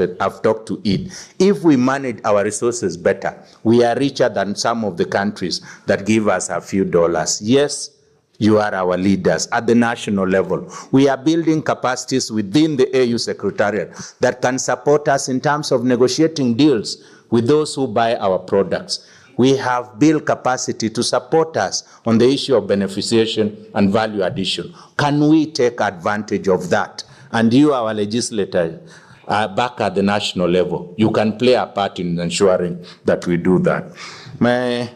to it. If we manage our resources better, we are richer than some of the countries that give us a few dollars. Yes, you are our leaders at the national level. We are building capacities within the AU Secretariat that can support us in terms of negotiating deals with those who buy our products. We have built capacity to support us on the issue of beneficiation and value addition. Can we take advantage of that? And you, our legislator, back at the national level, you can play a part in ensuring that we do that. My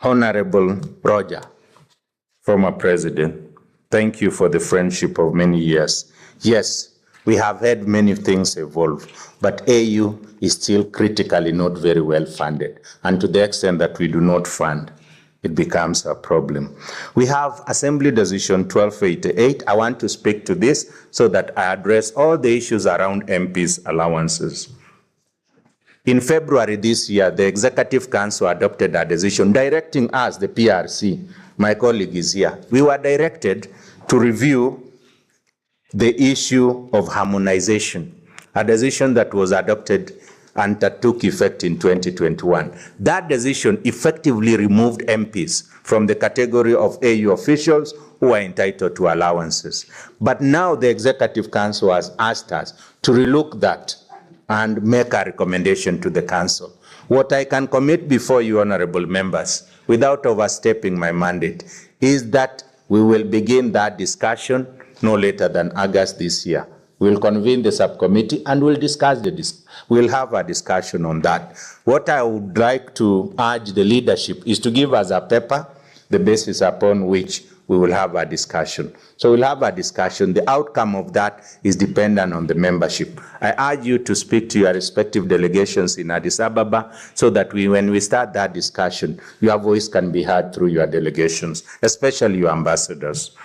Honorable Roger, former President, thank you for the friendship of many years. Yes, we have had many things evolve, but AU is still critically not very well funded. And to the extent that we do not fund, it becomes a problem. We have Assembly Decision 1288. I want to speak to this so that I address all the issues around MPs' allowances. In February this year, the Executive Council adopted a decision directing us, the PRC, my colleague is here. We were directed to review the issue of harmonization, a decision that was adopted and that took effect in 2021. That decision effectively removed MPs from the category of AU officials who are entitled to allowances. But now the Executive Council has asked us to relook that and make a recommendation to the Council. What I can commit before you, honorable members, without overstepping my mandate, is that we will begin that discussion no later than August this year. We'll convene the subcommittee and we'll discuss we'll have a discussion on that. What I would like to urge the leadership is to give us a paper, the basis upon which we will have a discussion. So we'll have a discussion. The outcome of that is dependent on the membership. I urge you to speak to your respective delegations in Addis Ababa so that when we start that discussion, your voice can be heard through your delegations, especially your ambassadors.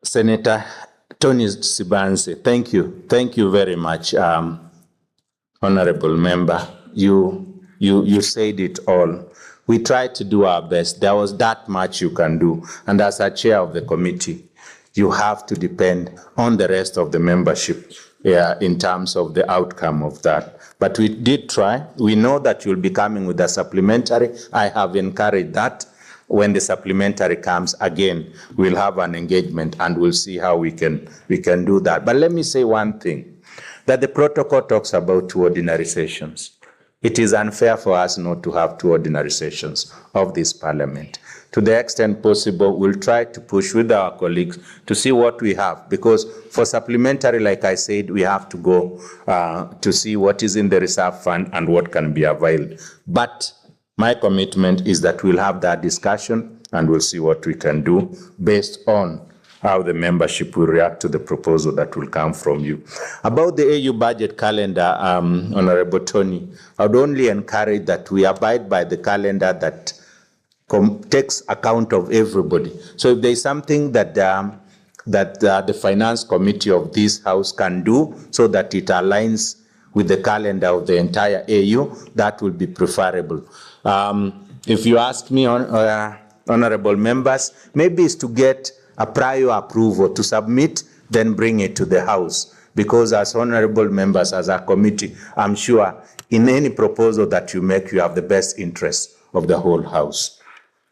Senator Tony Sibanse, thank you. Thank you very much, honorable member. You said it all. We tried to do our best. There was that much you can do. And as a chair of the committee, you have to depend on the rest of the membership in terms of the outcome of that. But we did try. We know that you'll be coming with a supplementary. I have encouraged that. When the supplementary comes again, we'll have an engagement and we'll see how we can do that. But let me say one thing, that the protocol talks about 2 ordinary sessions. It is unfair for us not to have 2 ordinary sessions of this parliament. To the extent possible, we'll try to push with our colleagues to see what we have, because for supplementary, like I said, we have to go to see what is in the reserve fund and what can be availed. But my commitment is that we'll have that discussion and we'll see what we can do based on how the membership will react to the proposal that will come from you. About the AU budget calendar, Honorable Tony, I would only encourage that we abide by the calendar that takes account of everybody. So if there is something that the Finance Committee of this House can do so that it aligns with the calendar of the entire AU, that would be preferable. If you ask me, honorable members, maybe it's to get a prior approval to submit, then bring it to the House. Because as honorable members, as a committee, I'm sure in any proposal that you make, you have the best interest of the whole House.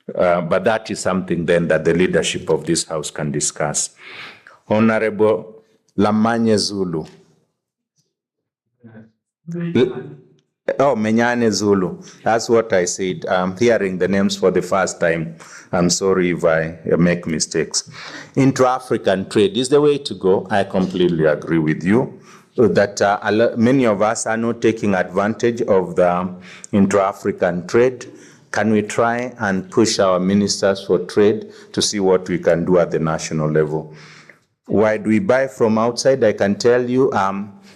But that is something then that the leadership of this House can discuss. Honorable Lamanye Zulu. Oh, Menyane Zulu. That's what I said. I'm hearing the names for the first time. I'm sorry if I make mistakes. Intra-African trade is the way to go. I completely agree with you that many of us are not taking advantage of the intra-African trade. can we try and push our ministers for trade to see what we can do at the national level? Why do we buy from outside? I can tell you,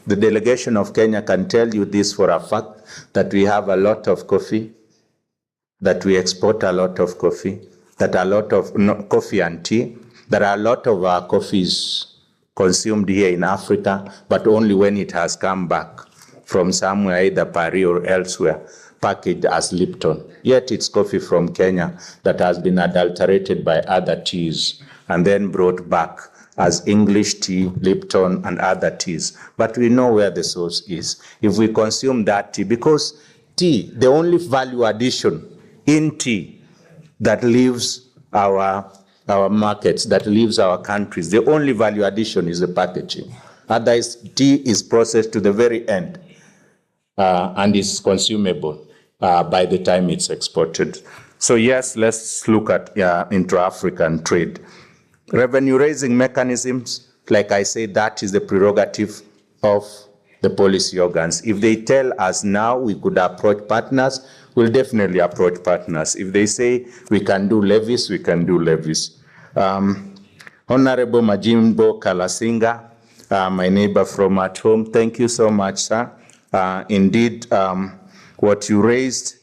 the delegation of Kenya can tell you this for a fact, that we have a lot of coffee, that we export a lot of coffee, that a lot of coffee and tea. There are a lot of our coffees consumed here in Africa, but only when it has come back from somewhere, either Paris or elsewhere, packaged as Lipton. Yet it's coffee from Kenya that has been adulterated by other teas and then brought back as English tea, Lipton, and other teas. But we know where the source is. If we consume that tea, because tea, the only value addition in tea that leaves our markets, that leaves our countries, the only value addition is the packaging. Otherwise, tea is processed to the very end and is consumable by the time it's exported. So yes, let's look at intra-African trade. Revenue-raising mechanisms, like I said, that is the prerogative of the policy organs. If they tell us now we could approach partners, we'll definitely approach partners. If they say we can do levies, we can do levies. Honorable Majimbo Kalasinga, my neighbor from at home, thank you so much, sir. Indeed, what you raised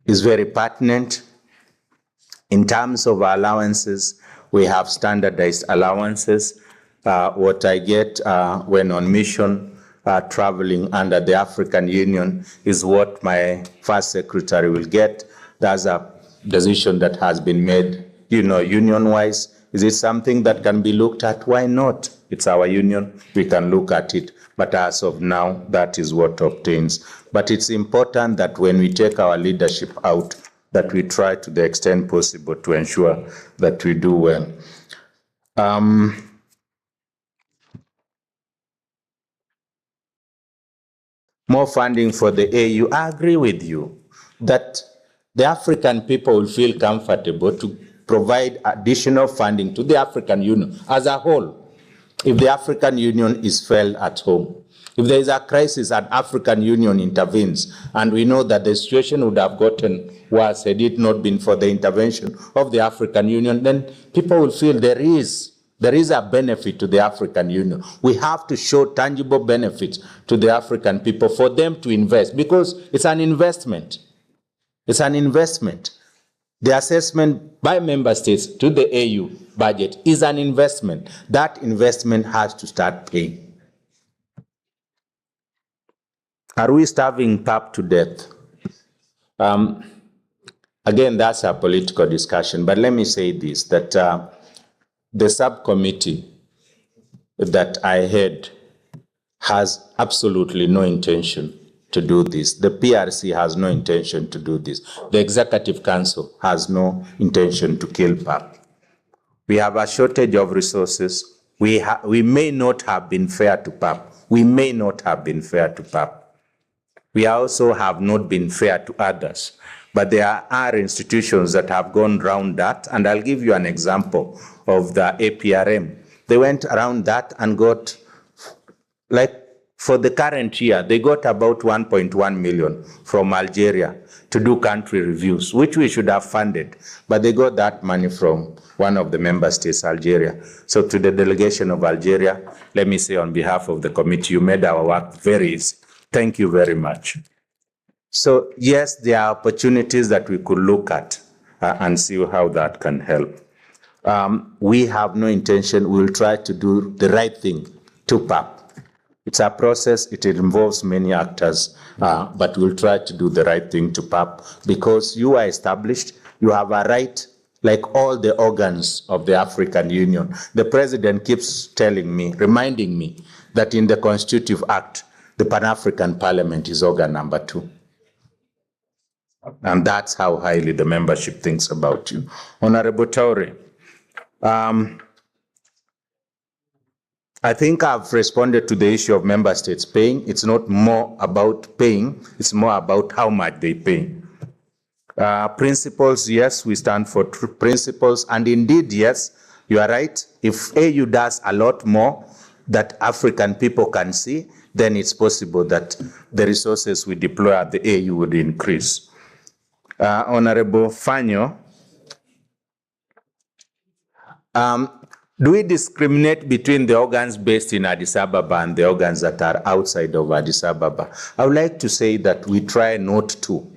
is very pertinent. In terms of allowances, we have standardized allowances. What I get when on mission, traveling under the African Union is what my first secretary will get. That's a decision that has been made, union-wise. Is it something that can be looked at? Why not? It's our union. We can look at it. But as of now, that is what obtains. But it's important that when we take our leadership out, that we try to the extent possible to ensure that we do well. More funding for the AU. I agree with you that the African people will feel comfortable to provide additional funding to the African Union as a whole if the African Union is failed at home. If there is a crisis and African Union intervenes, and we know that the situation would have gotten worse had it not been for the intervention of the African Union, then people will feel there is a benefit to the African Union. We have to show tangible benefits to the African people for them to invest, because it's an investment. It's an investment. The assessment by member states to the AU budget is an investment. That investment has to start paying. Are we starving PAP to death? Again, that's a political discussion, but let me say this, that the subcommittee that I head has absolutely no intention to do this. The PRC has no intention to do this. The Executive Council has no intention to kill PAP. We have a shortage of resources. We may not have been fair to PAP. We may not have been fair to PAP. We also have not been fair to others. But there are institutions that have gone around that, and I'll give you an example of the APRM. They went around that and got, for the current year, they got about 1.1 million from Algeria to do country reviews, which we should have funded. But they got that money from one of the member states, Algeria. So to the delegation of Algeria, let me say on behalf of the committee, you made our work very easy. Thank you very much. So yes, there are opportunities that we could look at and see how that can help. We have no intention. We'll try to do the right thing to PAP. It's a process. It involves many actors, but we'll try to do the right thing to PAP, because you are established. You have a right, like all the organs of the African Union. The president keeps telling me, reminding me, that in the Constitutive Act, the Pan-African Parliament is organ number 2. And that's how highly the membership thinks about you. Honorable Taure, I think I've responded to the issue of member states paying. It's not more about paying, it's more about how much they pay. Principles, yes, we stand for principles. And indeed, yes, you are right. If AU does a lot more that African people can see, then it's possible that the resources we deploy at the AU would increase. Honorable Fanyo, do we discriminate between the organs based in Addis Ababa and the organs that are outside of Addis Ababa? I would like to say that we try not to.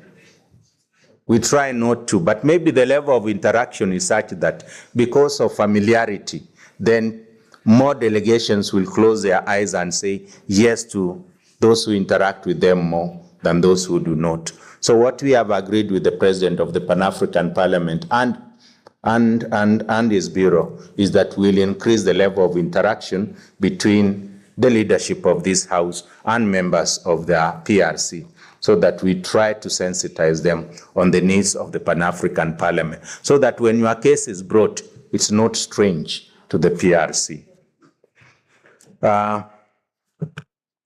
We try not to, but maybe the level of interaction is such that because of familiarity, then more delegations will close their eyes and say yes to those who interact with them more than those who do not. So what we have agreed with the President of the Pan-African Parliament and his bureau is that we'll increase the level of interaction between the leadership of this House and members of the PRC, so that we try to sensitize them on the needs of the Pan-African Parliament, so that when your case is brought, it's not strange to the PRC.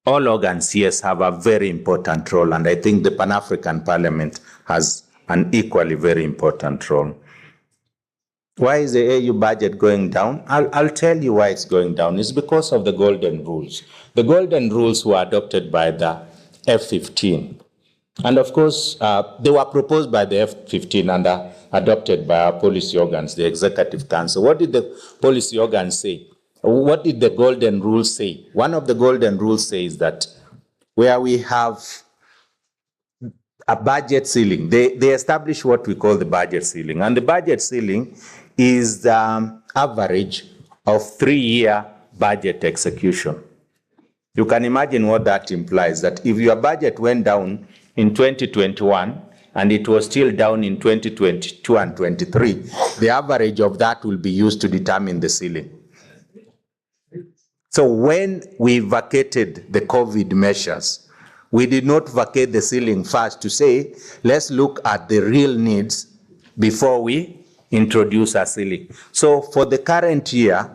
All organs, yes, have a very important role, and I think the Pan-African Parliament has an equally very important role. Why is the AU budget going down? I'll tell you why it's going down. It's because of the golden rules. The golden rules were adopted by the F-15. And of course, they were proposed by the F-15 and adopted by our policy organs, the Executive Council. What did the policy organs say? What did the golden rules say? One of the golden rules says that where we have a budget ceiling, they establish what we call the budget ceiling. And the budget ceiling is the average of 3-year budget execution. You can imagine what that implies, that if your budget went down in 2021 and it was still down in 2022 and 23, the average of that will be used to determine the ceiling. So when we vacated the COVID measures, we did not vacate the ceiling first to say, let's look at the real needs before we introduce a ceiling. So for the current year,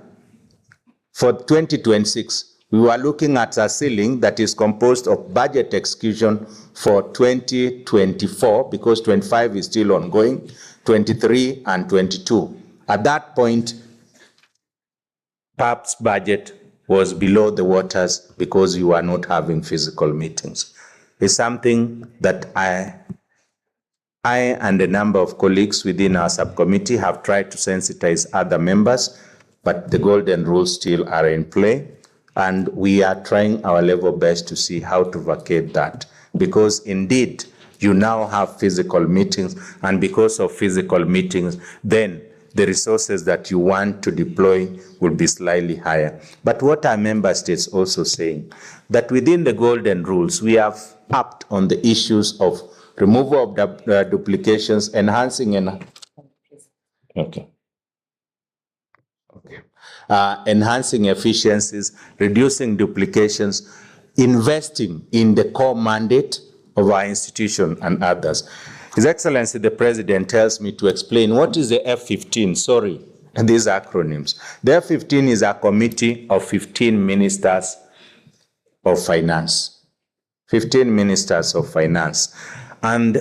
for 2026, we were looking at a ceiling that is composed of budget execution for 2024, because 25 is still ongoing, 23 and 22. At that point, PAP's budget was below the waters because you are not having physical meetings. It's something that I and a number of colleagues within our subcommittee have tried to sensitize other members, but the golden rules still are in play, and we are trying our level best to see how to vacate that, because indeed you now have physical meetings, and because of physical meetings, then the resources that you want to deploy will be slightly higher. But what are member states also saying? That within the golden rules, we have upped on the issues of removal of duplications, enhancing enhancing efficiencies, reducing duplications, investing in the core mandate of our institution and others. His Excellency the President tells me to explain what is the F-15, sorry, and these acronyms. The F-15 is a committee of 15 ministers of finance. 15 ministers of finance. And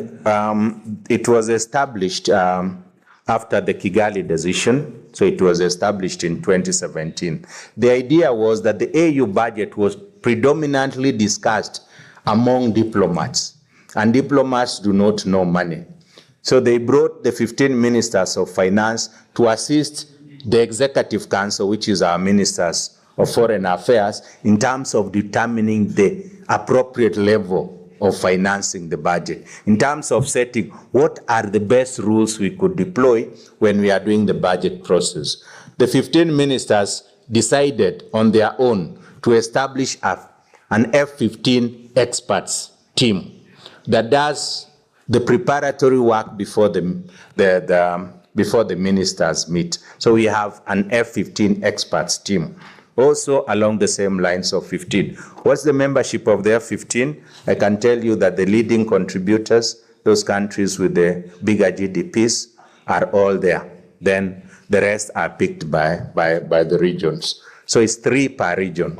it was established after the Kigali decision, so it was established in 2017. The idea was that the AU budget was predominantly discussed among diplomats, and diplomats do not know money. So they brought the 15 ministers of finance to assist the Executive Council, which is our ministers of foreign affairs, in terms of determining the appropriate level of financing the budget, in terms of setting what are the best rules we could deploy when we are doing the budget process. The 15 ministers decided on their own to establish an F-15 experts team that does the preparatory work before the ministers meet. So we have an F-15 experts team. Also along the same lines of 15. What's the membership of the F-15? I can tell you that the leading contributors, those countries with the bigger GDPs, are all there. Then the rest are picked by the regions. So it's 3 per region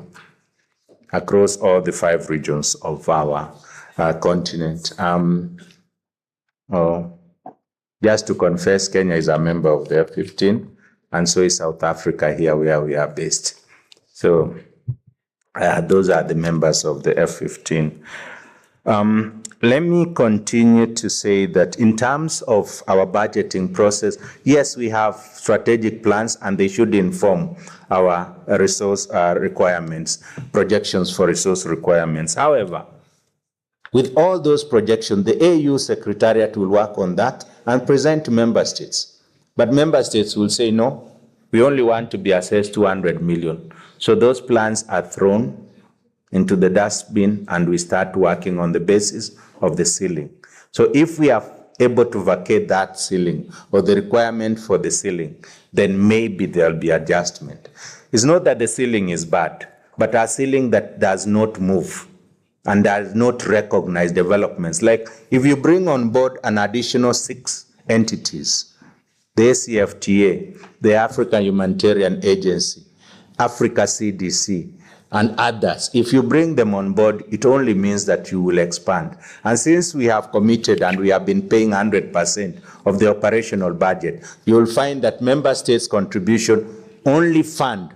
across all the 5 regions of our continent. Just to confess, Kenya is a member of the F-15, and so is South Africa here where we are based. So those are the members of the F-15. let me continue to say that in terms of our budgeting process, yes, we have strategic plans and they should inform our resource requirements, projections for resource requirements. However, with all those projections, the AU Secretariat will work on that and present to member states. But member states will say, no, we only want to be assessed 200 million. So those plans are thrown into the dustbin and we start working on the basis of the ceiling. So if we are able to vacate that ceiling or the requirement for the ceiling, then maybe there'll be adjustment. It's not that the ceiling is bad, but a ceiling that does not move and does not recognize developments. Like if you bring on board an additional 6 entities, the AfCFTA, the African Humanitarian Agency, Africa CDC, and others, if you bring them on board, it only means that you will expand. And since we have committed and we have been paying 100% of the operational budget, you will find that member states' contribution only fund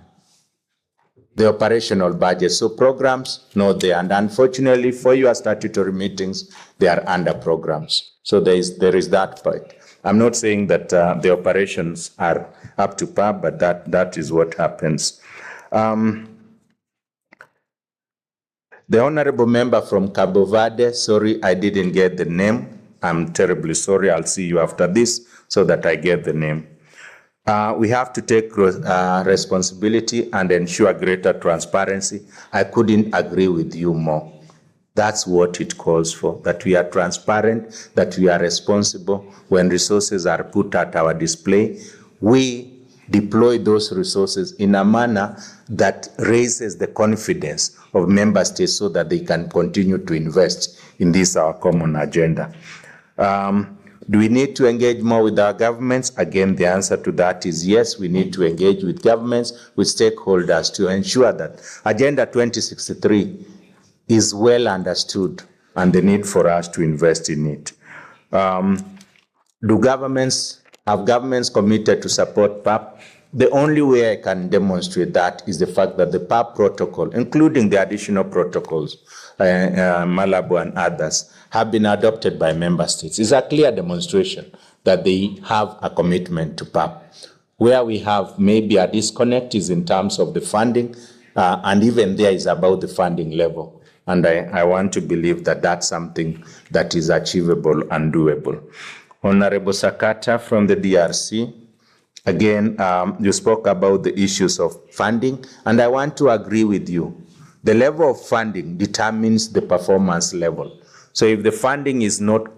the operational budget. So programs, no, they are. And unfortunately for your statutory meetings, they are under programs. So there is that part. I'm not saying that the operations are up to par, but that is what happens. The honorable member from Cabo Verde, sorry, I didn't get the name. I'm terribly sorry. I'll see you after this so that I get the name. We have to take responsibility and ensure greater transparency. I couldn't agree with you more. That's what it calls for, that we are transparent, that we are responsible. When resources are put at our display, we deploy those resources in a manner that raises the confidence of member states so that they can continue to invest in this, our common agenda. Do we need to engage more with our governments? Again, the answer to that is yes, we need to engage with governments, with stakeholders to ensure that Agenda 2063 is well understood and the need for us to invest in it. Have governments committed to support PAP? The only way I can demonstrate that is the fact that the PAP protocol, including the additional protocols, Malabo and others, have been adopted by member states. It's a clear demonstration that they have a commitment to PAP. Where we have maybe a disconnect is in terms of the funding, and even there is about the funding level. And I want to believe that that's something that is achievable and doable. Honorable Sakata from the DRC, again, you spoke about the issues of funding, and I want to agree with you. The level of funding determines the performance level. So if the funding is not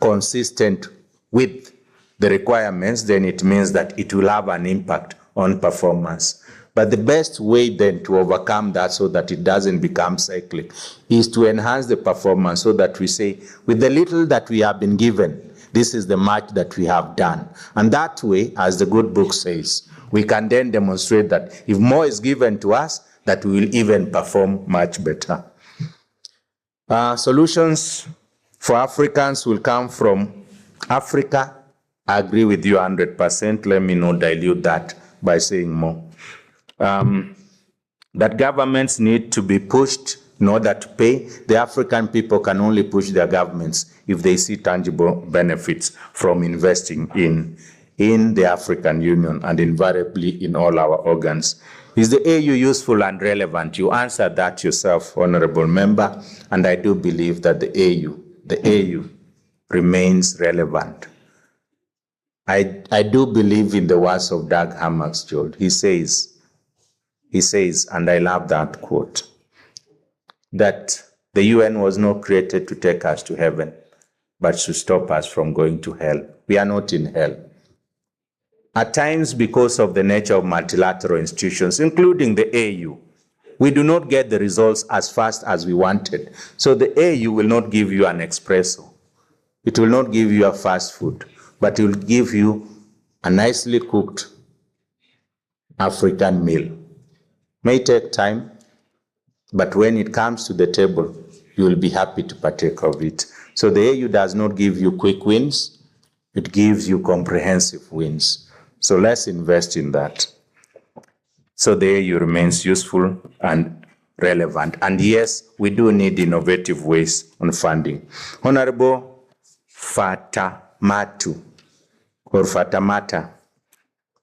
consistent with the requirements, then it means that it will have an impact on performance. But the best way then to overcome that so that it doesn't become cyclic is to enhance the performance so that we say, with the little that we have been given, this is the much that we have done. And that way, as the good book says, we can then demonstrate that if more is given to us, that we will even perform much better. Solutions for Africans will come from Africa. I agree with you 100%. Let me not dilute that by saying more. That governments need to be pushed in order to pay. The African people can only push their governments if they see tangible benefits from investing in the African Union and invariably in all our organs. Is the AU useful and relevant? You answered that yourself, Honorable Member, and I do believe that the AU remains relevant. I do believe in the words of Dag Hammarskjöld. He says, and I love that quote, that the UN was not created to take us to heaven, but to stop us from going to hell. We are not in hell. At times, because of the nature of multilateral institutions, including the AU, we do not get the results as fast as we wanted. So the AU will not give you an espresso. It will not give you a fast food, but it will give you a nicely cooked African meal. May take time, but when it comes to the table, you will be happy to partake of it. So the AU does not give you quick wins, it gives you comprehensive wins. So let's invest in that. So the AU remains useful and relevant. And yes, we do need innovative ways on funding. Honorable Fatamatu or Fatamata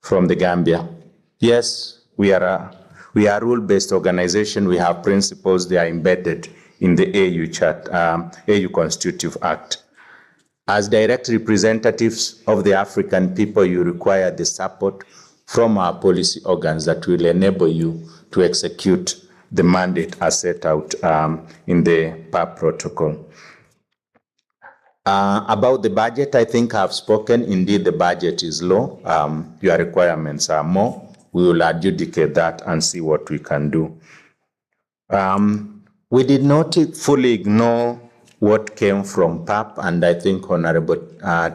from the Gambia. Yes, we are a rule-based organization. We have principles. They are embedded in the AU Constitutive Act. As direct representatives of the African people, you require the support from our policy organs that will enable you to execute the mandate as set out in the PAP protocol. About the budget, I think I've spoken. Indeed, the budget is low. Your requirements are more. We will adjudicate that and see what we can do. We did not fully ignore what came from PAP, and I think Honorable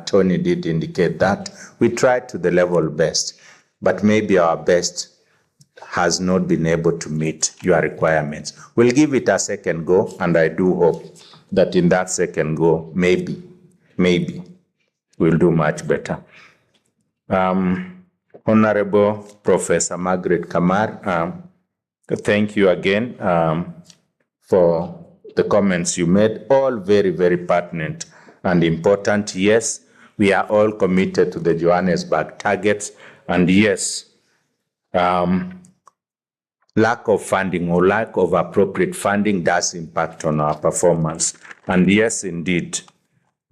Tony did indicate that. We tried to the level best, but maybe our best has not been able to meet your requirements. We'll give it a second go, and I do hope that in that second go, maybe, we'll do much better. Honorable Professor Margaret Kamar, thank you again for the comments you made, all very, very pertinent and important. Yes, we are all committed to the Johannesburg targets, and yes, lack of funding or lack of appropriate funding does impact on our performance. And yes, indeed,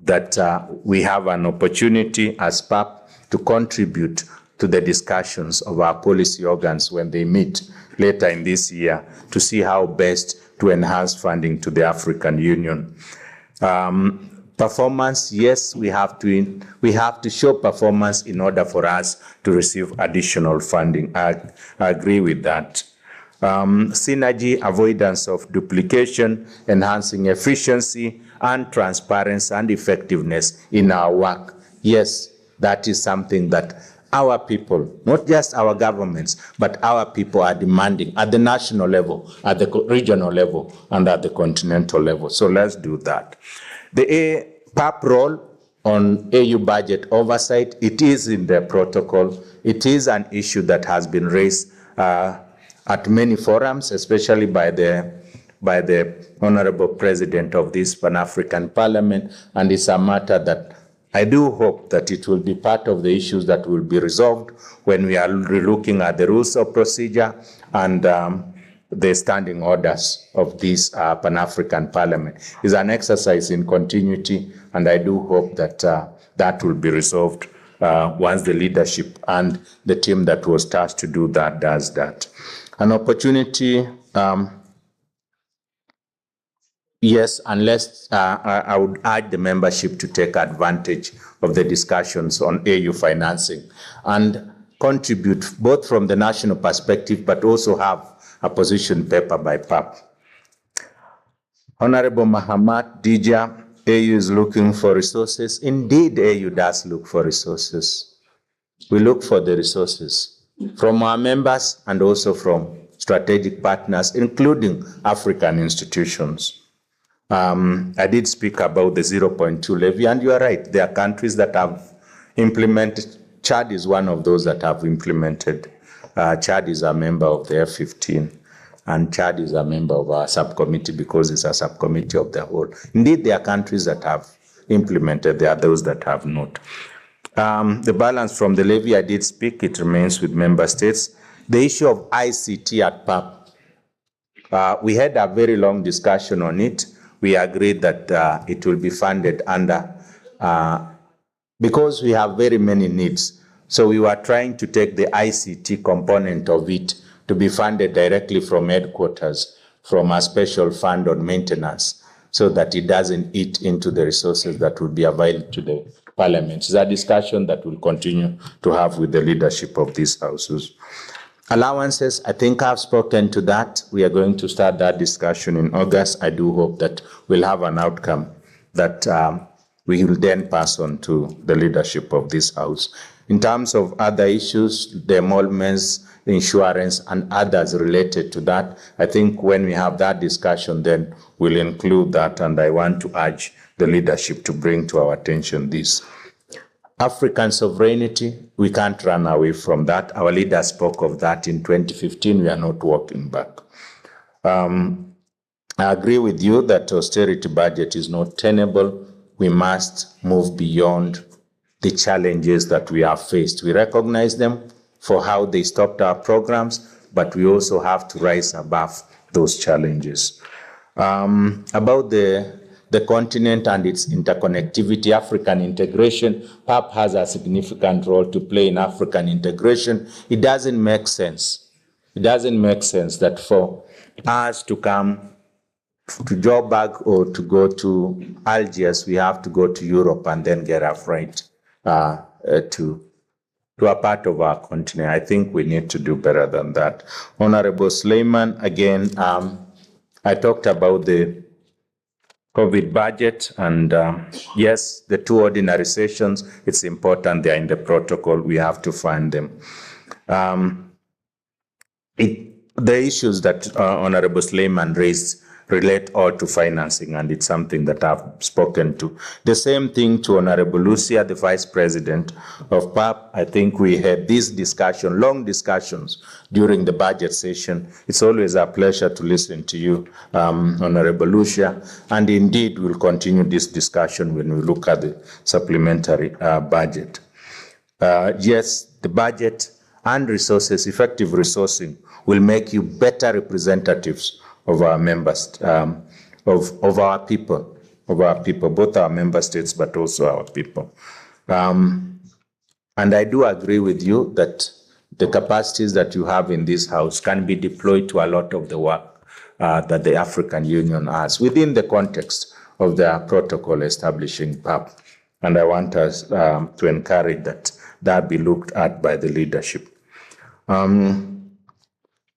that we have an opportunity as PAP to contribute to the discussions of our policy organs when they meet later in this year to see how best to enhance funding to the African Union. Performance, yes, we have to show performance in order for us to receive additional funding. I agree with that. Synergy, avoidance of duplication, enhancing efficiency and transparency and effectiveness in our work. Yes, that is something that our people, not just our governments, but our people are demanding at the national level, at the regional level, and at the continental level. So let's do that. The PAP role on AU budget oversight, it is in the protocol. It is an issue that has been raised at many forums, especially by the Honorable President of this Pan-African Parliament, and it's a matter that I do hope that it will be part of the issues that will be resolved when we are looking at the rules of procedure and the standing orders of this Pan-African Parliament. It's an exercise in continuity, and I do hope that that will be resolved once the leadership and the team that was tasked to do that does that. An opportunity, yes, unless I would urge the membership to take advantage of the discussions on AU financing and contribute both from the national perspective, but also have a position paper by PAP. Honorable Mahamat Dija, AU is looking for resources. Indeed, AU does look for resources. We look for the resources from our members and also from strategic partners, including African institutions. I did speak about the 0.2 levy, and you are right. There are countries that have implemented. Chad is one of those that have implemented. Chad is a member of the F15, and Chad is a member of our subcommittee because it's a subcommittee of the whole. Indeed, there are countries that have implemented. There are those that have not. The balance from the levy, I did speak. It remains with member states. The issue of ICT at PAP, we had a very long discussion on it. We agreed that it will be funded under, because we have very many needs. So we were trying to take the ICT component of it to be funded directly from headquarters, from a special fund on maintenance, so that it doesn't eat into the resources that will be available to the parliament. It's a discussion that we'll continue to have with the leadership of these houses. Allowances, I think I've spoken to that. We are going to start that discussion in August. I do hope that we'll have an outcome that we will then pass on to the leadership of this house. In terms of other issues, the emoluments, insurance, and others related to that, I think when we have that discussion, then we'll include that, and I want to urge the leadership to bring to our attention this. African sovereignty, we can't run away from that. Our leader spoke of that in 2015. We are not walking back. I agree with you that austerity budget is not tenable. We must move beyond the challenges that we have faced. We recognize them for how they stopped our programs, but we also have to rise above those challenges. About the continent and its interconnectivity, African integration, PAP has a significant role to play in African integration. It doesn't make sense. It doesn't make sense that for us to come to Joburg or to go to Algiers, we have to go to Europe and then get a flight to a part of our continent. I think we need to do better than that. Honorable Suleiman, again, I talked about the COVID budget, and yes, the two ordinary sessions, it's important they're in the protocol. We have to fund them. The issues that Honorable Suleiman raised relate all to financing, and it's something that I've spoken to. The same thing to Honorable Lucia, the Vice President of PAP. I think we had this discussion, long discussions during the budget session. It's always a pleasure to listen to you, Honorable Lucia, and indeed we'll continue this discussion when we look at the supplementary budget. Yes, the budget and resources, effective resourcing, will make you better representatives of our members, of our people, both our member states, but also our people. And I do agree with you that the capacities that you have in this House can be deployed to a lot of the work that the African Union has within the context of the protocol establishing PAP. And I want us to encourage that be looked at by the leadership.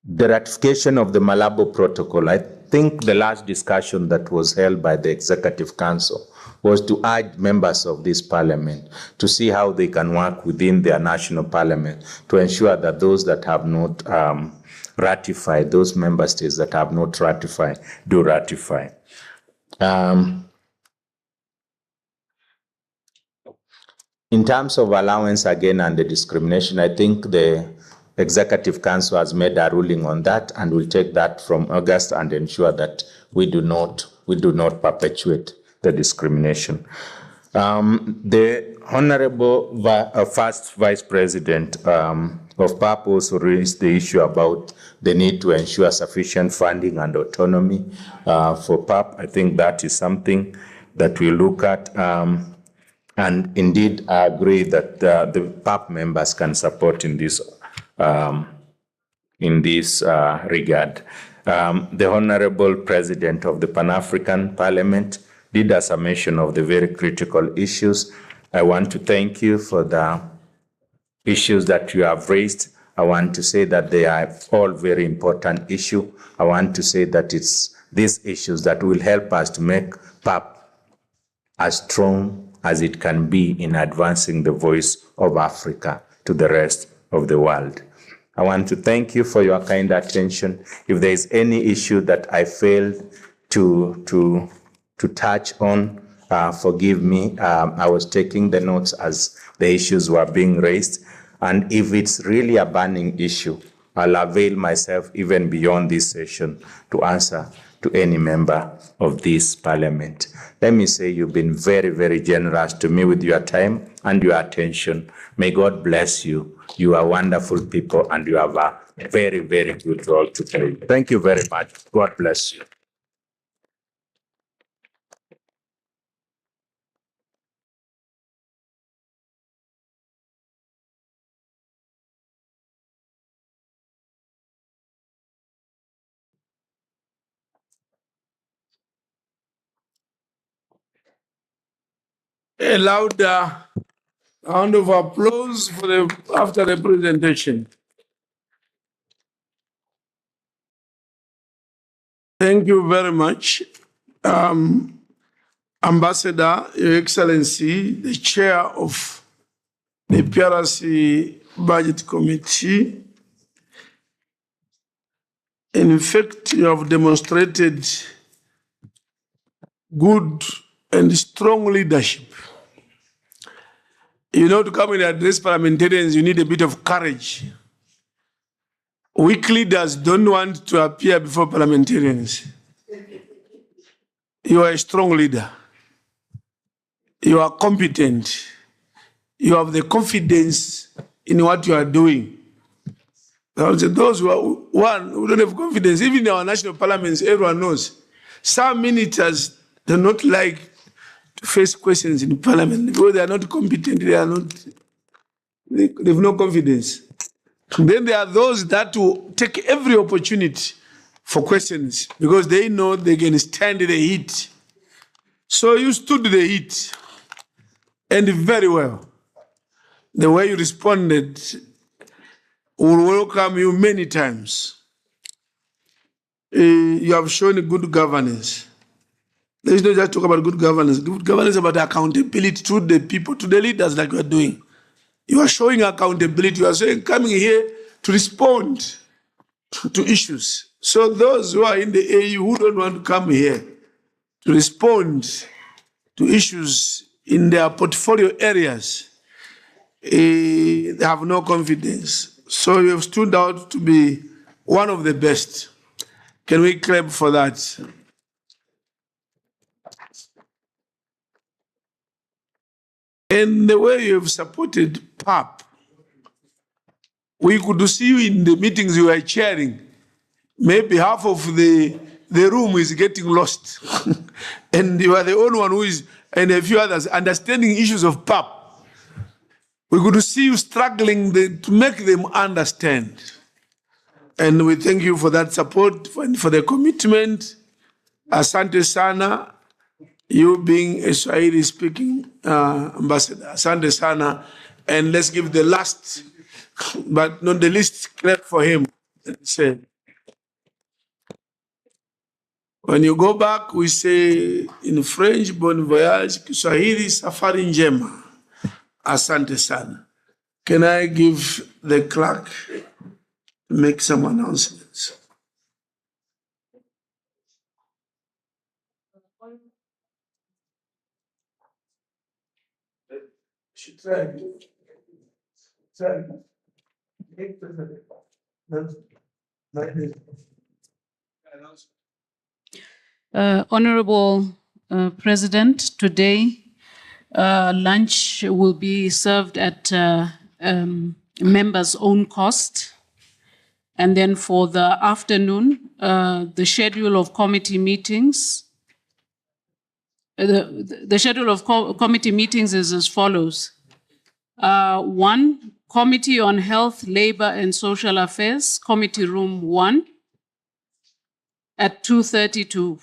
The ratification of the Malabo Protocol, I think the last discussion that was held by the Executive Council was to urge members of this parliament to see how they can work within their national parliament to ensure that those that have not ratified, those member states that have not ratified, do ratify. In terms of allowance again and the discrimination, I think the Executive Council has made a ruling on that, and will take that from August and ensure that we do not perpetuate the discrimination. The Honorable First Vice President of PAP also raised the issue about the need to ensure sufficient funding and autonomy for PAP. I think that is something that we look at. And indeed, I agree that the PAP members can support in this regard. The Honorable President of the Pan-African Parliament did a summation of the very critical issues. I want to thank you for the issues that you have raised. I want to say that they are all very important issues. I want to say that it's these issues that will help us to make PAP as strong as it can be in advancing the voice of Africa to the rest of the world. I want to thank you for your kind attention. If there is any issue that I failed to touch on, forgive me. I was taking the notes as the issues were being raised. And if it's really a burning issue, I'll avail myself even beyond this session to answer to any member of this parliament. Let me say you've been very, very generous to me with your time and your attention. May God bless you. You are wonderful people, and you have a very, very good role to play. Thank you very much. God bless you. A loud round of applause for after the presentation. Thank you very much. Ambassador, Your Excellency, the Chair of the PRC Budget Committee. In fact, you have demonstrated good and strong leadership. You know, to come and address parliamentarians, you need a bit of courage. weak leaders don't want to appear before parliamentarians. You are a strong leader. You are competent. You have the confidence in what you are doing. Those who don't have confidence, even in our national parliaments, everyone knows. Some ministers do not like to face questions in parliament because they are not competent, they have no confidence. Then there are those that will take every opportunity for questions because they know they can stand the heat. So you stood the heat, and very well. The way you responded will welcome you many times. You have shown good governance. Let's not just talk about good governance. Good governance is about accountability to the people, to the leaders like you are doing. You are showing accountability. You are saying, coming here to respond to issues. So those who are in the AU who don't want to come here to respond to issues in their portfolio areas, they have no confidence. So you have stood out to be one of the best. Can we clap for that? And the way you have supported PAP, we could see you in the meetings you were chairing. Maybe half of the room is getting lost. And you are the only one who is, and a few others, understanding issues of PAP. We could see you struggling to make them understand. And we thank you for that support and for the commitment. Asante sana. You being a Swahili speaking ambassador. Asante sana. And let's give the last, but not the least, clap for him. Say, when you go back, we say in French, bon voyage, Kiswahili, safari njema. Asante sana. Can I give the clerk to make some announcements? She tried. Honorable President, today lunch will be served at members' own cost. And then for the afternoon, the schedule of committee meetings, the schedule of committee meetings is as follows. 1, Committee on Health, Labor and Social Affairs, Committee Room 1, at 2:30 to,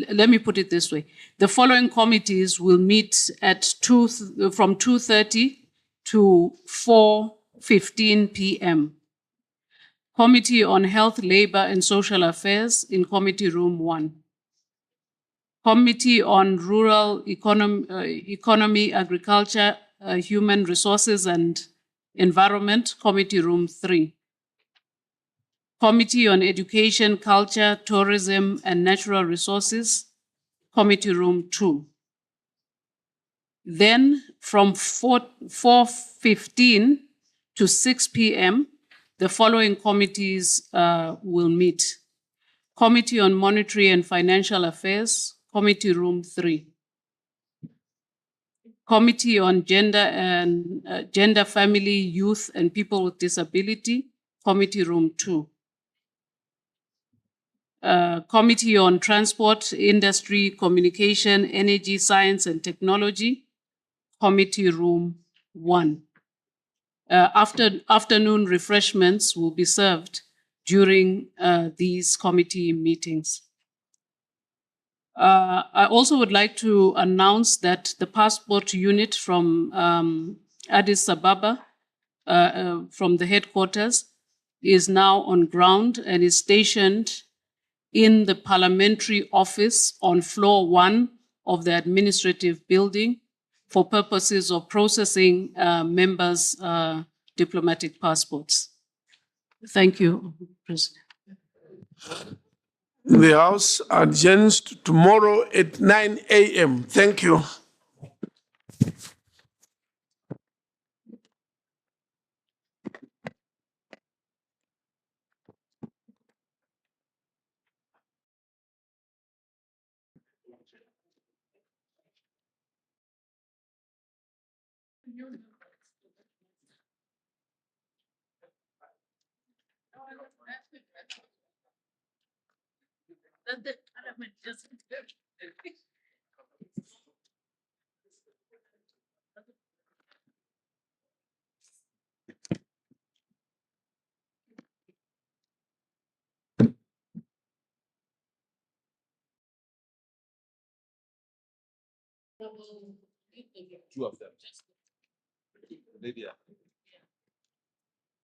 let me put it this way. The following committees will meet at from 2:30 to 4:15 p.m. Committee on Health, Labor and Social Affairs in Committee Room 1. Committee on Rural Economy, Agriculture, Human Resources and Environment, Committee Room 3. Committee on Education, Culture, Tourism and Natural Resources, Committee Room 2. Then from 4:15 to 6 p.m., the following committees will meet. Committee on Monetary and Financial Affairs, Committee Room 3. Committee on Gender, Family, Youth and People with Disability, Committee Room 2. Committee on Transport, Industry, Communication, Energy, Science and Technology, Committee Room 1. Afternoon refreshments will be served during these committee meetings. I also would like to announce that the passport unit from Addis Ababa, from the headquarters, is now on ground and is stationed in the parliamentary office on floor 1 of the administrative building for purposes of processing members' diplomatic passports. Thank you, President. The House adjourns tomorrow at 9 a.m. Thank you. Two of them. Lydia.